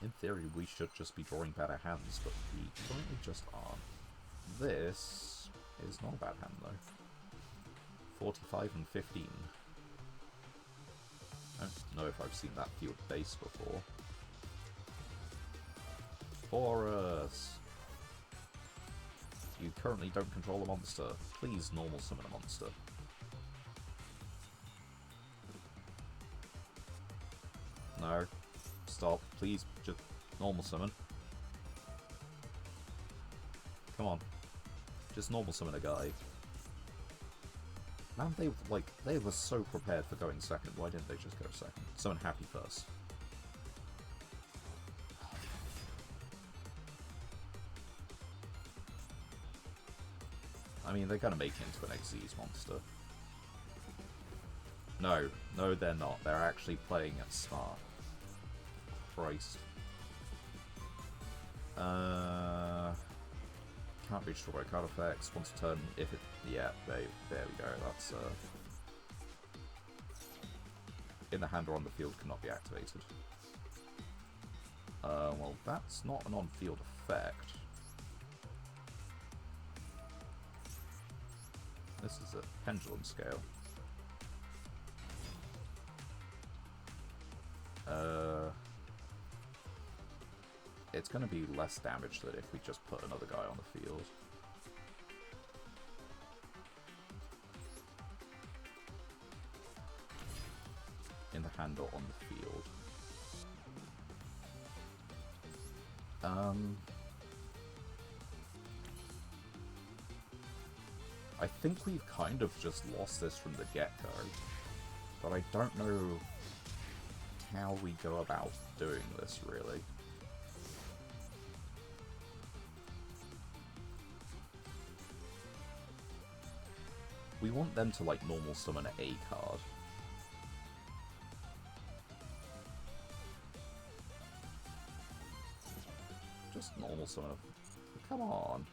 In theory, we should just be drawing better hands, but we currently just aren't. This is not a bad hand, though. 45 and 15. I don't know if I've seen that field base before. Boris! You currently don't control a monster. Please normal summon a monster. No. Stop. Please, just normal summon. Come on. Just normal summon a guy. Man, they were so prepared for going second. Why didn't they just go second? Summon Happy first. I mean, they're gonna make it into an Xyz monster. No. No, they're not. They're actually playing it smart. Christ. Can't be destroyed. Card effects. Once a turn, if it... Yeah, there we go. That's, in the hand or on the field cannot be activated. Well, that's not an on-field effect. This is a pendulum scale. It's going to be less damage than if we just put another guy on the field. In the hand or on the field. I think we've kind of just lost this from the get-go, but I don't know how we go about doing this, really. We want them to, like, normal summon a card. Just normal summon a... Come on.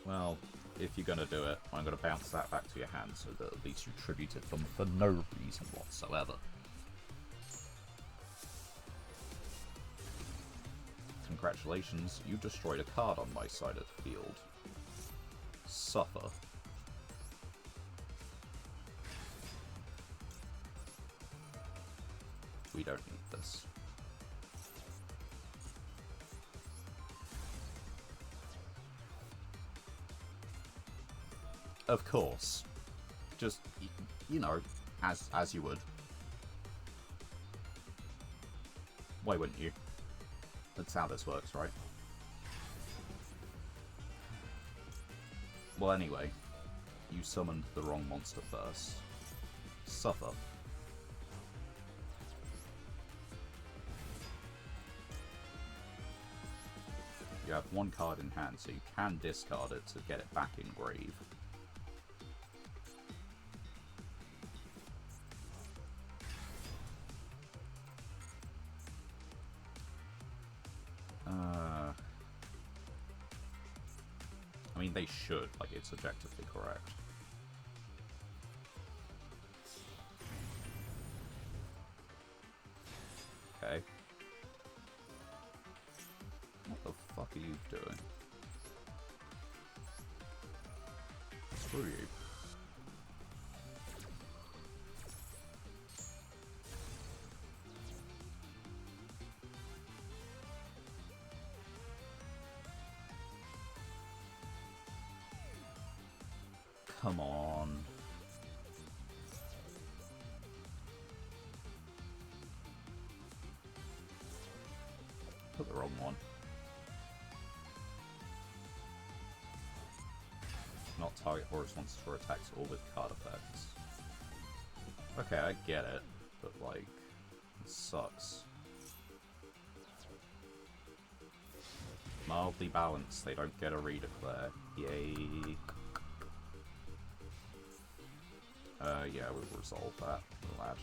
Well, if you're gonna do it, I'm gonna bounce that back to your hand so that at least you tributed them for no reason whatsoever. Congratulations, you destroyed a card on my side of the field. Suffer. We don't need this. Of course. Just, you know, as you would. Why wouldn't you? That's how this works, right? Well, anyway, you summoned the wrong monster first. Suffer. You have one card in hand, so you can discard it to get it back in grave. I mean, they should, like, it's objectively correct. Okay. What the fuck are you doing? Screw you. come on. Put the wrong one. Not target or responses for attacks or with card effects. Okay, I get it, but like, it sucks. Mildly balanced, they don't get a redeclare. Yay. Yeah, we'll resolve that, lad.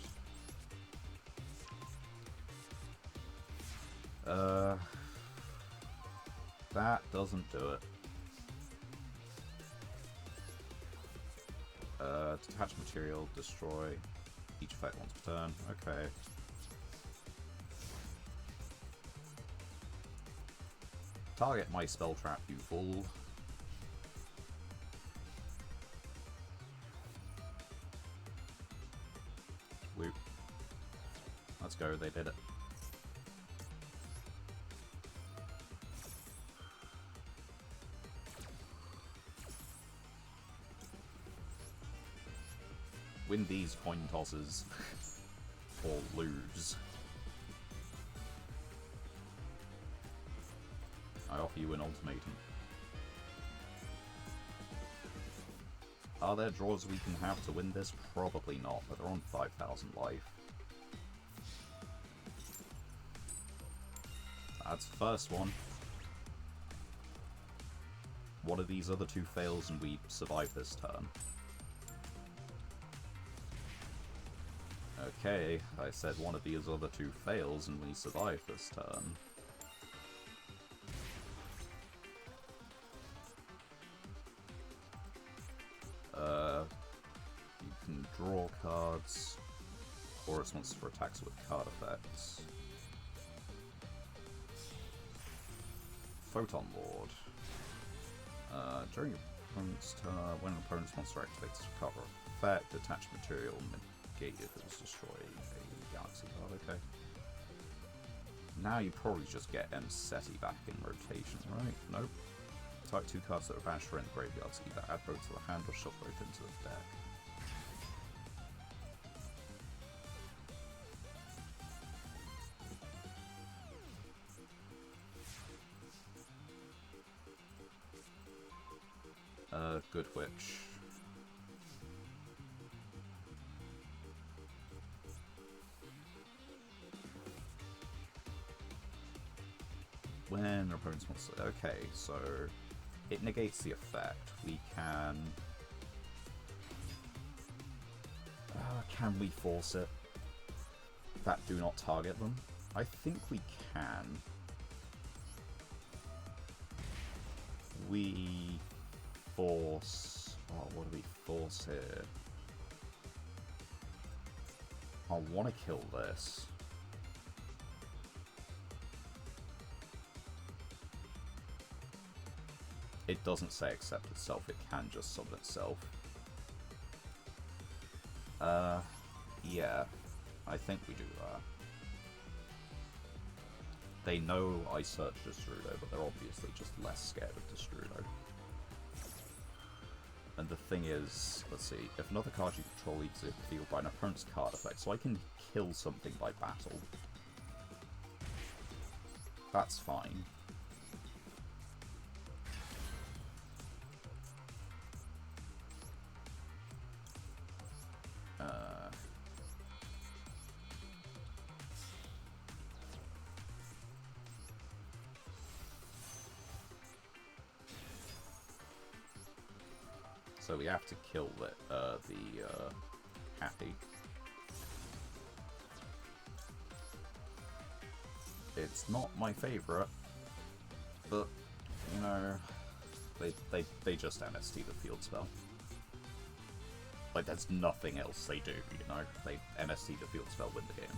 That doesn't do it. Detach material, destroy each effect once per turn. Okay. Target my spell trap, you fool. Woo. Let's go, they did it. Win these coin tosses. Or lose. I offer you an ultimatum. Are there draws we can have to win this? Probably not, but they're on 5,000 life. That's the first one. One of these other two fails and we survive this turn. Okay, I said one of these other two fails and we survive this turn. You can draw cards, or responses for attacks with card effects. Photon Lord. During your opponent's turn, when an opponent's monster activates a cover effect, attached material negate if it was destroyed a galaxy card, okay. Now you probably just get Mseti back in rotation, right? Nope. Type 2 cards that are banished or in the graveyards, either add both to the hand or shuffle both into the deck. Good Witch. When an opponent's monster... Okay, so... it negates the effect. We can... can we force it? That do not target them? I think we can. We... force... oh, what do we force here? I want to kill this. It doesn't say accept itself, it can just summon itself. Yeah, I think we do that. They know I searched Destrudo, but they're obviously just less scared of Destrudo. And the thing is, let's see, if another card you control leaves the field by an opponent's card effect, so I can kill something by battle. That's fine. So we have to kill the Happy. It's not my favourite, but, you know, they just MST the field spell. Like, there's nothing else they do, you know? They MST the field spell, win the game.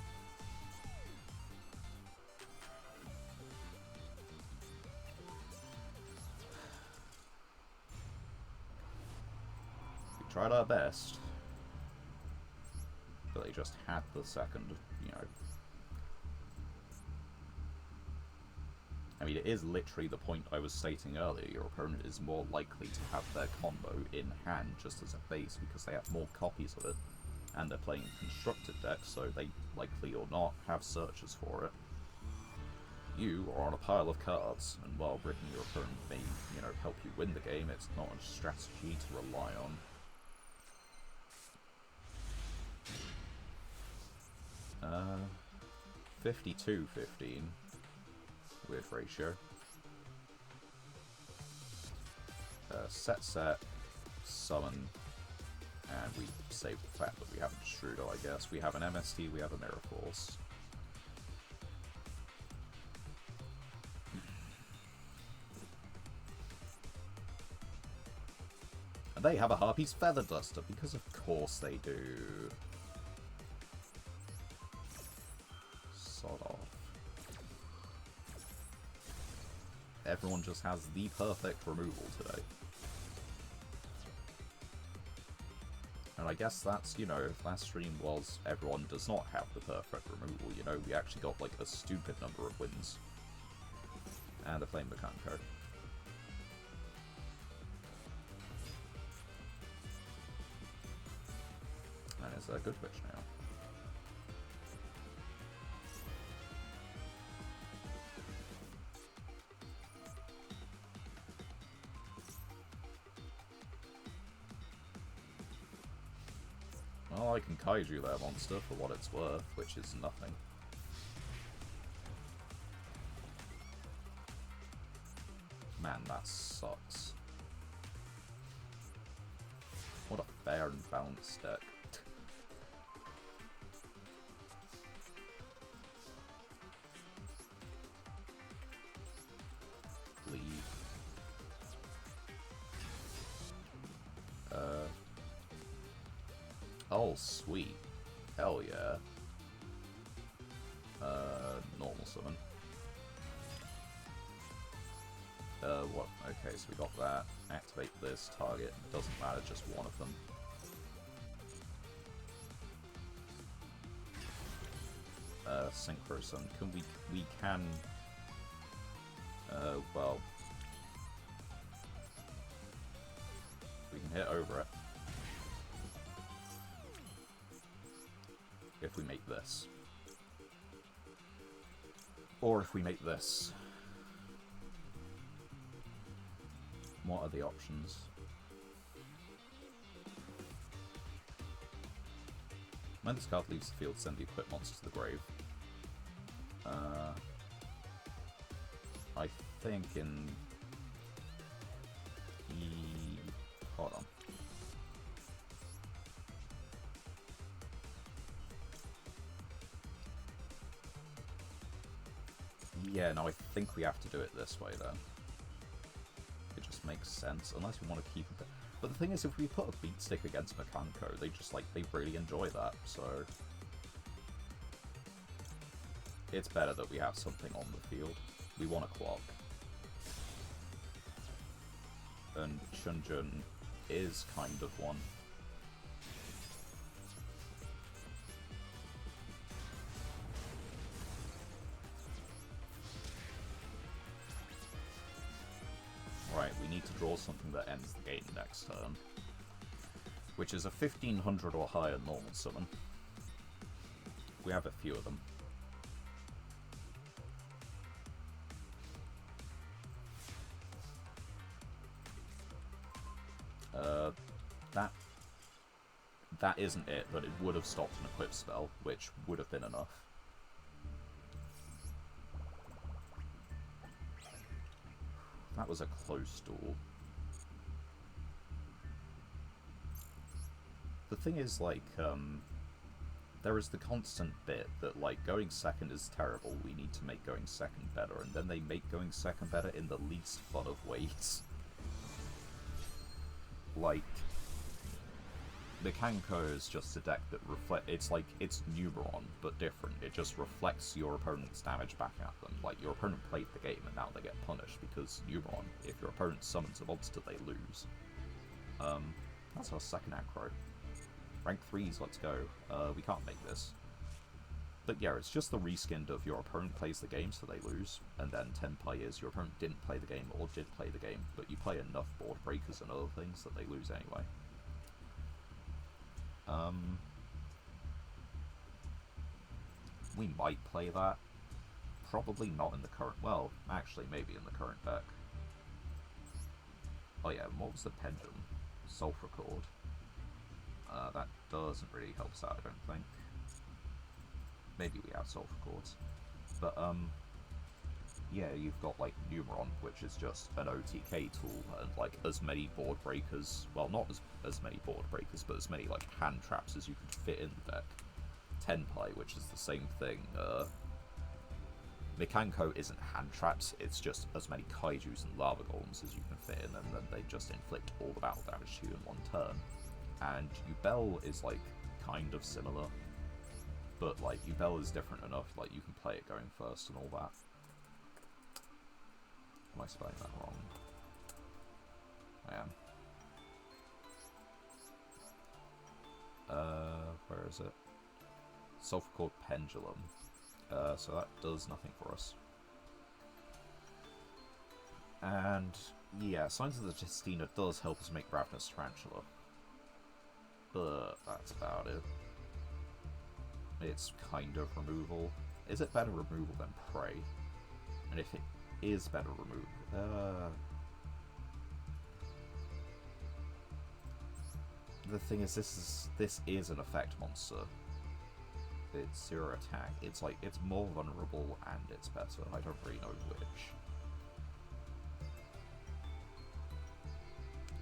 Tried our best, but they just had the second, you know. I mean, it is literally the point I was stating earlier. Your opponent is more likely to have their combo in hand just as a base because they have more copies of it. And they're playing constructed decks, so they, likely or not, have searches for it. You are on a pile of cards, and while breaking your opponent may, you know, help you win the game, it's not a strategy to rely on. 52-15 with ratio. Set, summon, and we save the fact that we have a Destroyer, I guess. We have an MST, we have a Mirror Force. And they have a Harpy's Feather Duster, because of course they do. Sod off. Everyone just has the perfect removal today. And I guess that's, you know, last stream was everyone does not have the perfect removal, you know, we actually got like a stupid number of wins. And a Flame Makanko. And it's a good witch now. Well, I can kaiju that monster for what it's worth, which is nothing. Man, that sucks. What a fair and balanced deck. Leave. Oh, sweet. Hell yeah. Normal summon. What? Okay, so we got that. Activate this target. It doesn't matter, just one of them. Synchro Summon. We can... well... We can hit over it. If we make this. Or if we make this. What are the options? When this card leaves the field, send the equipped monster to the grave. I think in... Hold on. Yeah, no, I think we have to do it this way then. It just makes sense, unless we want to keep it. But the thing is, if we put a beat stick against Makanko, they just, like, they really enjoy that, so... It's better that we have something on the field. We want a clock. And Chunjun is kind of one. Right, we need to draw something that ends the game next turn. Which is a 1500 or higher normal summon. We have a few of them. That isn't it, but it would have stopped an equip spell, which would have been enough. That was a close duel. The thing is, like, there is the constant bit that, like, going second is terrible, we need to make going second better, and then they make going second better in the least fun of ways. Like, Makanko is just a deck that it's like, it's Numeron, but different. It just reflects your opponent's damage back at them. Like, your opponent played the game, and now they get punished, because Numeron, if your opponent summons a monster, they lose. That's our second aggro. Rank 3s, let's go. We can't make this. But yeah, it's just the reskin of your opponent plays the game, so they lose, and then Tenpai is your opponent didn't play the game or did play the game, but you play enough board breakers and other things that they lose anyway. We might play that. Probably not in the current... Well, actually, maybe in the current deck. Oh yeah, what was the Pendulum? Sulphur Cord. That doesn't really help us out, I don't think. Maybe we have Sulphur Cords. But, yeah, you've got, like, Numeron, which is just an OTK tool, and, like, as many board breakers... Well, not as many board breakers, but as many, like, hand traps as you could fit in the deck. Tenpai, which is the same thing. Mikanko isn't hand traps, it's just as many kaijus and lava golems as you can fit in, and then they just inflict all the battle damage to you in one turn. And Yubel is, like, kind of similar, but, like, Yubel is different enough, like, you can play it going first and all that. Am I spelling that wrong? I am. Where is it? Sulphur Cord Pendulum. So that does nothing for us. And, yeah, Signs of the Testina does help us make Ravenous Tarantula. But that's about it. It's kind of removal. Is it better removal than Prey? And if it is better removal... the thing is, this is an effect monster. It's 0 attack. It's like, it's more vulnerable and it's better. I don't really know which.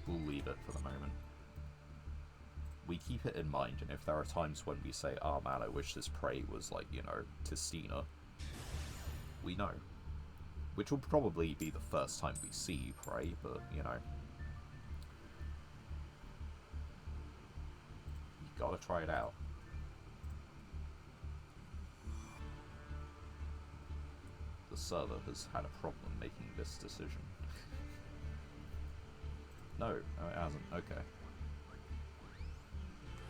We'll leave it for the moment. We keep it in mind, and if there are times when we say, oh man, I wish this Prey was like, you know, Testina, we know. Which will probably be the first time we see Prey, but, you know. You gotta try it out. The server has had a problem making this decision. No, it hasn't. Okay.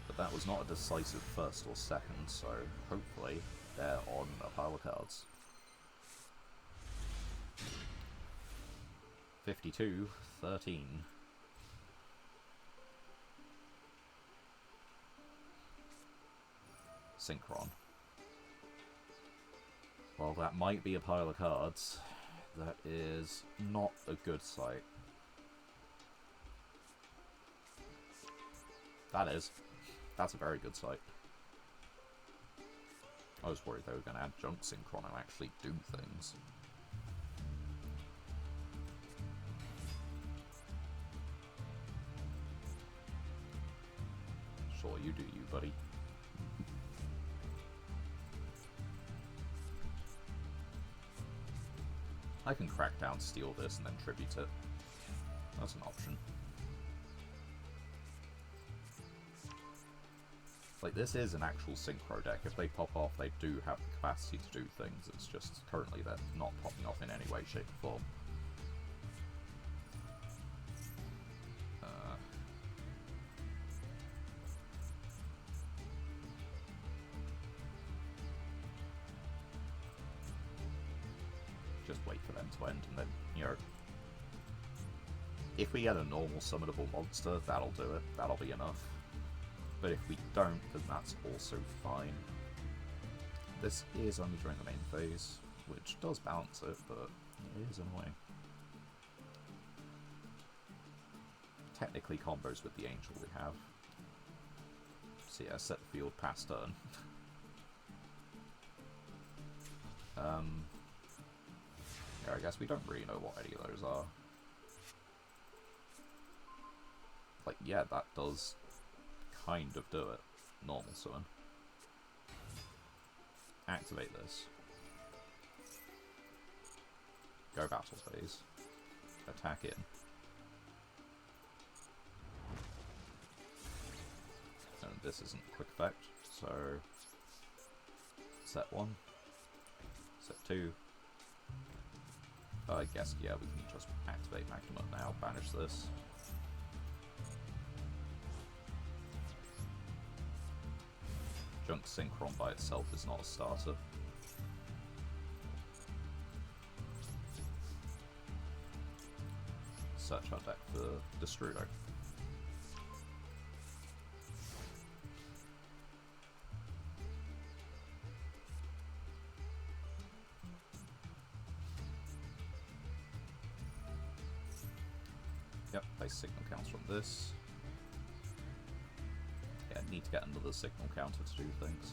But that was not a decisive first or second, so hopefully they're on a pile of cards. 52-13. Synchron. Well, that might be a pile of cards. That is not a good sight. That is. That's a very good sight. I was worried they were going to add Junk Synchron and actually do things. Sure, you do you, buddy. I can crack down, steal this, and then tribute it. That's an option. Like, this is an actual synchro deck. If they pop off, they do have the capacity to do things. It's just, currently, they're not popping off in any way, shape, or form. Just wait for them to end, and then, you know, if we get a normal summonable monster, that'll do it. That'll be enough. But if we don't, then that's also fine. This is only during the main phase, which does balance it, but it is annoying. Technically combos with the Angel we have. So yeah, set the field past turn. Yeah, I guess we don't really know what any of those are. Like, yeah, that does kind of do it. Normal summon. Activate this. Go battle phase. Attack in. And this isn't quick effect, so set 1. Set 2. I guess, yeah, we can just activate Magnum now, banish this. Junk Synchron by itself is not a starter. Search our deck for Destrudo. Yep, base signal counts from this. Yeah, need to get another signal counter to do things.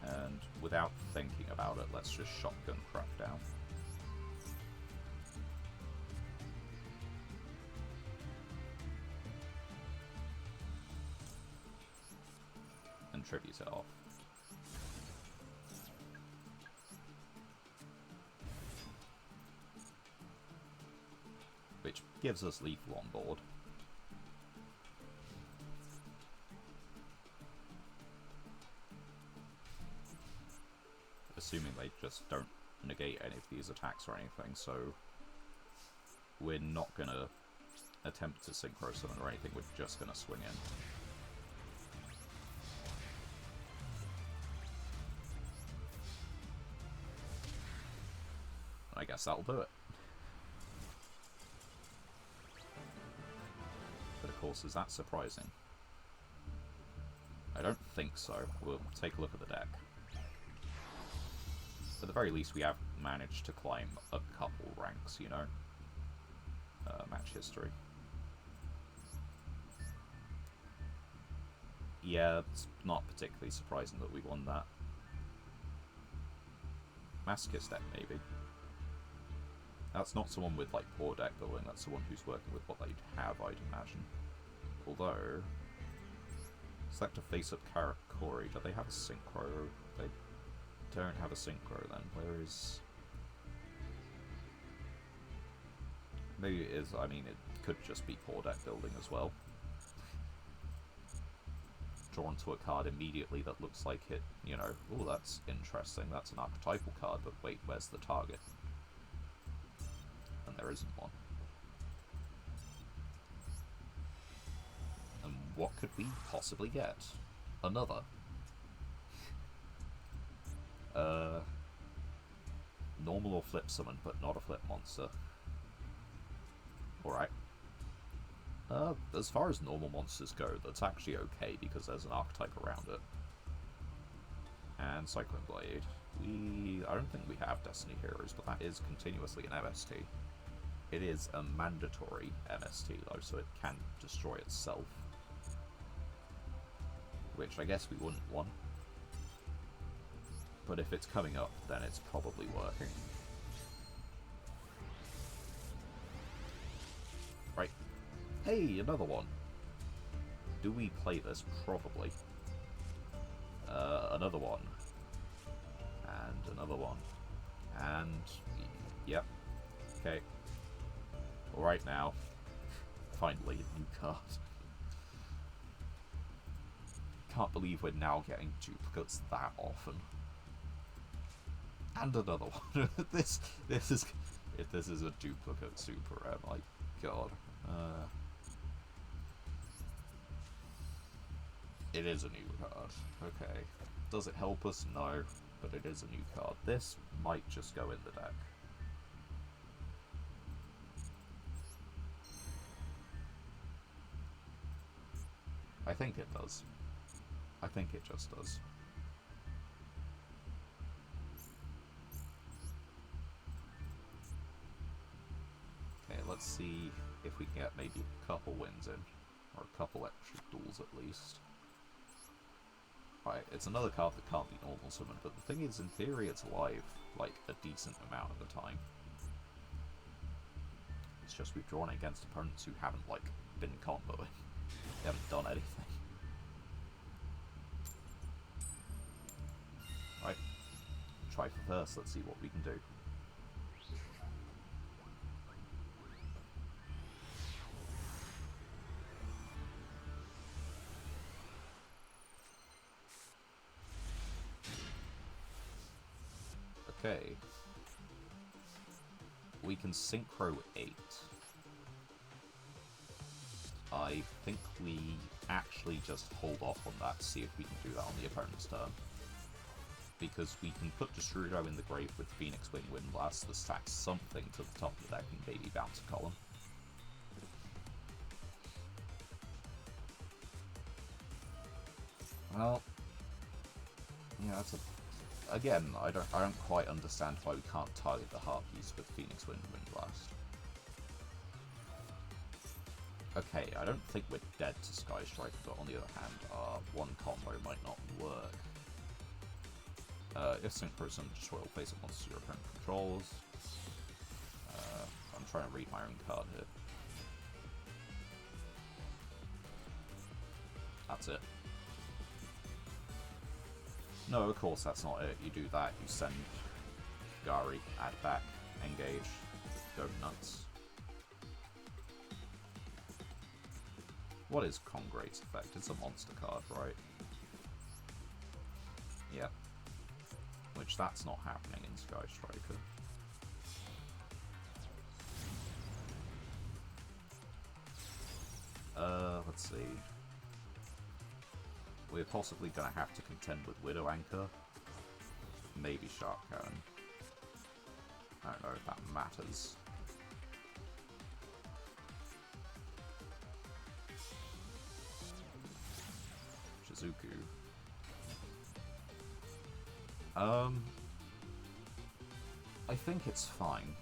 And without thinking about it, let's just shotgun crap down. And tribute it off. Which gives us lethal on board. Assuming they just don't negate any of these attacks or anything, so we're not gonna attempt to synchro summon or anything, we're just gonna swing in. I guess that'll do it. But of course, is that surprising? I don't think so. We'll take a look at the deck. At the very least, we have managed to climb a couple ranks, you know? Match history. Yeah, it's not particularly surprising that we won that. Masochist deck, maybe. That's not someone with, like, poor deck building, that's someone who's working with what they'd have, I'd imagine. Although... select a face-up Karakori, do they have a synchro? They don't have a synchro then. Where is... maybe it is, I mean, it could just be poor deck building as well. Drawn to a card immediately that looks like it, you know, oh, that's interesting, that's an archetypal card, but wait, where's the target? And there isn't one. And what could we possibly get? Another. Normal or flip summon, but not a flip monster. Alright. As far as normal monsters go, that's actually okay, because there's an archetype around it. And Cyclone Blade. I don't think we have Destiny Heroes, but that is continuously an MST. It is a mandatory MST, though, so it can destroy itself. Which I guess we wouldn't want. But if it's coming up, then it's probably working. Right. Hey, another one. Do we play this? Probably. Another one. And another one. And... yep. Okay. Alright now. Finally, a new card. Can't believe we're now getting duplicates that often. And another one. this is, if this is a duplicate super rare, my god. It is a new card. Okay. Does it help us? No. But it is a new card. This might just go in the deck. I think it does. I think it just does. Okay, let's see if we can get maybe a couple wins in. Or a couple extra duels at least. Right, it's another card that can't be normal summoned, but the thing is, in theory, it's alive, like, a decent amount of the time. It's just we've drawn it against opponents who haven't, like, been comboing. They haven't done anything. Right, try for first, let's see what we can do. Okay. We can synchro 8. I think we actually just hold off on that to see if we can do that on the opponent's turn. Because we can put Yugioh in the grave with Phoenix Wing Windblast that stacks something to the top of the deck and maybe bounce a column. Well, yeah, that's a... Again, I don't quite understand why we can't target the Harpies with Phoenix Wing Windblast. Okay, I don't think we're dead to Sky Striker, but on the other hand, our one combo might not work. If Synchroism, destroy all face-up monsters your opponent controls. I'm trying to read my own card here. That's it. No, of course that's not it. You do that, you send Gari, add back, engage, go nuts. What is Congrate's effect? It's a monster card, right? Yep. Which that's not happening in Sky Striker. Let's see. We're possibly gonna have to contend with Widow Anchor. Maybe Shark Cannon. I don't know if that matters. Shizuku. I think it's fine.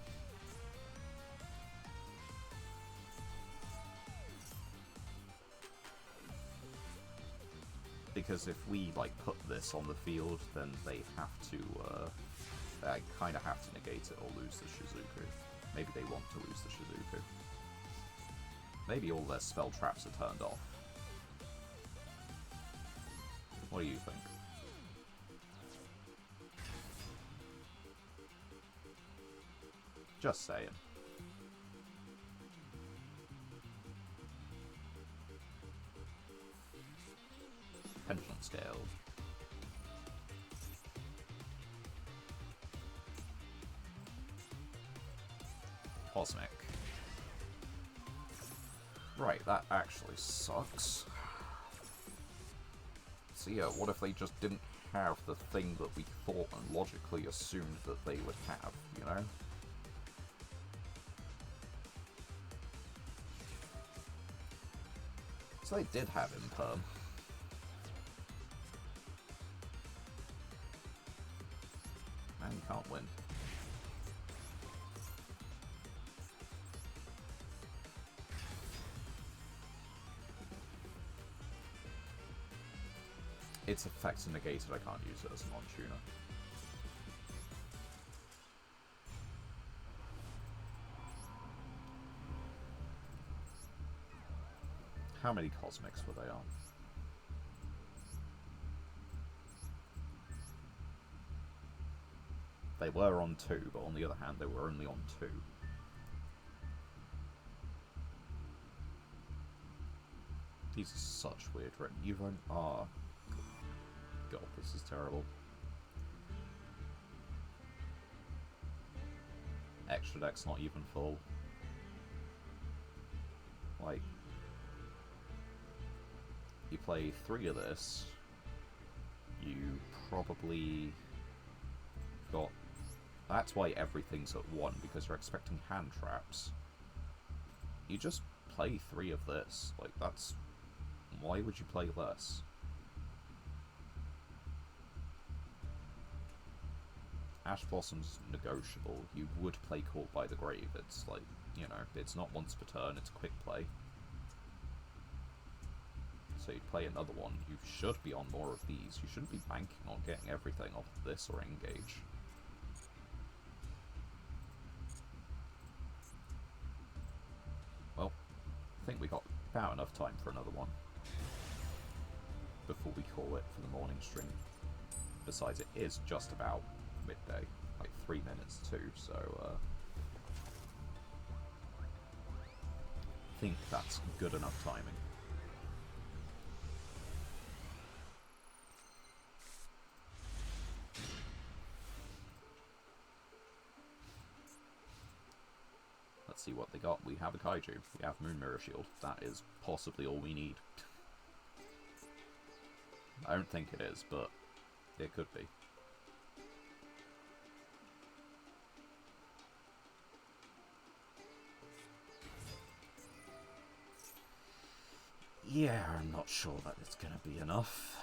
Because if we, like, put this on the field, then they have to, they kind of have to negate it or lose the Shizuku. Maybe they want to lose the Shizuku. Maybe all their spell traps are turned off. What do you think? Just saying. Pendulum Scale. Cosmic. Right, that actually sucks. So yeah, what if they just didn't have the thing that we thought and logically assumed that they would have, you know? So they did have Imperm. Man, you can't win. Its effects are negated, I can't use it as a non-tuner. How many Cosmics were they on? They were on 2, but on the other hand, they were only on 2. These are such weird written. You've only... Ah. God, this is terrible. Extra deck's not even full. Like... You play 3 of this, you probably got... That's why everything's at 1, because you're expecting hand traps. You just play 3 of this. Like, that's... Why would you play less? Ash Blossom's negotiable. You would play Caught by the Grave. It's like, you know, it's not once per turn, it's a quick play. So you play another one. You should be on more of these. You shouldn't be banking on getting everything off of this or engage. Well, I think we got about enough time for another one before we call it for the morning stream. Besides, it is just about midday, like 3 minutes too, so I think that's good enough timing. let's see what they got. We have a Kaiju. We have Moon Mirror Shield. That is possibly all we need. I don't think it is, but it could be. Yeah, I'm not sure that it's gonna be enough.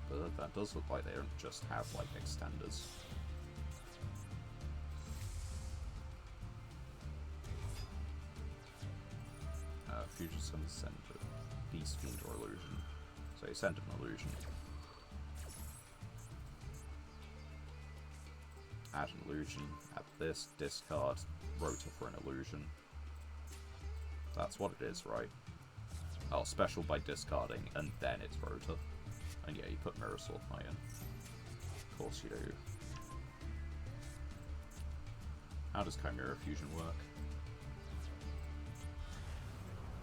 But that does look like they don't just have, like, extenders. Fusion Sun, send a Beast Fiend or Illusion. So you send an Illusion. Add an Illusion, add this, discard, Rota for an Illusion. That's what it is, right? Oh, special by discarding, and then it's Rota. And yeah, you put Mirror Sword in. Of course you do. How does Chimera Fusion work?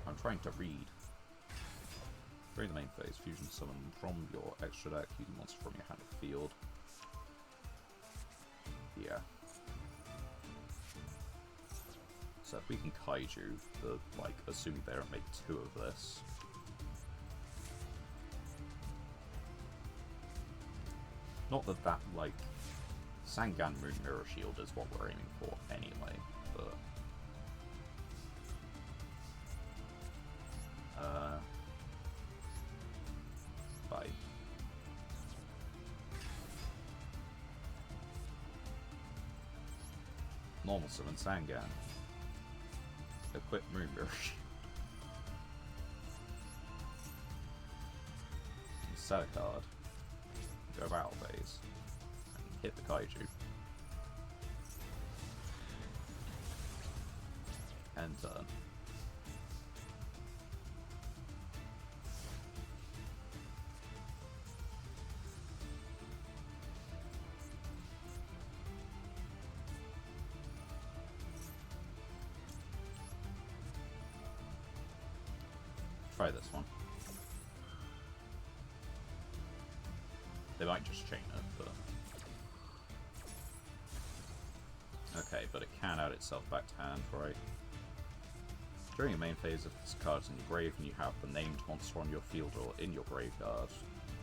I'm trying to read. During the main phase, Fusion summon from your extra deck, using monster from your hand or field. Yeah. So if we can Kaiju, like, assuming they don't make 2 of this. Not that that, like, Sangan Moon Mirror Shield is what we're aiming for anyway, but... Bye. Normal Summon Sangan. Equip Moon Mirror Shield. Set a card. Go battle phase. And hit the Kaiju. And turn. Try this one. They might just chain it, but... Okay, but it can add itself back to hand, right? During your main phase, if this card's in your grave and you have the named monster on your field or in your graveyard,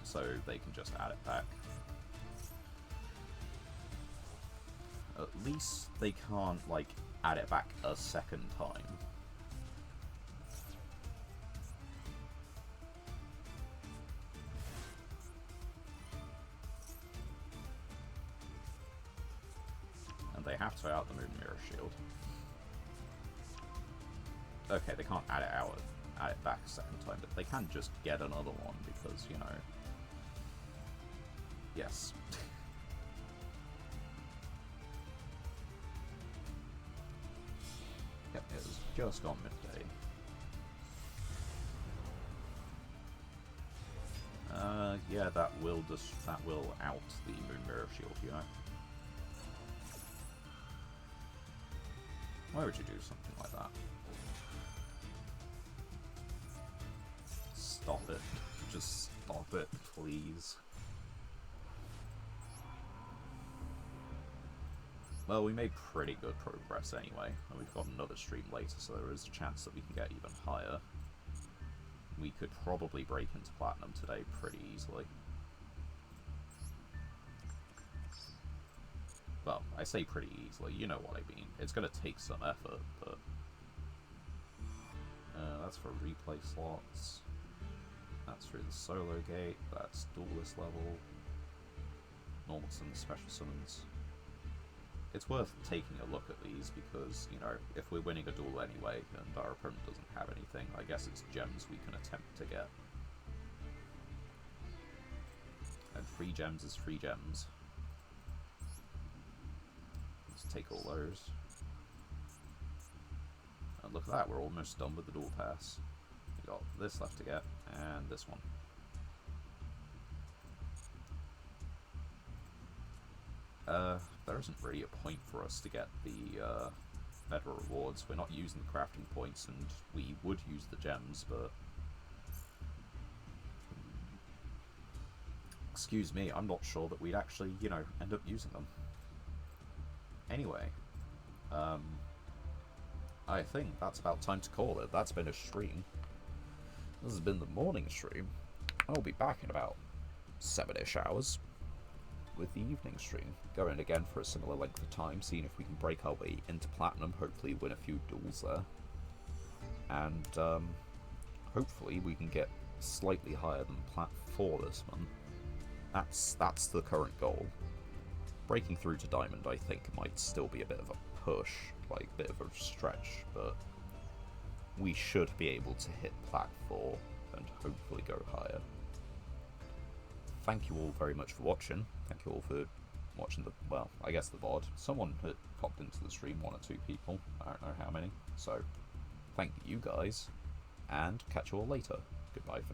so they can just add it back. At least they can't, like, add it back a second time. They have to out the Moon Mirror Shield. Okay, they can't add it back a second time, but they can just get another one because, you know... Yes. Yep, it was just gone midday. Yeah, that will out the Moon Mirror Shield, you know. Why would you do something like that? Stop it. Just stop it, please. Well, we made pretty good progress anyway, and we've got another stream later, so there is a chance that we can get even higher. We could probably break into Platinum today pretty easily. Well, I say pretty easily, you know what I mean. It's going to take some effort, but... that's for replay slots. That's through the solo gate. That's duelist level. Normal summons, special summons. It's worth taking a look at these because, you know, if we're winning a duel anyway and our opponent doesn't have anything, I guess it's gems we can attempt to get. And free gems is free gems. Take all those. And look at that, we're almost done with the dual pass. We got this left to get, and this one. There isn't really a point for us to get the better rewards. We're not using the crafting points, and we would use the gems, but... excuse me, I'm not sure that we'd actually, you know, end up using them. Anyway, I think that's about time to call it. That's been a stream. This has been the morning stream. I'll be back in about 7-ish hours with the evening stream. Going again for a similar length of time, seeing if we can break our way into Platinum, hopefully win a few duels there. And hopefully we can get slightly higher than Plat 4 this month. That's the current goal. Breaking through to Diamond, I think, might still be a bit of a push, like a bit of a stretch, but we should be able to hit Plat 4 and hopefully go higher. Thank you all very much for watching. Thank you all for watching the, well, I guess the VOD. Someone had popped into the stream, 1 or 2 people, I don't know how many, so thank you guys, and catch you all later. Goodbye for now.